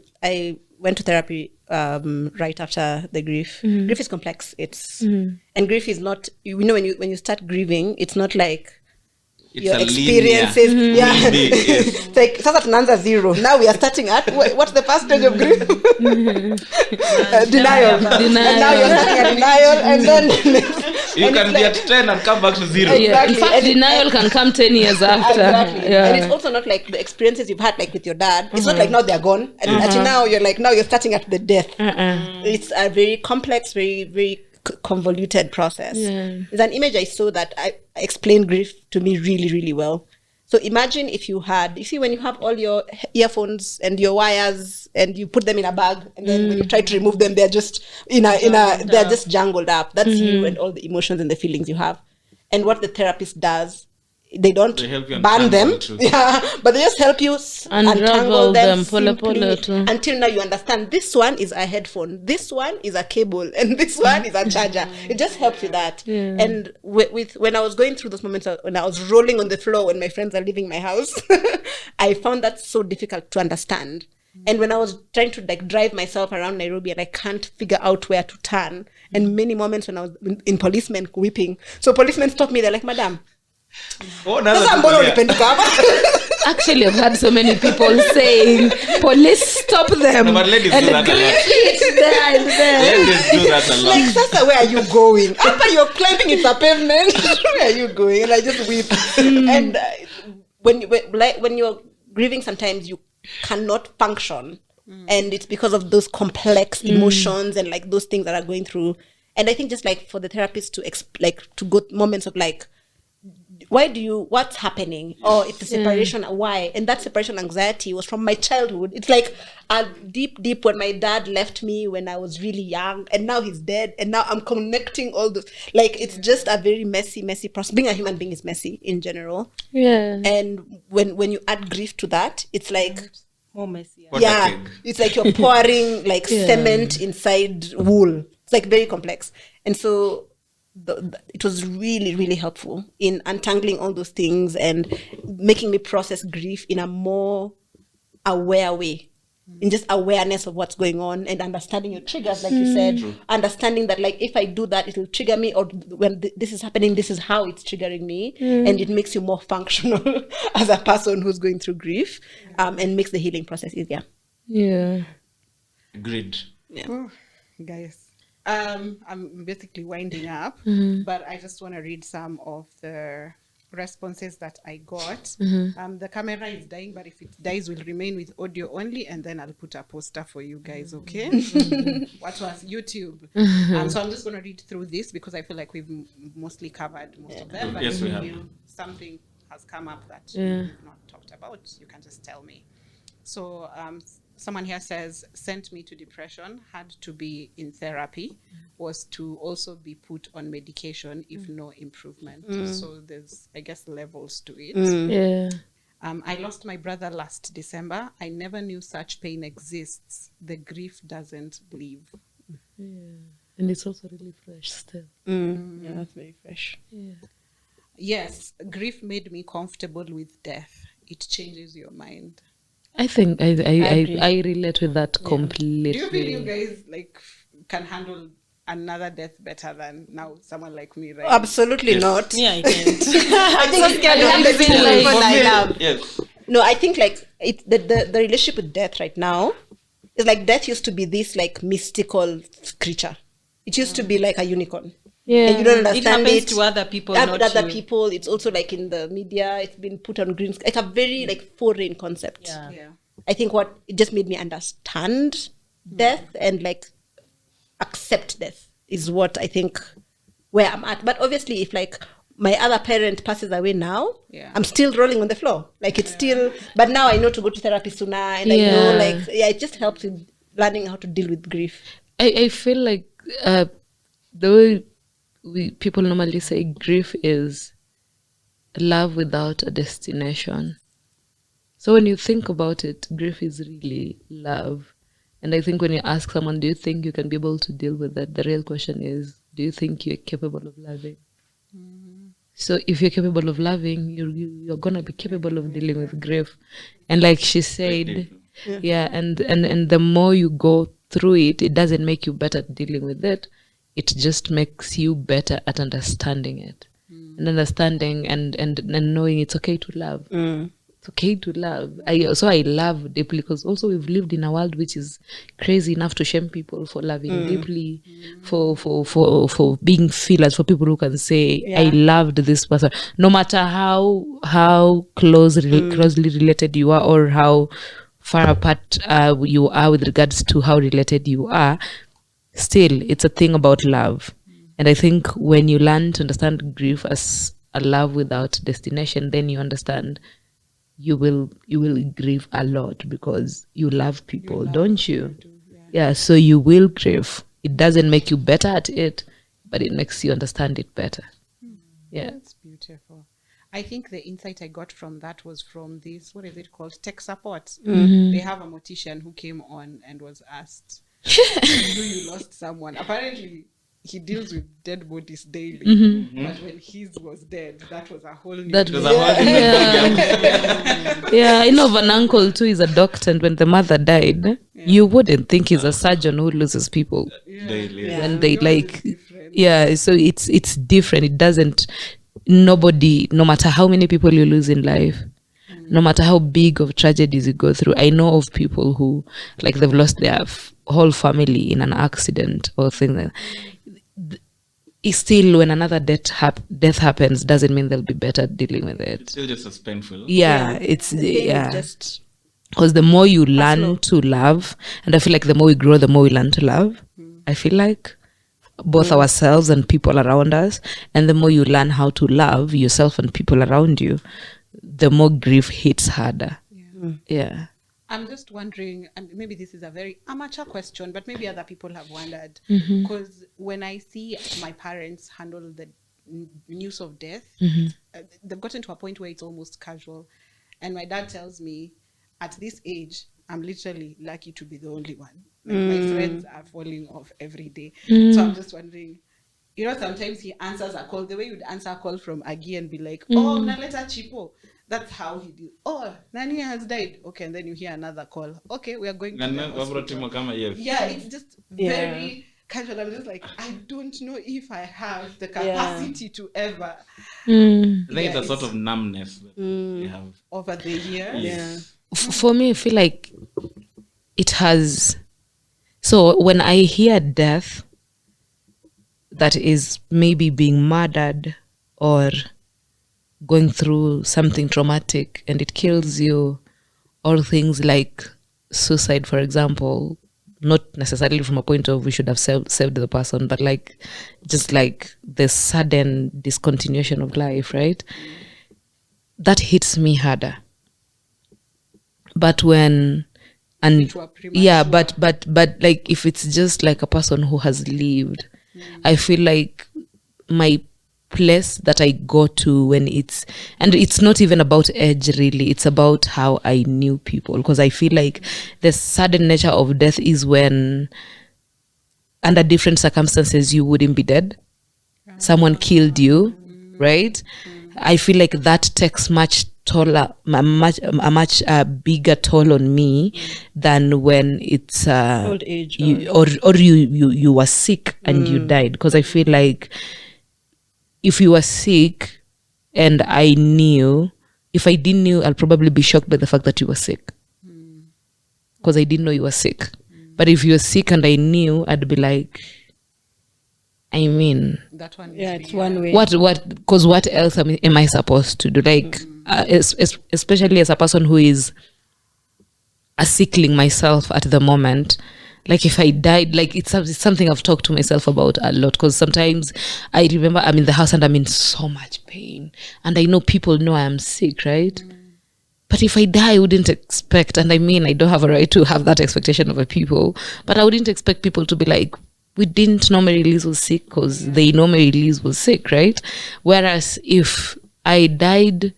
[SPEAKER 6] therapy right after the grief. Grief is complex. And grief is not, when you start grieving, it's not like
[SPEAKER 4] it's
[SPEAKER 6] your experiences. It's like sasa tunaanza 0. Now we are starting at what's the first stage of grief? Denial. And now you're starting at denial, and then
[SPEAKER 4] you can be at 10 and come back to 0.
[SPEAKER 3] Exactly. In fact, denial can come 10 years after.
[SPEAKER 6] Exactly. And it's also not like the experiences you've had, like with your dad. It's not like now they're gone, and actually now you're starting at the death. It's a very complex, very, very convoluted process. There's an image I saw that I explained grief to me really, really well. So imagine if you see when you have all your earphones and your wires and you put them in a bag, and then when you try to remove them, they're just they're just jangled up. That's you and all the emotions and the feelings you have. And what the therapist does, they don't ban them, but they just help you untangle them until now you understand this one is a headphone, this one is a cable, and this one is a charger. It just helps with that. And with when I was going through those moments when I was rolling on the floor when my friends are leaving my house, I found that so difficult to understand. And when I was trying to like drive myself around Nairobi and I can't figure out where to turn, and many moments when I was in policemen weeping, so policemen stopped me, they're like, madam,
[SPEAKER 1] actually I've had so many people saying, police, stop them.
[SPEAKER 4] No, but ladies do that a lot. Ladies do that a lot.
[SPEAKER 6] Like, Sasa, where are you going? After you're climbing, it's a pavement. Where are you going? And I just weep. And when you're grieving, sometimes you cannot function, and it's because of those complex emotions and like those things that are going through. And I think just like for the therapist to go moments of like, what's happening? Or it's a separation, why? And that separation anxiety was from my childhood. It's like a deep when my dad left me when I was really young, and now he's dead, and now I'm connecting all those. Like, it's just a very messy process. Being a human being is messy in general. Yeah. And when you add grief to that, it's like
[SPEAKER 5] more messy.
[SPEAKER 6] It's like you're pouring like cement inside wool. It's like very complex. And so it was really, really helpful in untangling all those things and making me process grief in a more aware way, in just awareness of what's going on and understanding your triggers, like you said, understanding that like if I do that, it will trigger me, or when this is happening, this is how it's triggering me, and it makes you more functional as a person who's going through grief, and makes the healing process easier.
[SPEAKER 1] Yeah.
[SPEAKER 4] Agreed.
[SPEAKER 6] Yeah.
[SPEAKER 2] Oh, guys. I'm basically winding up, but I just want to read some of the responses that I got. The camera is dying, but if it dies, we'll remain with audio only, and then I'll put a poster for you guys, okay? What was YouTube? So I'm just going to read through this because I feel like we've mostly covered most of them. But
[SPEAKER 4] Yes, we have.
[SPEAKER 2] if something has come up that we've not talked about, you can just tell me. So someone here says, sent me to depression, had to be in therapy, was to also be put on medication if no improvement. So there's, I guess, levels to it.
[SPEAKER 1] Yeah.
[SPEAKER 2] I lost my brother last December. I never knew such pain exists. The grief doesn't leave.
[SPEAKER 1] Yeah. And it's also really fresh still.
[SPEAKER 6] Yeah, that's very fresh.
[SPEAKER 1] Yeah.
[SPEAKER 2] Yes, grief made me comfortable with death. It changes your mind.
[SPEAKER 1] I think I relate with that completely.
[SPEAKER 2] Do you feel you guys like can handle another death better than now someone like me, right?
[SPEAKER 6] Absolutely not.
[SPEAKER 5] Yeah, I can't.
[SPEAKER 6] I think
[SPEAKER 4] Yes.
[SPEAKER 6] No, I think like the relationship with death right now is like death used to be this like mystical creature. It used to be like a unicorn.
[SPEAKER 1] Yeah.
[SPEAKER 6] And you don't understand
[SPEAKER 5] it happens to other people, not
[SPEAKER 6] other
[SPEAKER 5] you.
[SPEAKER 6] people. It's also like in the media, it's been put on green, like a very like foreign concept.
[SPEAKER 5] Yeah.
[SPEAKER 6] I think it just made me understand death and like accept death is what I think where I'm at. But obviously if like my other parent passes away now, I'm still rolling on the floor. Like it's still, but now I know to go to therapy sooner, and I know like, it just helps with learning how to deal with grief.
[SPEAKER 1] I feel like the way people normally say grief is love without a destination. So when you think about it, grief is really love. And I think when you ask someone, do you think you can be able to deal with that? The real question is, do you think you're capable of loving? So if you're capable of loving, you're going to be capable of dealing with grief. And like she said, and the more you go through it, it doesn't make you better at dealing with it. It just makes you better at understanding it. And understanding and knowing it's okay to love. It's okay to love. I love deeply because also we've lived in a world which is crazy enough to shame people for loving deeply, for being feelers, for people who can say, I loved this person. No matter how closely related you are or how far apart you are with regards to how related you are, still, it's a thing about love. And I think when you learn to understand grief as a love without destination, then you understand you will grieve a lot because you love people, don't you? Yeah, so you will grieve. It doesn't make you better at it, but it makes you understand it better. Yeah.
[SPEAKER 2] That's beautiful. I think the insight I got from that was from this, what is it called? Tech support. They have a mortician who came on and was asked, do you lost someone? Apparently, he deals with dead bodies daily. But when his was dead, that was a whole new thing.
[SPEAKER 1] Yeah, I know of an uncle too, is a doctor, and when the mother died, you wouldn't think he's a surgeon who loses people.
[SPEAKER 4] Daily.
[SPEAKER 1] When they so it's different. It doesn't, nobody, no matter how many people you lose in life, no matter how big of tragedies you go through, I know of people who, like, they've lost their whole family in an accident or things like that. It's still, when another death happens, doesn't mean they'll be better dealing with it.
[SPEAKER 4] It's still just as painful.
[SPEAKER 1] It's
[SPEAKER 6] Just
[SPEAKER 1] because the more you learn to love, and I feel like the more we grow, the more we learn to love. I feel like both ourselves and people around us, and the more you learn how to love yourself and people around you, the more grief hits harder. Yeah.
[SPEAKER 2] I'm just wondering, and maybe this is a very amateur question, but maybe other people have wondered, because when I see my parents handle the news of death, they've gotten to a point where it's almost casual. And my dad tells me, at this age, I'm literally lucky to be the only one. Like, my friends are falling off every day. So I'm just wondering, you know, sometimes he answers a call, the way you'd answer a call from Agie and be like, oh, naleta chipo. That's how he did. Oh, Nani has died. Okay, and then you hear another call. Okay, we are going to the hospital. Yeah, it's just very casual. I'm just like, I don't know if I have the capacity to ever.
[SPEAKER 4] I think it's a sort of numbness that we have
[SPEAKER 2] over the years.
[SPEAKER 1] For me, I feel like it has. So when I hear death that is maybe being murdered or going through something traumatic and it kills you, or things like suicide, for example, not necessarily from a point of we should have saved the person, but like just like the sudden discontinuation of life, right? That hits me harder. But when, and but like if it's just like a person who has lived, I feel like my place that I go to when it's not even about age really, it's about how I knew people, because I feel like the sudden nature of death is when under different circumstances you wouldn't be dead, someone killed you, right? I feel like that takes much bigger toll on me than when it's
[SPEAKER 6] old age
[SPEAKER 1] you were sick and you died, because I feel like if you were sick and I knew, if I didn't know, I'll probably be shocked by the fact that you were sick, because I didn't know you were sick. But if you were sick and I knew, I'd be like, I mean,
[SPEAKER 2] that one
[SPEAKER 6] it's one way.
[SPEAKER 1] Because what else am I supposed to do? Like, especially as a person who is a sickling myself at the moment, like if I died, like it's something I've talked to myself about a lot, because sometimes I remember I'm in the house and I'm in so much pain and I know people know I'm sick, right? But if I die, I wouldn't expect, and I mean, I don't have a right to have that expectation of people, but I wouldn't expect people to be like, we didn't know Marylize was sick, because they know Marylize was sick, right? Whereas if I died,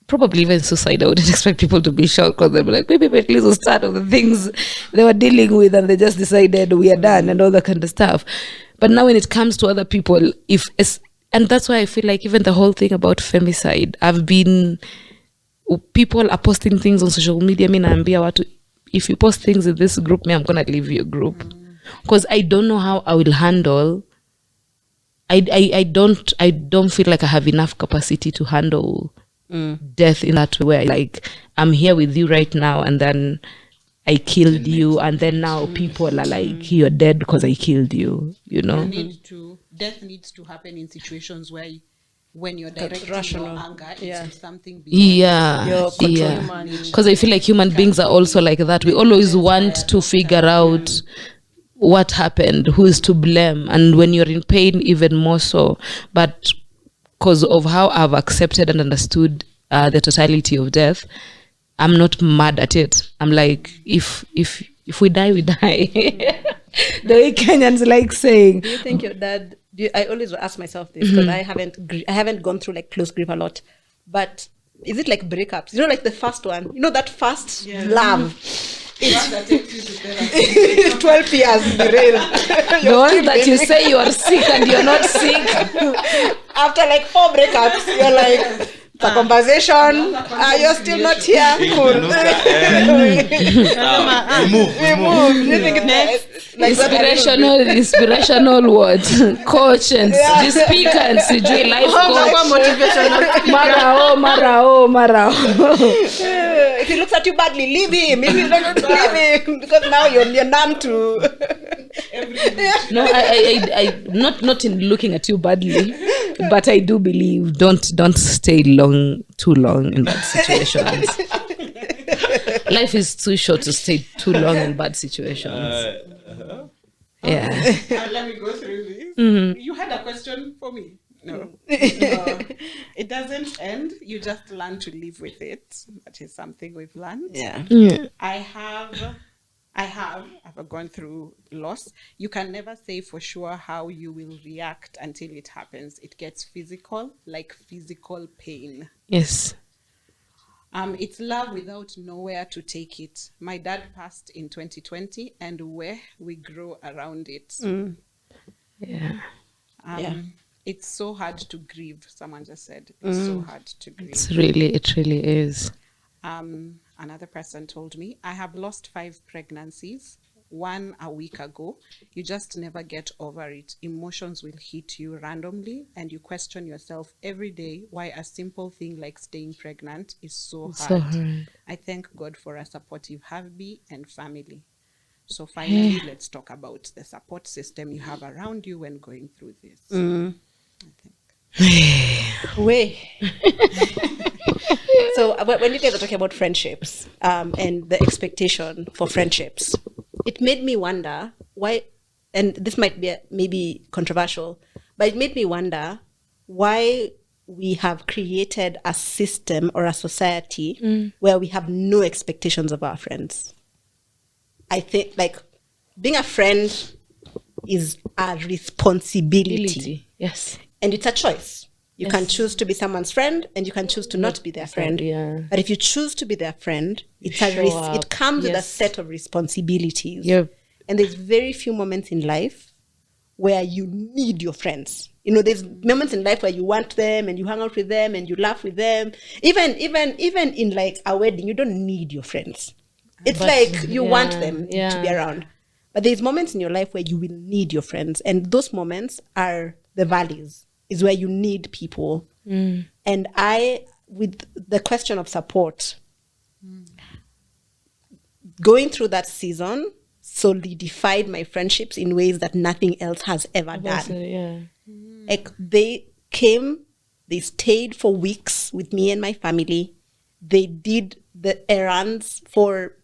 [SPEAKER 1] probably even suicide, I wouldn't expect people to be shocked, because they'd be like, maybe Marylize was tired of the things they were dealing with and they just decided we are done and all that kind of stuff. But now when it comes to other people, and that's why I feel like even the whole thing about femicide, people are posting things on social media. If you post things in this group, I'm gonna leave your group, because I don't know how I will handle. I don't feel like I have enough capacity to handle death in that way. Like, I'm here with you right now, and then I killed you, and then now people are like, you're dead because I killed you. You know,
[SPEAKER 2] death needs to happen in situations where, when you're directing your anger into something
[SPEAKER 1] beyond because I feel like human beings are also like that. We always want to figure out what happened, who is to blame, and when you're in pain even more so. But because of how I've accepted and understood
[SPEAKER 3] the totality of death, I'm not mad at it. I'm like, if we die, we die. The way Kenyans like saying.
[SPEAKER 6] Do you think your dad? I always ask myself this because I haven't gone through like close grief a lot, but is it like breakups? You know, like the first one. You know that first love. It's 12 years derailed.
[SPEAKER 3] The ones that you say you are sick and you're not sick.
[SPEAKER 6] After like 4 breakups, you're like, the conversation, you're still not here. Cool.
[SPEAKER 4] We move.
[SPEAKER 6] Do you think it's like
[SPEAKER 3] Inspirational what? Coach and speakers, life coach. Marao.
[SPEAKER 6] If he looks at you badly, leave him. If he's not, leave him, because now you're numb to.
[SPEAKER 3] No, I not in looking at you badly, but I do believe don't stay too long in bad situations. Life is too short to stay too long in bad situations. Yeah.
[SPEAKER 2] Let me go through this. You had a question for me? No. It doesn't end. You just learn to live with it. That is something we've learned.
[SPEAKER 6] Yeah.
[SPEAKER 2] I've gone through loss. You can never say for sure how you will react until it happens. It gets physical, like physical pain.
[SPEAKER 3] Yes.
[SPEAKER 2] It's love without nowhere to take it. My dad passed in 2020, and where we grow around it.
[SPEAKER 3] Yeah.
[SPEAKER 2] It's so hard to grieve. Someone just said it's so hard to grieve.
[SPEAKER 3] It really is.
[SPEAKER 2] Another person told me, I have lost 5 pregnancies, 1 a week ago. You just never get over it. Emotions will hit you randomly, and you question yourself every day why a simple thing like staying pregnant is so hard. I thank God for a supportive hubby and family. So finally, let's talk about the support system you have around you when going through this. I think.
[SPEAKER 6] So when you guys are talking about friendships and the expectation for friendships, it made me wonder why, and this might be maybe controversial, but it made me wonder why we have created a system or a society where we have no expectations of our friends. I think like being a friend is a responsibility.
[SPEAKER 3] Yes.
[SPEAKER 6] And it's a choice. You can choose to be someone's friend, and you can choose to not be their friend.
[SPEAKER 3] Yeah.
[SPEAKER 6] But if you choose to be their friend, it comes with a set of responsibilities.
[SPEAKER 3] Yep.
[SPEAKER 6] And there's very few moments in life where you need your friends. You know, there's moments in life where you want them and you hang out with them and you laugh with them. Even in like a wedding, you don't need your friends. It's like you want them to be around. But there's moments in your life where you will need your friends. And those moments are the valleys, is where you need people. And with the question of support, going through that season solidified my friendships in ways that nothing else has ever done. Like they came, they stayed for weeks with me and my family. They did the errands for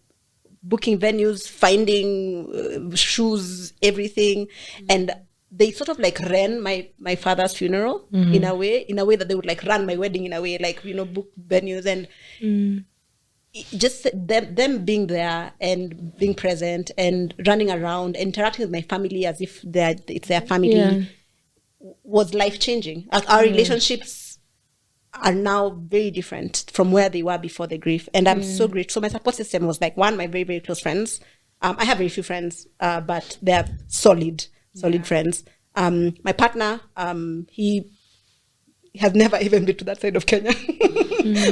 [SPEAKER 6] booking venues, finding shoes, everything. And they sort of like ran my father's funeral in a way that they would like run my wedding in a way, like, you know, book venues. And just them being there and being present and running around, interacting with my family as if it's their family was life-changing. Our relationships are now very different from where they were before the grief. And I'm so grateful. So my support system was like, one, my very, very close friends. I have very few friends, but they're solid friends. My partner, he has never even been to that side of Kenya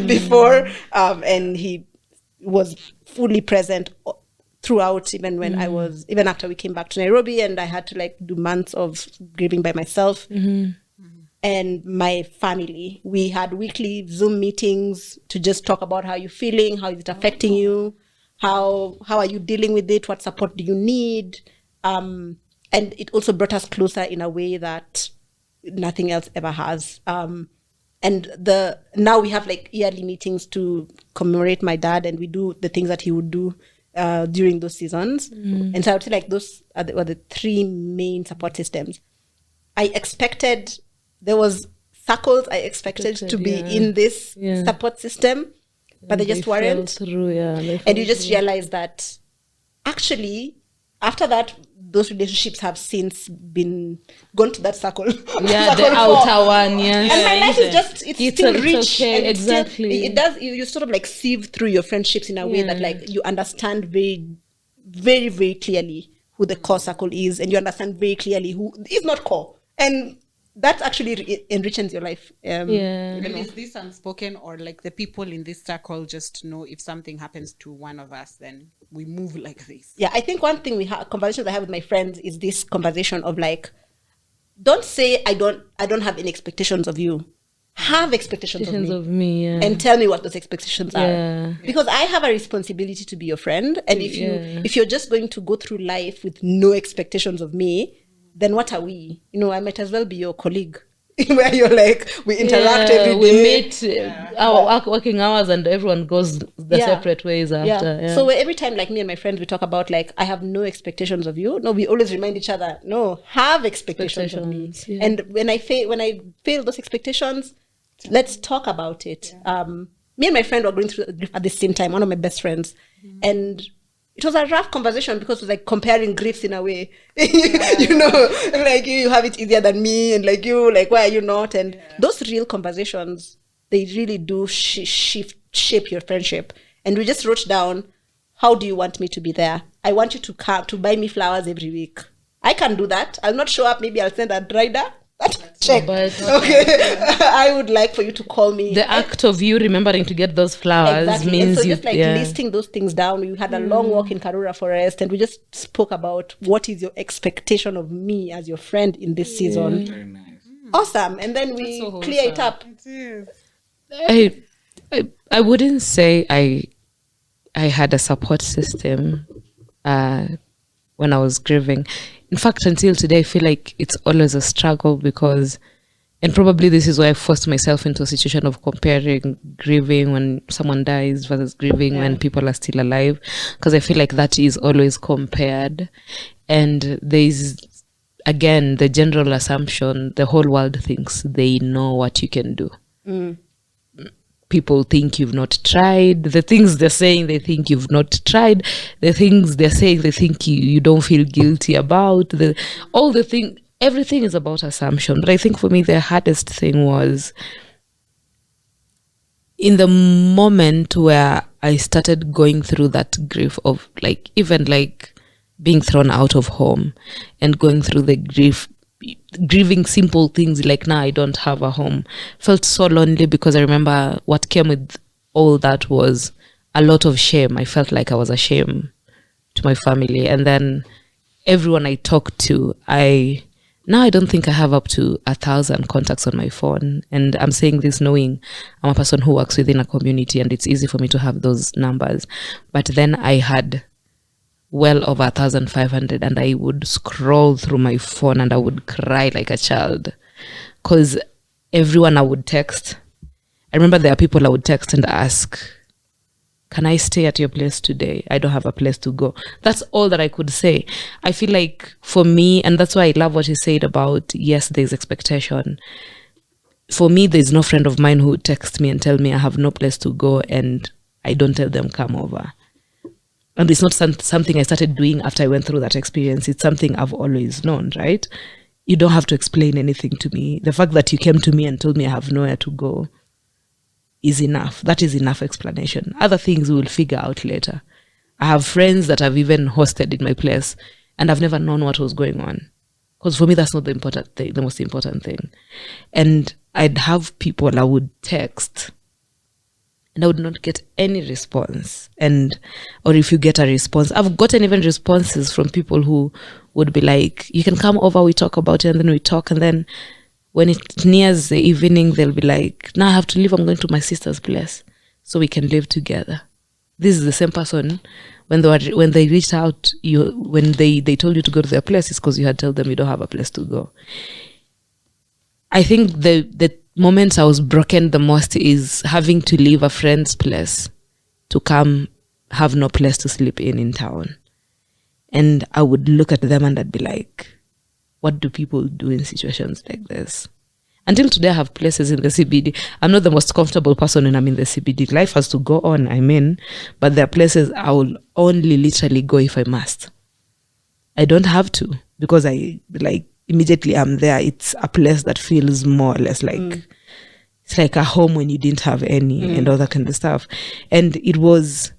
[SPEAKER 6] before. And he was fully present throughout, even when even after we came back to Nairobi and I had to like do months of grieving by myself. And my family, we had weekly Zoom meetings to just talk about how you're feeling, how is it affecting you, how are you dealing with it, what support do you need. And it also brought us closer in a way that nothing else ever has. And now we have like yearly meetings to commemorate my dad, and we do the things that he would do during those seasons. And so I would say like those were the 3 main support systems. I expected there was circles are expected to be in this support system, but they just weren't.
[SPEAKER 1] Through,
[SPEAKER 6] and you just realize that actually, after that, those relationships have since been gone to that circle.
[SPEAKER 1] Yeah, the outer one, yes.
[SPEAKER 6] And my life is just, it's still rich.
[SPEAKER 1] Okay,
[SPEAKER 6] and
[SPEAKER 1] exactly.
[SPEAKER 6] It does, you sort of like sieve through your friendships in a way that like you understand very, very, very clearly who the core circle is, and you understand very clearly who is not core. And that actually enriches your life.
[SPEAKER 2] And is this unspoken, or like the people in this circle just know if something happens to one of us, then we move like this?
[SPEAKER 6] Yeah, I think one thing conversations I have with my friends is this conversation of like, don't say I don't have any expectations of you. Have expectations of me, and tell me what those expectations are. Because I have a responsibility to be your friend, and if you're just going to go through life with no expectations of me, then what are we? You know, I might as well be your colleague, where you're like, we interact every day.
[SPEAKER 1] We meet our working hours, and everyone goes the separate ways after. Yeah.
[SPEAKER 6] So every time, like me and my friends, we talk about like, I have no expectations of you. No, we always remind each other, no, have expectations of me. Yeah. And when I fail those expectations, let's talk about it. Me and my friend were going through at the same time, one of my best friends, and it was a rough conversation because it was like comparing griefs in a way. You know, like you have it easier than me, and like you, like why are you not? And those real conversations, they really do shape your friendship. And we just wrote down, how do you want me to be there? I want you to come to buy me flowers every week. I can do that. I'll not show up. Maybe I'll send a rider. Check. But I would like for you to call me.
[SPEAKER 1] The act of you remembering to get those flowers means
[SPEAKER 6] so just like listing those things down. We had a long walk in Karura Forest, and we just spoke about what is your expectation of me as your friend in this season.
[SPEAKER 4] Very nice.
[SPEAKER 6] Awesome. And then we clear it up.
[SPEAKER 3] I wouldn't say I had a support system when I was grieving. In fact, until today, I feel like it's always a struggle because, and probably this is why I forced myself into a situation of comparing grieving when someone dies versus grieving when people are still alive, because I feel like that is always compared. And there's, again, the general assumption, the whole world thinks they know what you can do. People think you've not tried. The things they're saying, they think you've not tried. The things they're saying, they think you don't feel guilty about. Everything is about assumption. But I think for me, the hardest thing was in the moment where I started going through that grief of like, even like being thrown out of home and going through the grieving simple things like, now I don't have a home. Felt so lonely because I remember what came with all that was a lot of shame. I felt like I was a shame to my family. And then everyone I talked to, now I don't think I have up to 1,000 contacts on my phone. And I'm saying this knowing I'm a person who works within a community, and it's easy for me to have those numbers. But then I had well over 1,500, and I would scroll through my phone and I would cry like a child because everyone I would text. I remember there are people I would text and ask, can I stay at your place today? I don't have a place to go. That's all that I could say. I feel like for me, and that's why I love what you said about, yes, there's expectation. For me, there's no friend of mine who would text me and tell me I have no place to go and I don't tell them come over. And it's not something I started doing after I went through that experience. It's something I've always known, right? You don't have to explain anything to me. The fact that you came to me and told me I have nowhere to go is enough. That is enough explanation. Other things we will figure out later. I have friends that I've even hosted in my place and I've never known what was going on. Because for me, that's not the important thing, the most important thing. And I'd have people I would text and I would not get any response. Or if you get a response, I've gotten even responses from people who would be like, you can come over, we talk about it, and then we talk. And then when it nears the evening, they'll be like, now I have to leave, I'm going to my sister's place so we can live together. This is the same person. When they reached out, when they told you to go to their place, it's because you had told them you don't have a place to go. I think the moments I was broken the most is having to leave a friend's place to come have no place to sleep in town. And I would look at them and I'd be like, what do people do in situations like this?
[SPEAKER 1] Until today, I have places in the CBD. I'm not the most comfortable person when I'm in the CBD. Life has to go on, but there are places I will only literally go if I must. I don't have to, because I immediately I'm there. It's a place that feels more or less like it's like a home when you didn't have any and all that kind of stuff. And it was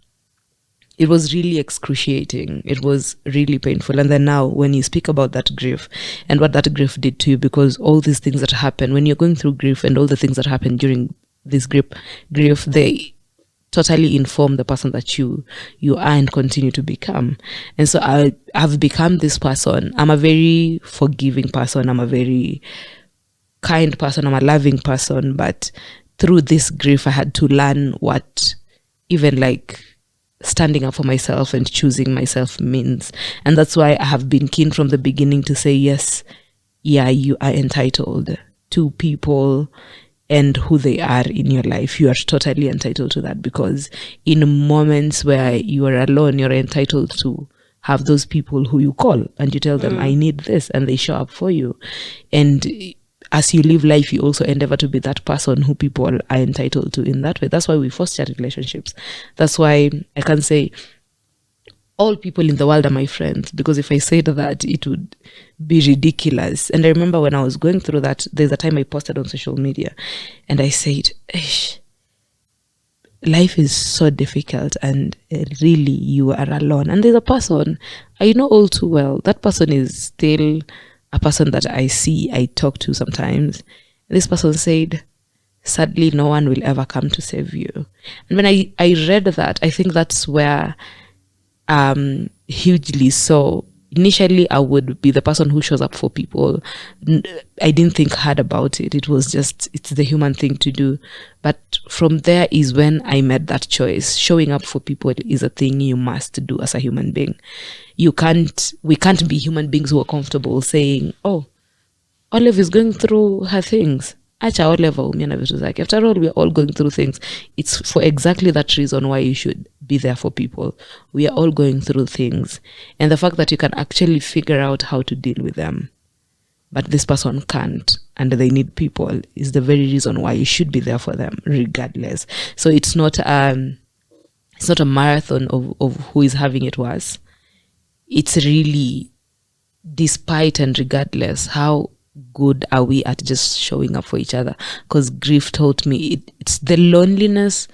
[SPEAKER 1] really excruciating. It was really painful. And then now when you speak about that grief and what that grief did to you, because all these things that happen when you're going through grief and all the things that happen during this grief, they totally inform the person that you are and continue to become. And so I've become this person. I'm a very forgiving person. I'm a very kind person. I'm a loving person. But through this grief, I had to learn what even like standing up for myself and choosing myself means. And that's why I have been keen from the beginning to say, yes, yeah, you are entitled to people and who they are in your life. You are totally entitled to that, because in moments where you are alone, you're entitled to have those people who you call and you tell them, I need this, and they show up for you. And as you live life, you also endeavor to be that person who people are entitled to in that way. That's why we foster relationships. That's why I can say all people in the world are my friends, because if I said that, it would be ridiculous. And I remember when I was going through that, there's a time I posted on social media and I said, life is so difficult and really you are alone. And there's a person I know all too well. That person is still a person that I see, I talk to sometimes. This person said, sadly, no one will ever come to save you. And when I read that, I think that's where hugely so initially I would be the person who shows up for people. I didn't think hard about it. It was just, it's the human thing to do. But from there is when I made that choice. Showing up for people is a thing you must do as a human being. We can't be human beings who are comfortable saying, oh, Olive is going through her things. After all, we are all going through things. It's for exactly that reason why you should be there for people. We are all going through things. And the fact that you can actually figure out how to deal with them, but this person can't, and they need people, is the very reason why you should be there for them, regardless. So it's not a marathon of who is having it worse. It's really, despite and regardless, how good are we at just showing up for each other? Because grief taught me it's the loneliness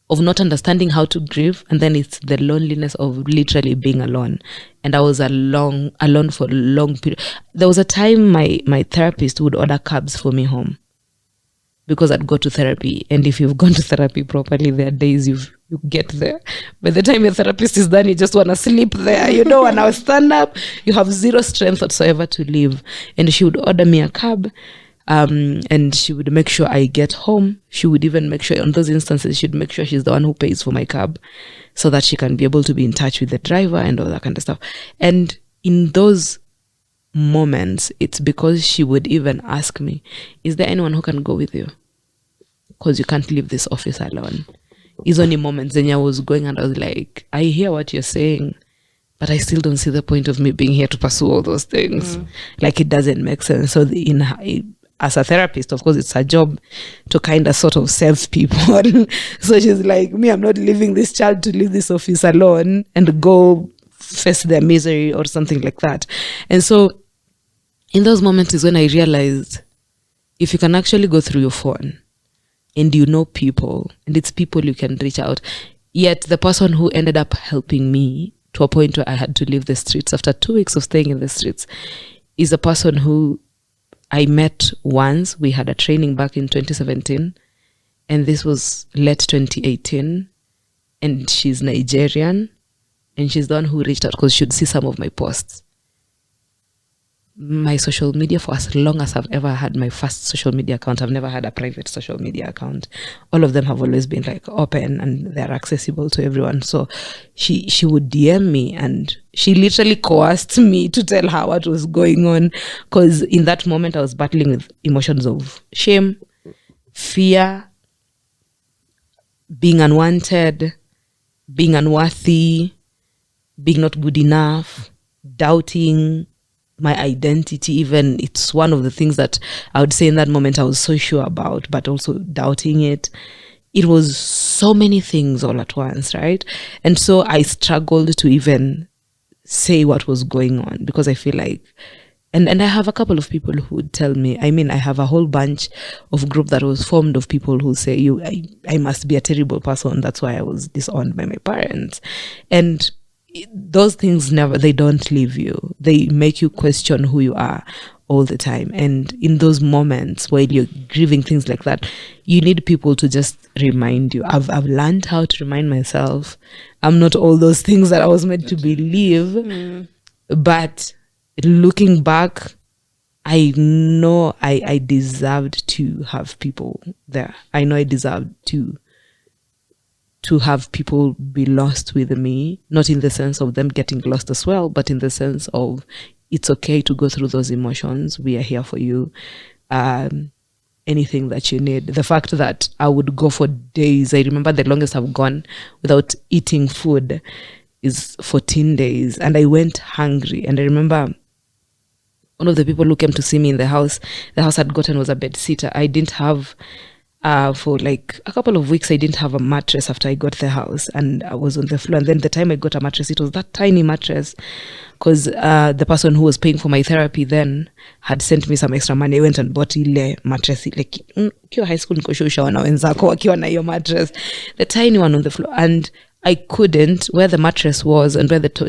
[SPEAKER 1] of not understanding how to grieve, and then it's the loneliness of literally being alone. And I was alone for a long period. There was a time my therapist would order cabs for me home because I'd go to therapy. And if you've gone to therapy properly, there are days you get there. By the time your therapist is done, you just want to sleep there. You don't want to stand up. You have zero strength whatsoever to live. And she would order me a cab. And she would make sure I get home. She would even make sure, on those instances, she'd make sure she's the one who pays for my cab so that she can be able to be in touch with the driver and all that kind of stuff. And in those moments, it's because she would even ask me, is there anyone who can go with you? Because you can't leave this office alone. It's only moments when I was going and I was like, I hear what you're saying, but I still don't see the point of me being here to pursue all those things. Like, it doesn't make sense. So as a therapist, of course, it's her job to kind of sort of save people. So she's like, I'm not leaving this child to leave this office alone and go face their misery or something like that. And so in those moments is when I realized, if you can actually go through your phone and you know people, and it's people you can reach out. Yet the person who ended up helping me to a point where I had to leave the streets after 2 weeks of staying in the streets is a person who I met once. We had a training back in 2017, and this was late 2018, and she's Nigerian, and she's the one who reached out because she'd see some of my posts. My social media, for as long as I've ever had my first social media account, I've never had a private social media account. All of them have always been like open and they're accessible to everyone. So she would DM me, and she literally coerced me to tell her what was going on, because in that moment I was battling with emotions of shame, fear, being unwanted, being unworthy, being not good enough, doubting my identity. Even it's one of the things that I would say in that moment I was so sure about, but also doubting it. It was so many things all at once, right? And so I struggled to even say what was going on, because I feel like, and I have a couple of people who would tell me, I mean, I have a whole bunch of group that was formed of people who say, I must be a terrible person, that's why I was disowned by my parents. And those things they don't leave you. They make you question who you are all the time. And in those moments while you're grieving things like that, you need people to just remind you. I've learned how to remind myself I'm not all those things that I was meant to believe. But looking back, I know I deserved to have people there. I know I deserved to have people be lost with me, not in the sense of them getting lost as well, but in the sense of it's okay to go through those emotions. We are here for you. Anything that you need. The fact that I would go for days, I remember the longest I've gone without eating food is 14 days, and I went hungry. And I remember one of the people who came to see me in the house I'd gotten was a bed sitter. I didn't have for like a couple of weeks, I didn't have a mattress after I got the house, and I was on the floor. And then the time I got a mattress, it was that tiny mattress, because the person who was paying for my therapy then had sent me some extra money. I went and bought ile mattress, like ukiwa high school nikoshusha wana wenzako wakiwa na hiyo mattress, the tiny one on the floor. And I couldn't, where the mattress was and where the door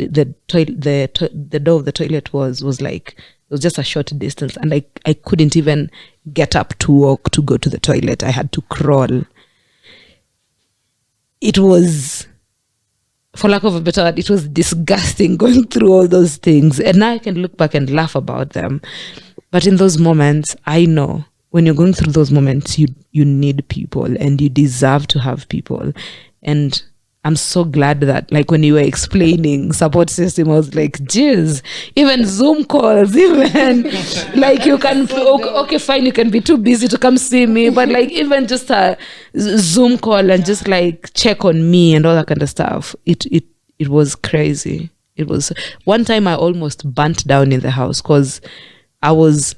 [SPEAKER 1] of the toilet was like, it was just a short distance, and I couldn't even get up to walk to go to the toilet. I had to crawl. It was, for lack of a better word, it was disgusting going through all those things. And now I can look back and laugh about them. But in those moments, I know when you're going through those moments, you need people, and you deserve to have people. And I'm so glad that, like, when you were explaining support system, I was like, geez, even Zoom calls, even like you can, okay, fine, you can be too busy to come see me, but like even just a Zoom call and just like check on me and all that kind of stuff. It was crazy. It was one time I almost burnt down in the house because I was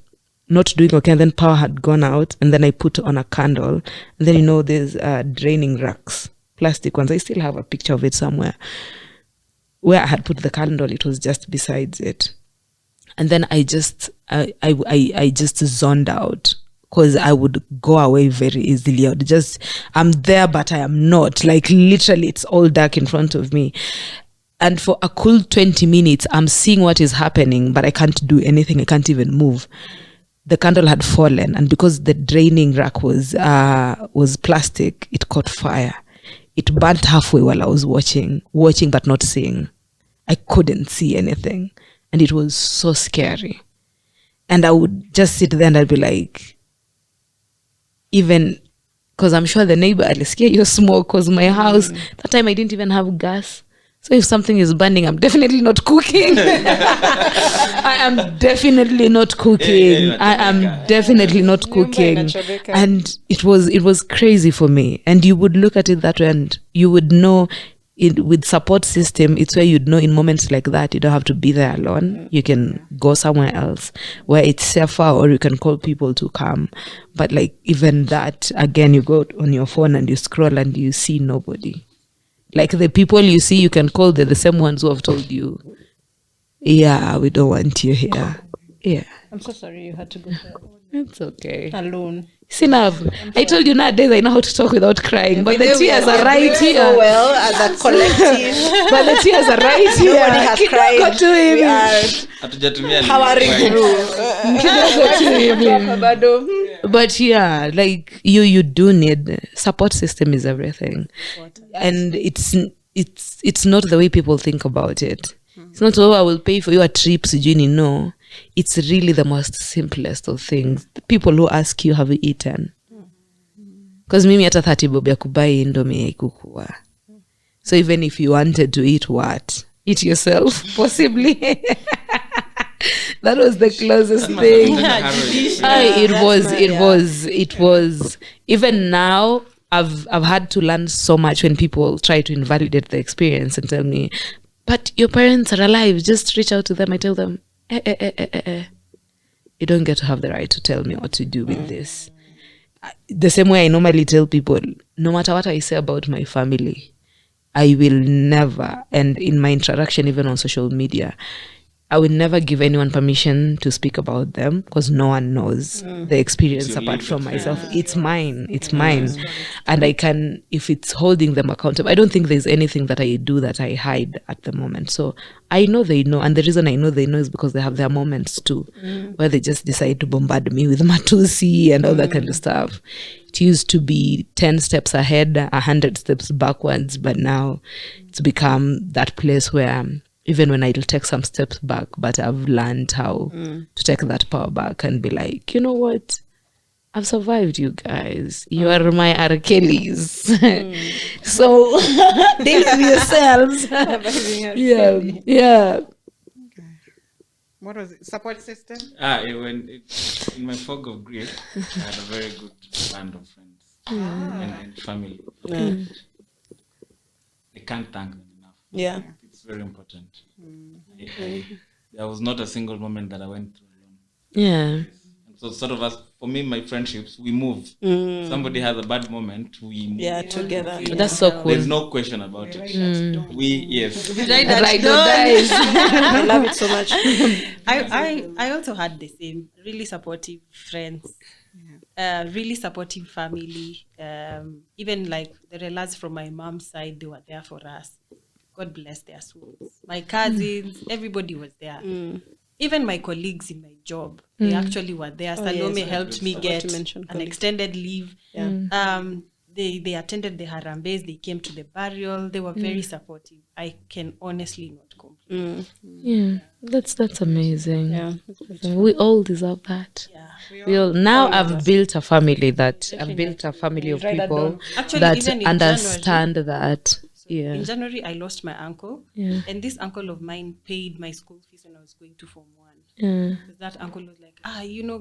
[SPEAKER 1] not doing okay, and then power had gone out, and then I put on a candle, and then there's draining racks, plastic ones. I still have a picture of it somewhere where I had put the candle. It was just besides it, and then I just zoned out because I would go away very easily. I'm there but I am not, like literally it's all dark in front of me, and for a cool 20 minutes I'm seeing what is happening, but I can't do anything. I can't even move. The candle had fallen, and because the draining rack was plastic, it caught fire. It burnt halfway while I was watching but not seeing. I couldn't see anything, and it was so scary. And I would just sit there and I'd be like, even because I'm sure the neighbor alisikia your smoke, because my house that time I didn't even have gas. So if something is burning, I'm definitely not cooking. I am definitely not cooking. I am definitely not cooking. And it was crazy for me. And you would look at it that way, and you would know with support system, it's where you'd know in moments like that, you don't have to be there alone. You can go somewhere else where it's safer, or you can call people to come. But like even that, again, you go on your phone and you scroll and you see nobody. Like the people you see, you can call, they're the same ones who have told you, yeah, we don't want you here. Yeah.
[SPEAKER 6] I'm so sorry you had to go there.
[SPEAKER 1] It's okay.
[SPEAKER 6] Alone.
[SPEAKER 1] See now, I told you nowadays I know how to talk without crying, but the tears are right here.
[SPEAKER 6] So well as a collective.
[SPEAKER 1] But the tears are right here.
[SPEAKER 6] Nobody has cried. We are powering through.
[SPEAKER 1] But yeah, like you do need support system is everything, and it's not the way people think about it. It's not, I will pay for your trips, Eugenie. No, it's really the most simplest of things. The people who ask you, have you eaten? Because mimi hata 30 bob ya kubai indomie haikukuwa. So even if you wanted to eat what? Eat yourself, possibly. That was the closest thing. It was. Even now, I've had to learn so much when people try to invalidate the experience and tell me, but your parents are alive, just reach out to them. I tell them, You don't get to have the right to tell me what to do with this. The same way I normally tell people, no matter what I say about my family, I will never, and in my interaction even on social media, I will never give anyone permission to speak about them because no one knows the experience apart from myself. It's mine. It's mine. And I can, if it's holding them accountable, I don't think there's anything that I do that I hide at the moment. So I know they know. And the reason I know they know is because they have their moments too, where they just decide to bombard me with matusi and all that kind of stuff. It used to be 10 steps ahead, 100 steps backwards. But now it's become that place where even when I'll take some steps back, but I've learned how to take that power back and be like, you know what? I've survived, you guys. You are my R. Kellys. So deal with yourselves. Yeah.
[SPEAKER 2] What was it? Support system?
[SPEAKER 4] In my fog of grief, I had a very good band of friends and family. I can't thank them enough.
[SPEAKER 6] Yeah.
[SPEAKER 4] It's very important. There was not a single moment that I went through alone.
[SPEAKER 1] Yeah.
[SPEAKER 4] So sort of for me, my friendships, we move. Somebody has a bad moment, we move.
[SPEAKER 6] Yeah, together.
[SPEAKER 1] That's so cool.
[SPEAKER 4] There's no question about it. Yes.
[SPEAKER 1] Right, guys.
[SPEAKER 6] I love it so much.
[SPEAKER 5] I also had the same really supportive friends, really supportive family. Even like the relatives from my mom's side, they were there for us. God bless their souls. My cousins, everybody was there. Even my colleagues in my job, they actually were there. Salome helped me get an extended leave. They attended the harambes. They came to the burial. They were very supportive. I can honestly not complain.
[SPEAKER 1] Yeah, that's amazing. Yeah, we all deserve that.
[SPEAKER 5] Yeah.
[SPEAKER 1] We all now. I've built a family of people
[SPEAKER 5] Actually,
[SPEAKER 1] that
[SPEAKER 5] even in
[SPEAKER 1] understand that. Yeah.
[SPEAKER 5] In January, I lost my uncle.
[SPEAKER 1] Yeah.
[SPEAKER 5] And this uncle of mine paid my school fees when I was going to Form 1. Because that uncle was like,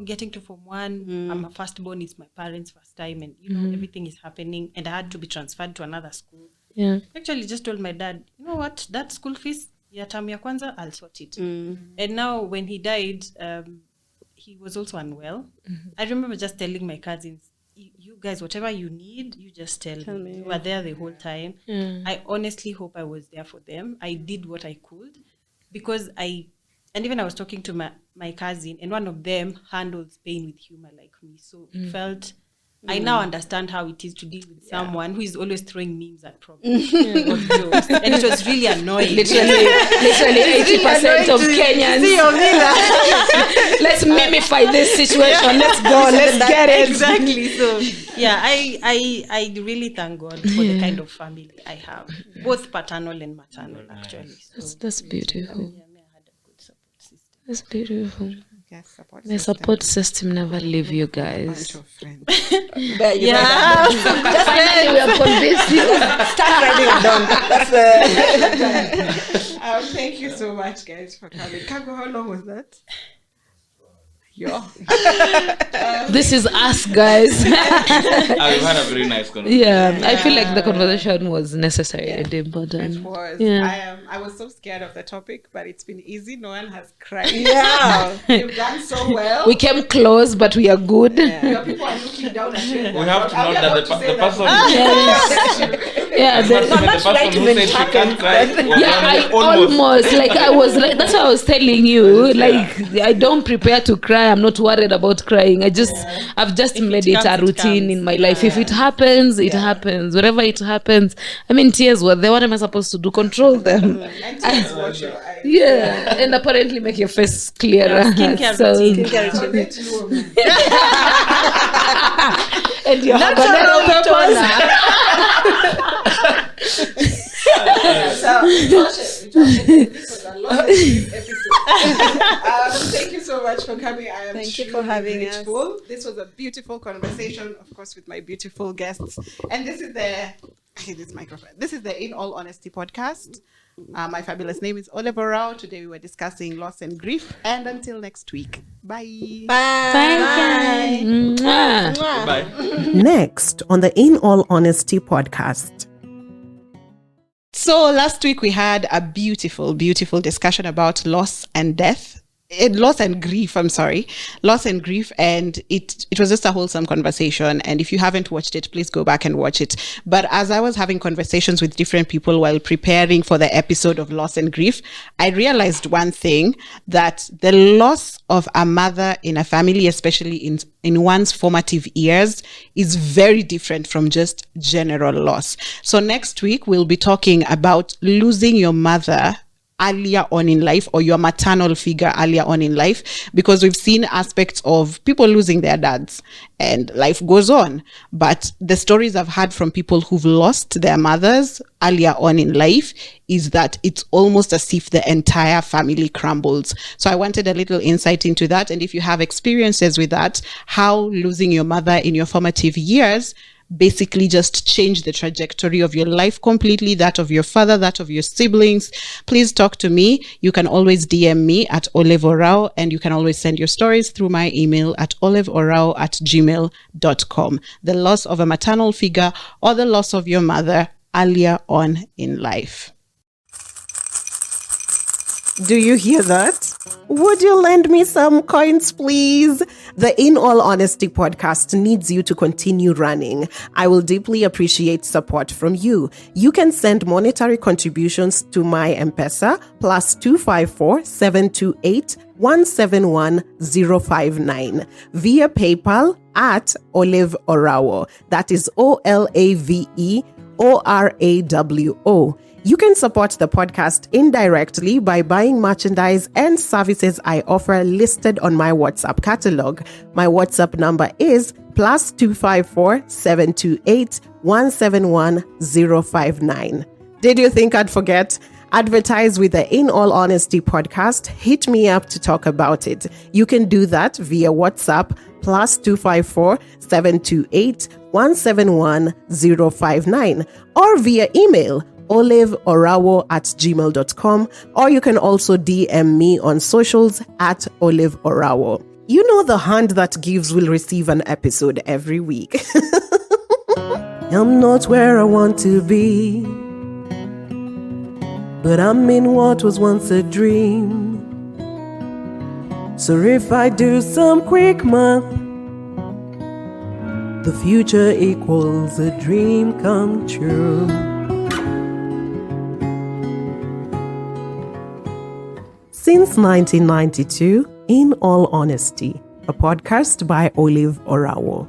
[SPEAKER 5] getting to Form 1, I'm a firstborn, it's my parents' first time, and, everything is happening. And I had to be transferred to another school.
[SPEAKER 1] Yeah.
[SPEAKER 5] Actually, just told my dad, you know what, that school fees, ya term ya kwanza, I'll sort it. And now, when he died, he was also unwell. I remember just telling my cousins, you guys, whatever you need, you just tell me. You were there the whole time. I honestly hope I was there for them. I did what I could because even I was talking to my cousin, and one of them handles pain with humor like me. So it felt, I now understand how it is to deal with someone who is always throwing memes at problems or jokes. And it was really annoying.
[SPEAKER 1] Literally 80% of Kenyans. Let's mimify this situation. Let's go. Let's get it.
[SPEAKER 5] Exactly. So yeah, I really thank God for the kind of family I have, both paternal and maternal. Actually, so,
[SPEAKER 1] that's beautiful.
[SPEAKER 5] Yeah, I had a good support system.
[SPEAKER 1] That's beautiful.
[SPEAKER 2] Yes,
[SPEAKER 1] The support system never leave you guys.
[SPEAKER 2] Bunch of friends.
[SPEAKER 6] But you
[SPEAKER 1] Just finally we are convinced you.
[SPEAKER 6] start writing it down. That's
[SPEAKER 2] Thank you so much, guys, for coming. Kago, how long was that?
[SPEAKER 1] This is us, guys.
[SPEAKER 4] We've had a very nice conversation.
[SPEAKER 1] Yeah, I feel like the conversation was necessary and important.
[SPEAKER 2] It was.
[SPEAKER 1] Yeah.
[SPEAKER 2] I was so scared of the topic, but it's been easy. No one has cried.
[SPEAKER 6] Yeah.
[SPEAKER 2] You've done so well.
[SPEAKER 1] We came close, but we are good.
[SPEAKER 2] Your people are looking down at you.
[SPEAKER 4] We have to note that the person
[SPEAKER 1] Yeah,
[SPEAKER 4] the person who said she can't cry was
[SPEAKER 1] I almost I was like, that's what I was telling you. Like, I don't prepare to cry. I'm not worried about crying. I've just made it a routine in my life. If it happens, it happens. Wherever it happens. I mean, tears were there. What am I supposed to do? Control them. Yeah, and apparently make your face clearer.
[SPEAKER 5] Skincare routine.
[SPEAKER 1] And your habanero peppers.
[SPEAKER 2] Thank you so much for coming. I am
[SPEAKER 6] Thank you for having
[SPEAKER 2] grateful. This was a beautiful conversation, of course, with my beautiful guests. And this is the In All Honesty podcast. My fabulous name is OLAVEORAWO. Today we were discussing loss and grief. And until next week, bye.
[SPEAKER 6] Bye.
[SPEAKER 4] Bye.
[SPEAKER 7] Next on the In All Honesty podcast.
[SPEAKER 2] So last week we had a beautiful, beautiful discussion about loss and death. loss and grief. I'm sorry, loss and grief, and it was just a wholesome conversation. And if you haven't watched it, please go back and watch it. But as I was having conversations with different people while preparing for the episode of loss and grief, I realized one thing, that the loss of a mother in a family, especially in one's formative years, is very different from just general loss. So next week we'll be talking about losing your mother earlier on in life, or your maternal figure earlier on in life, because we've seen aspects of people losing their dads and life goes on. But the stories I've heard from people who've lost their mothers earlier on in life is that it's almost as if the entire family crumbles. So I wanted a little insight into that. And if you have experiences with that, how losing your mother in your formative years basically just change the trajectory of your life completely, that of your father, that of your siblings, please talk to me. You can always DM me at OLAVEORAWO, and you can always send your stories through my email at olaveorawo@gmail.com. The loss of a maternal figure or the loss of your mother earlier on in life.
[SPEAKER 7] Do you hear that? Would you lend me some coins, please? The In All Honesty podcast needs you to continue running. I will deeply appreciate support from you. You can send monetary contributions to my Mpesa +254 728 171 059 via PayPal at OLAVEORAWO. That is OLAVEORAWO. You can support the podcast indirectly by buying merchandise and services I offer listed on my WhatsApp catalog. My WhatsApp number is +254 728 171 059. Did you think I'd forget? Advertise with the In All Honesty podcast. Hit me up to talk about it. You can do that via WhatsApp +254 728 171 059 or via email olaveorawo@gmail.com, or you can also DM me on socials at olaveorawo. You know, the hand that gives will receive an episode every week. I'm not where I want to be, but I'm in what was once a dream. So if I do some quick math, the future equals a dream come true. Since 1992, In All Honesty, a podcast by OLAVEORAWO.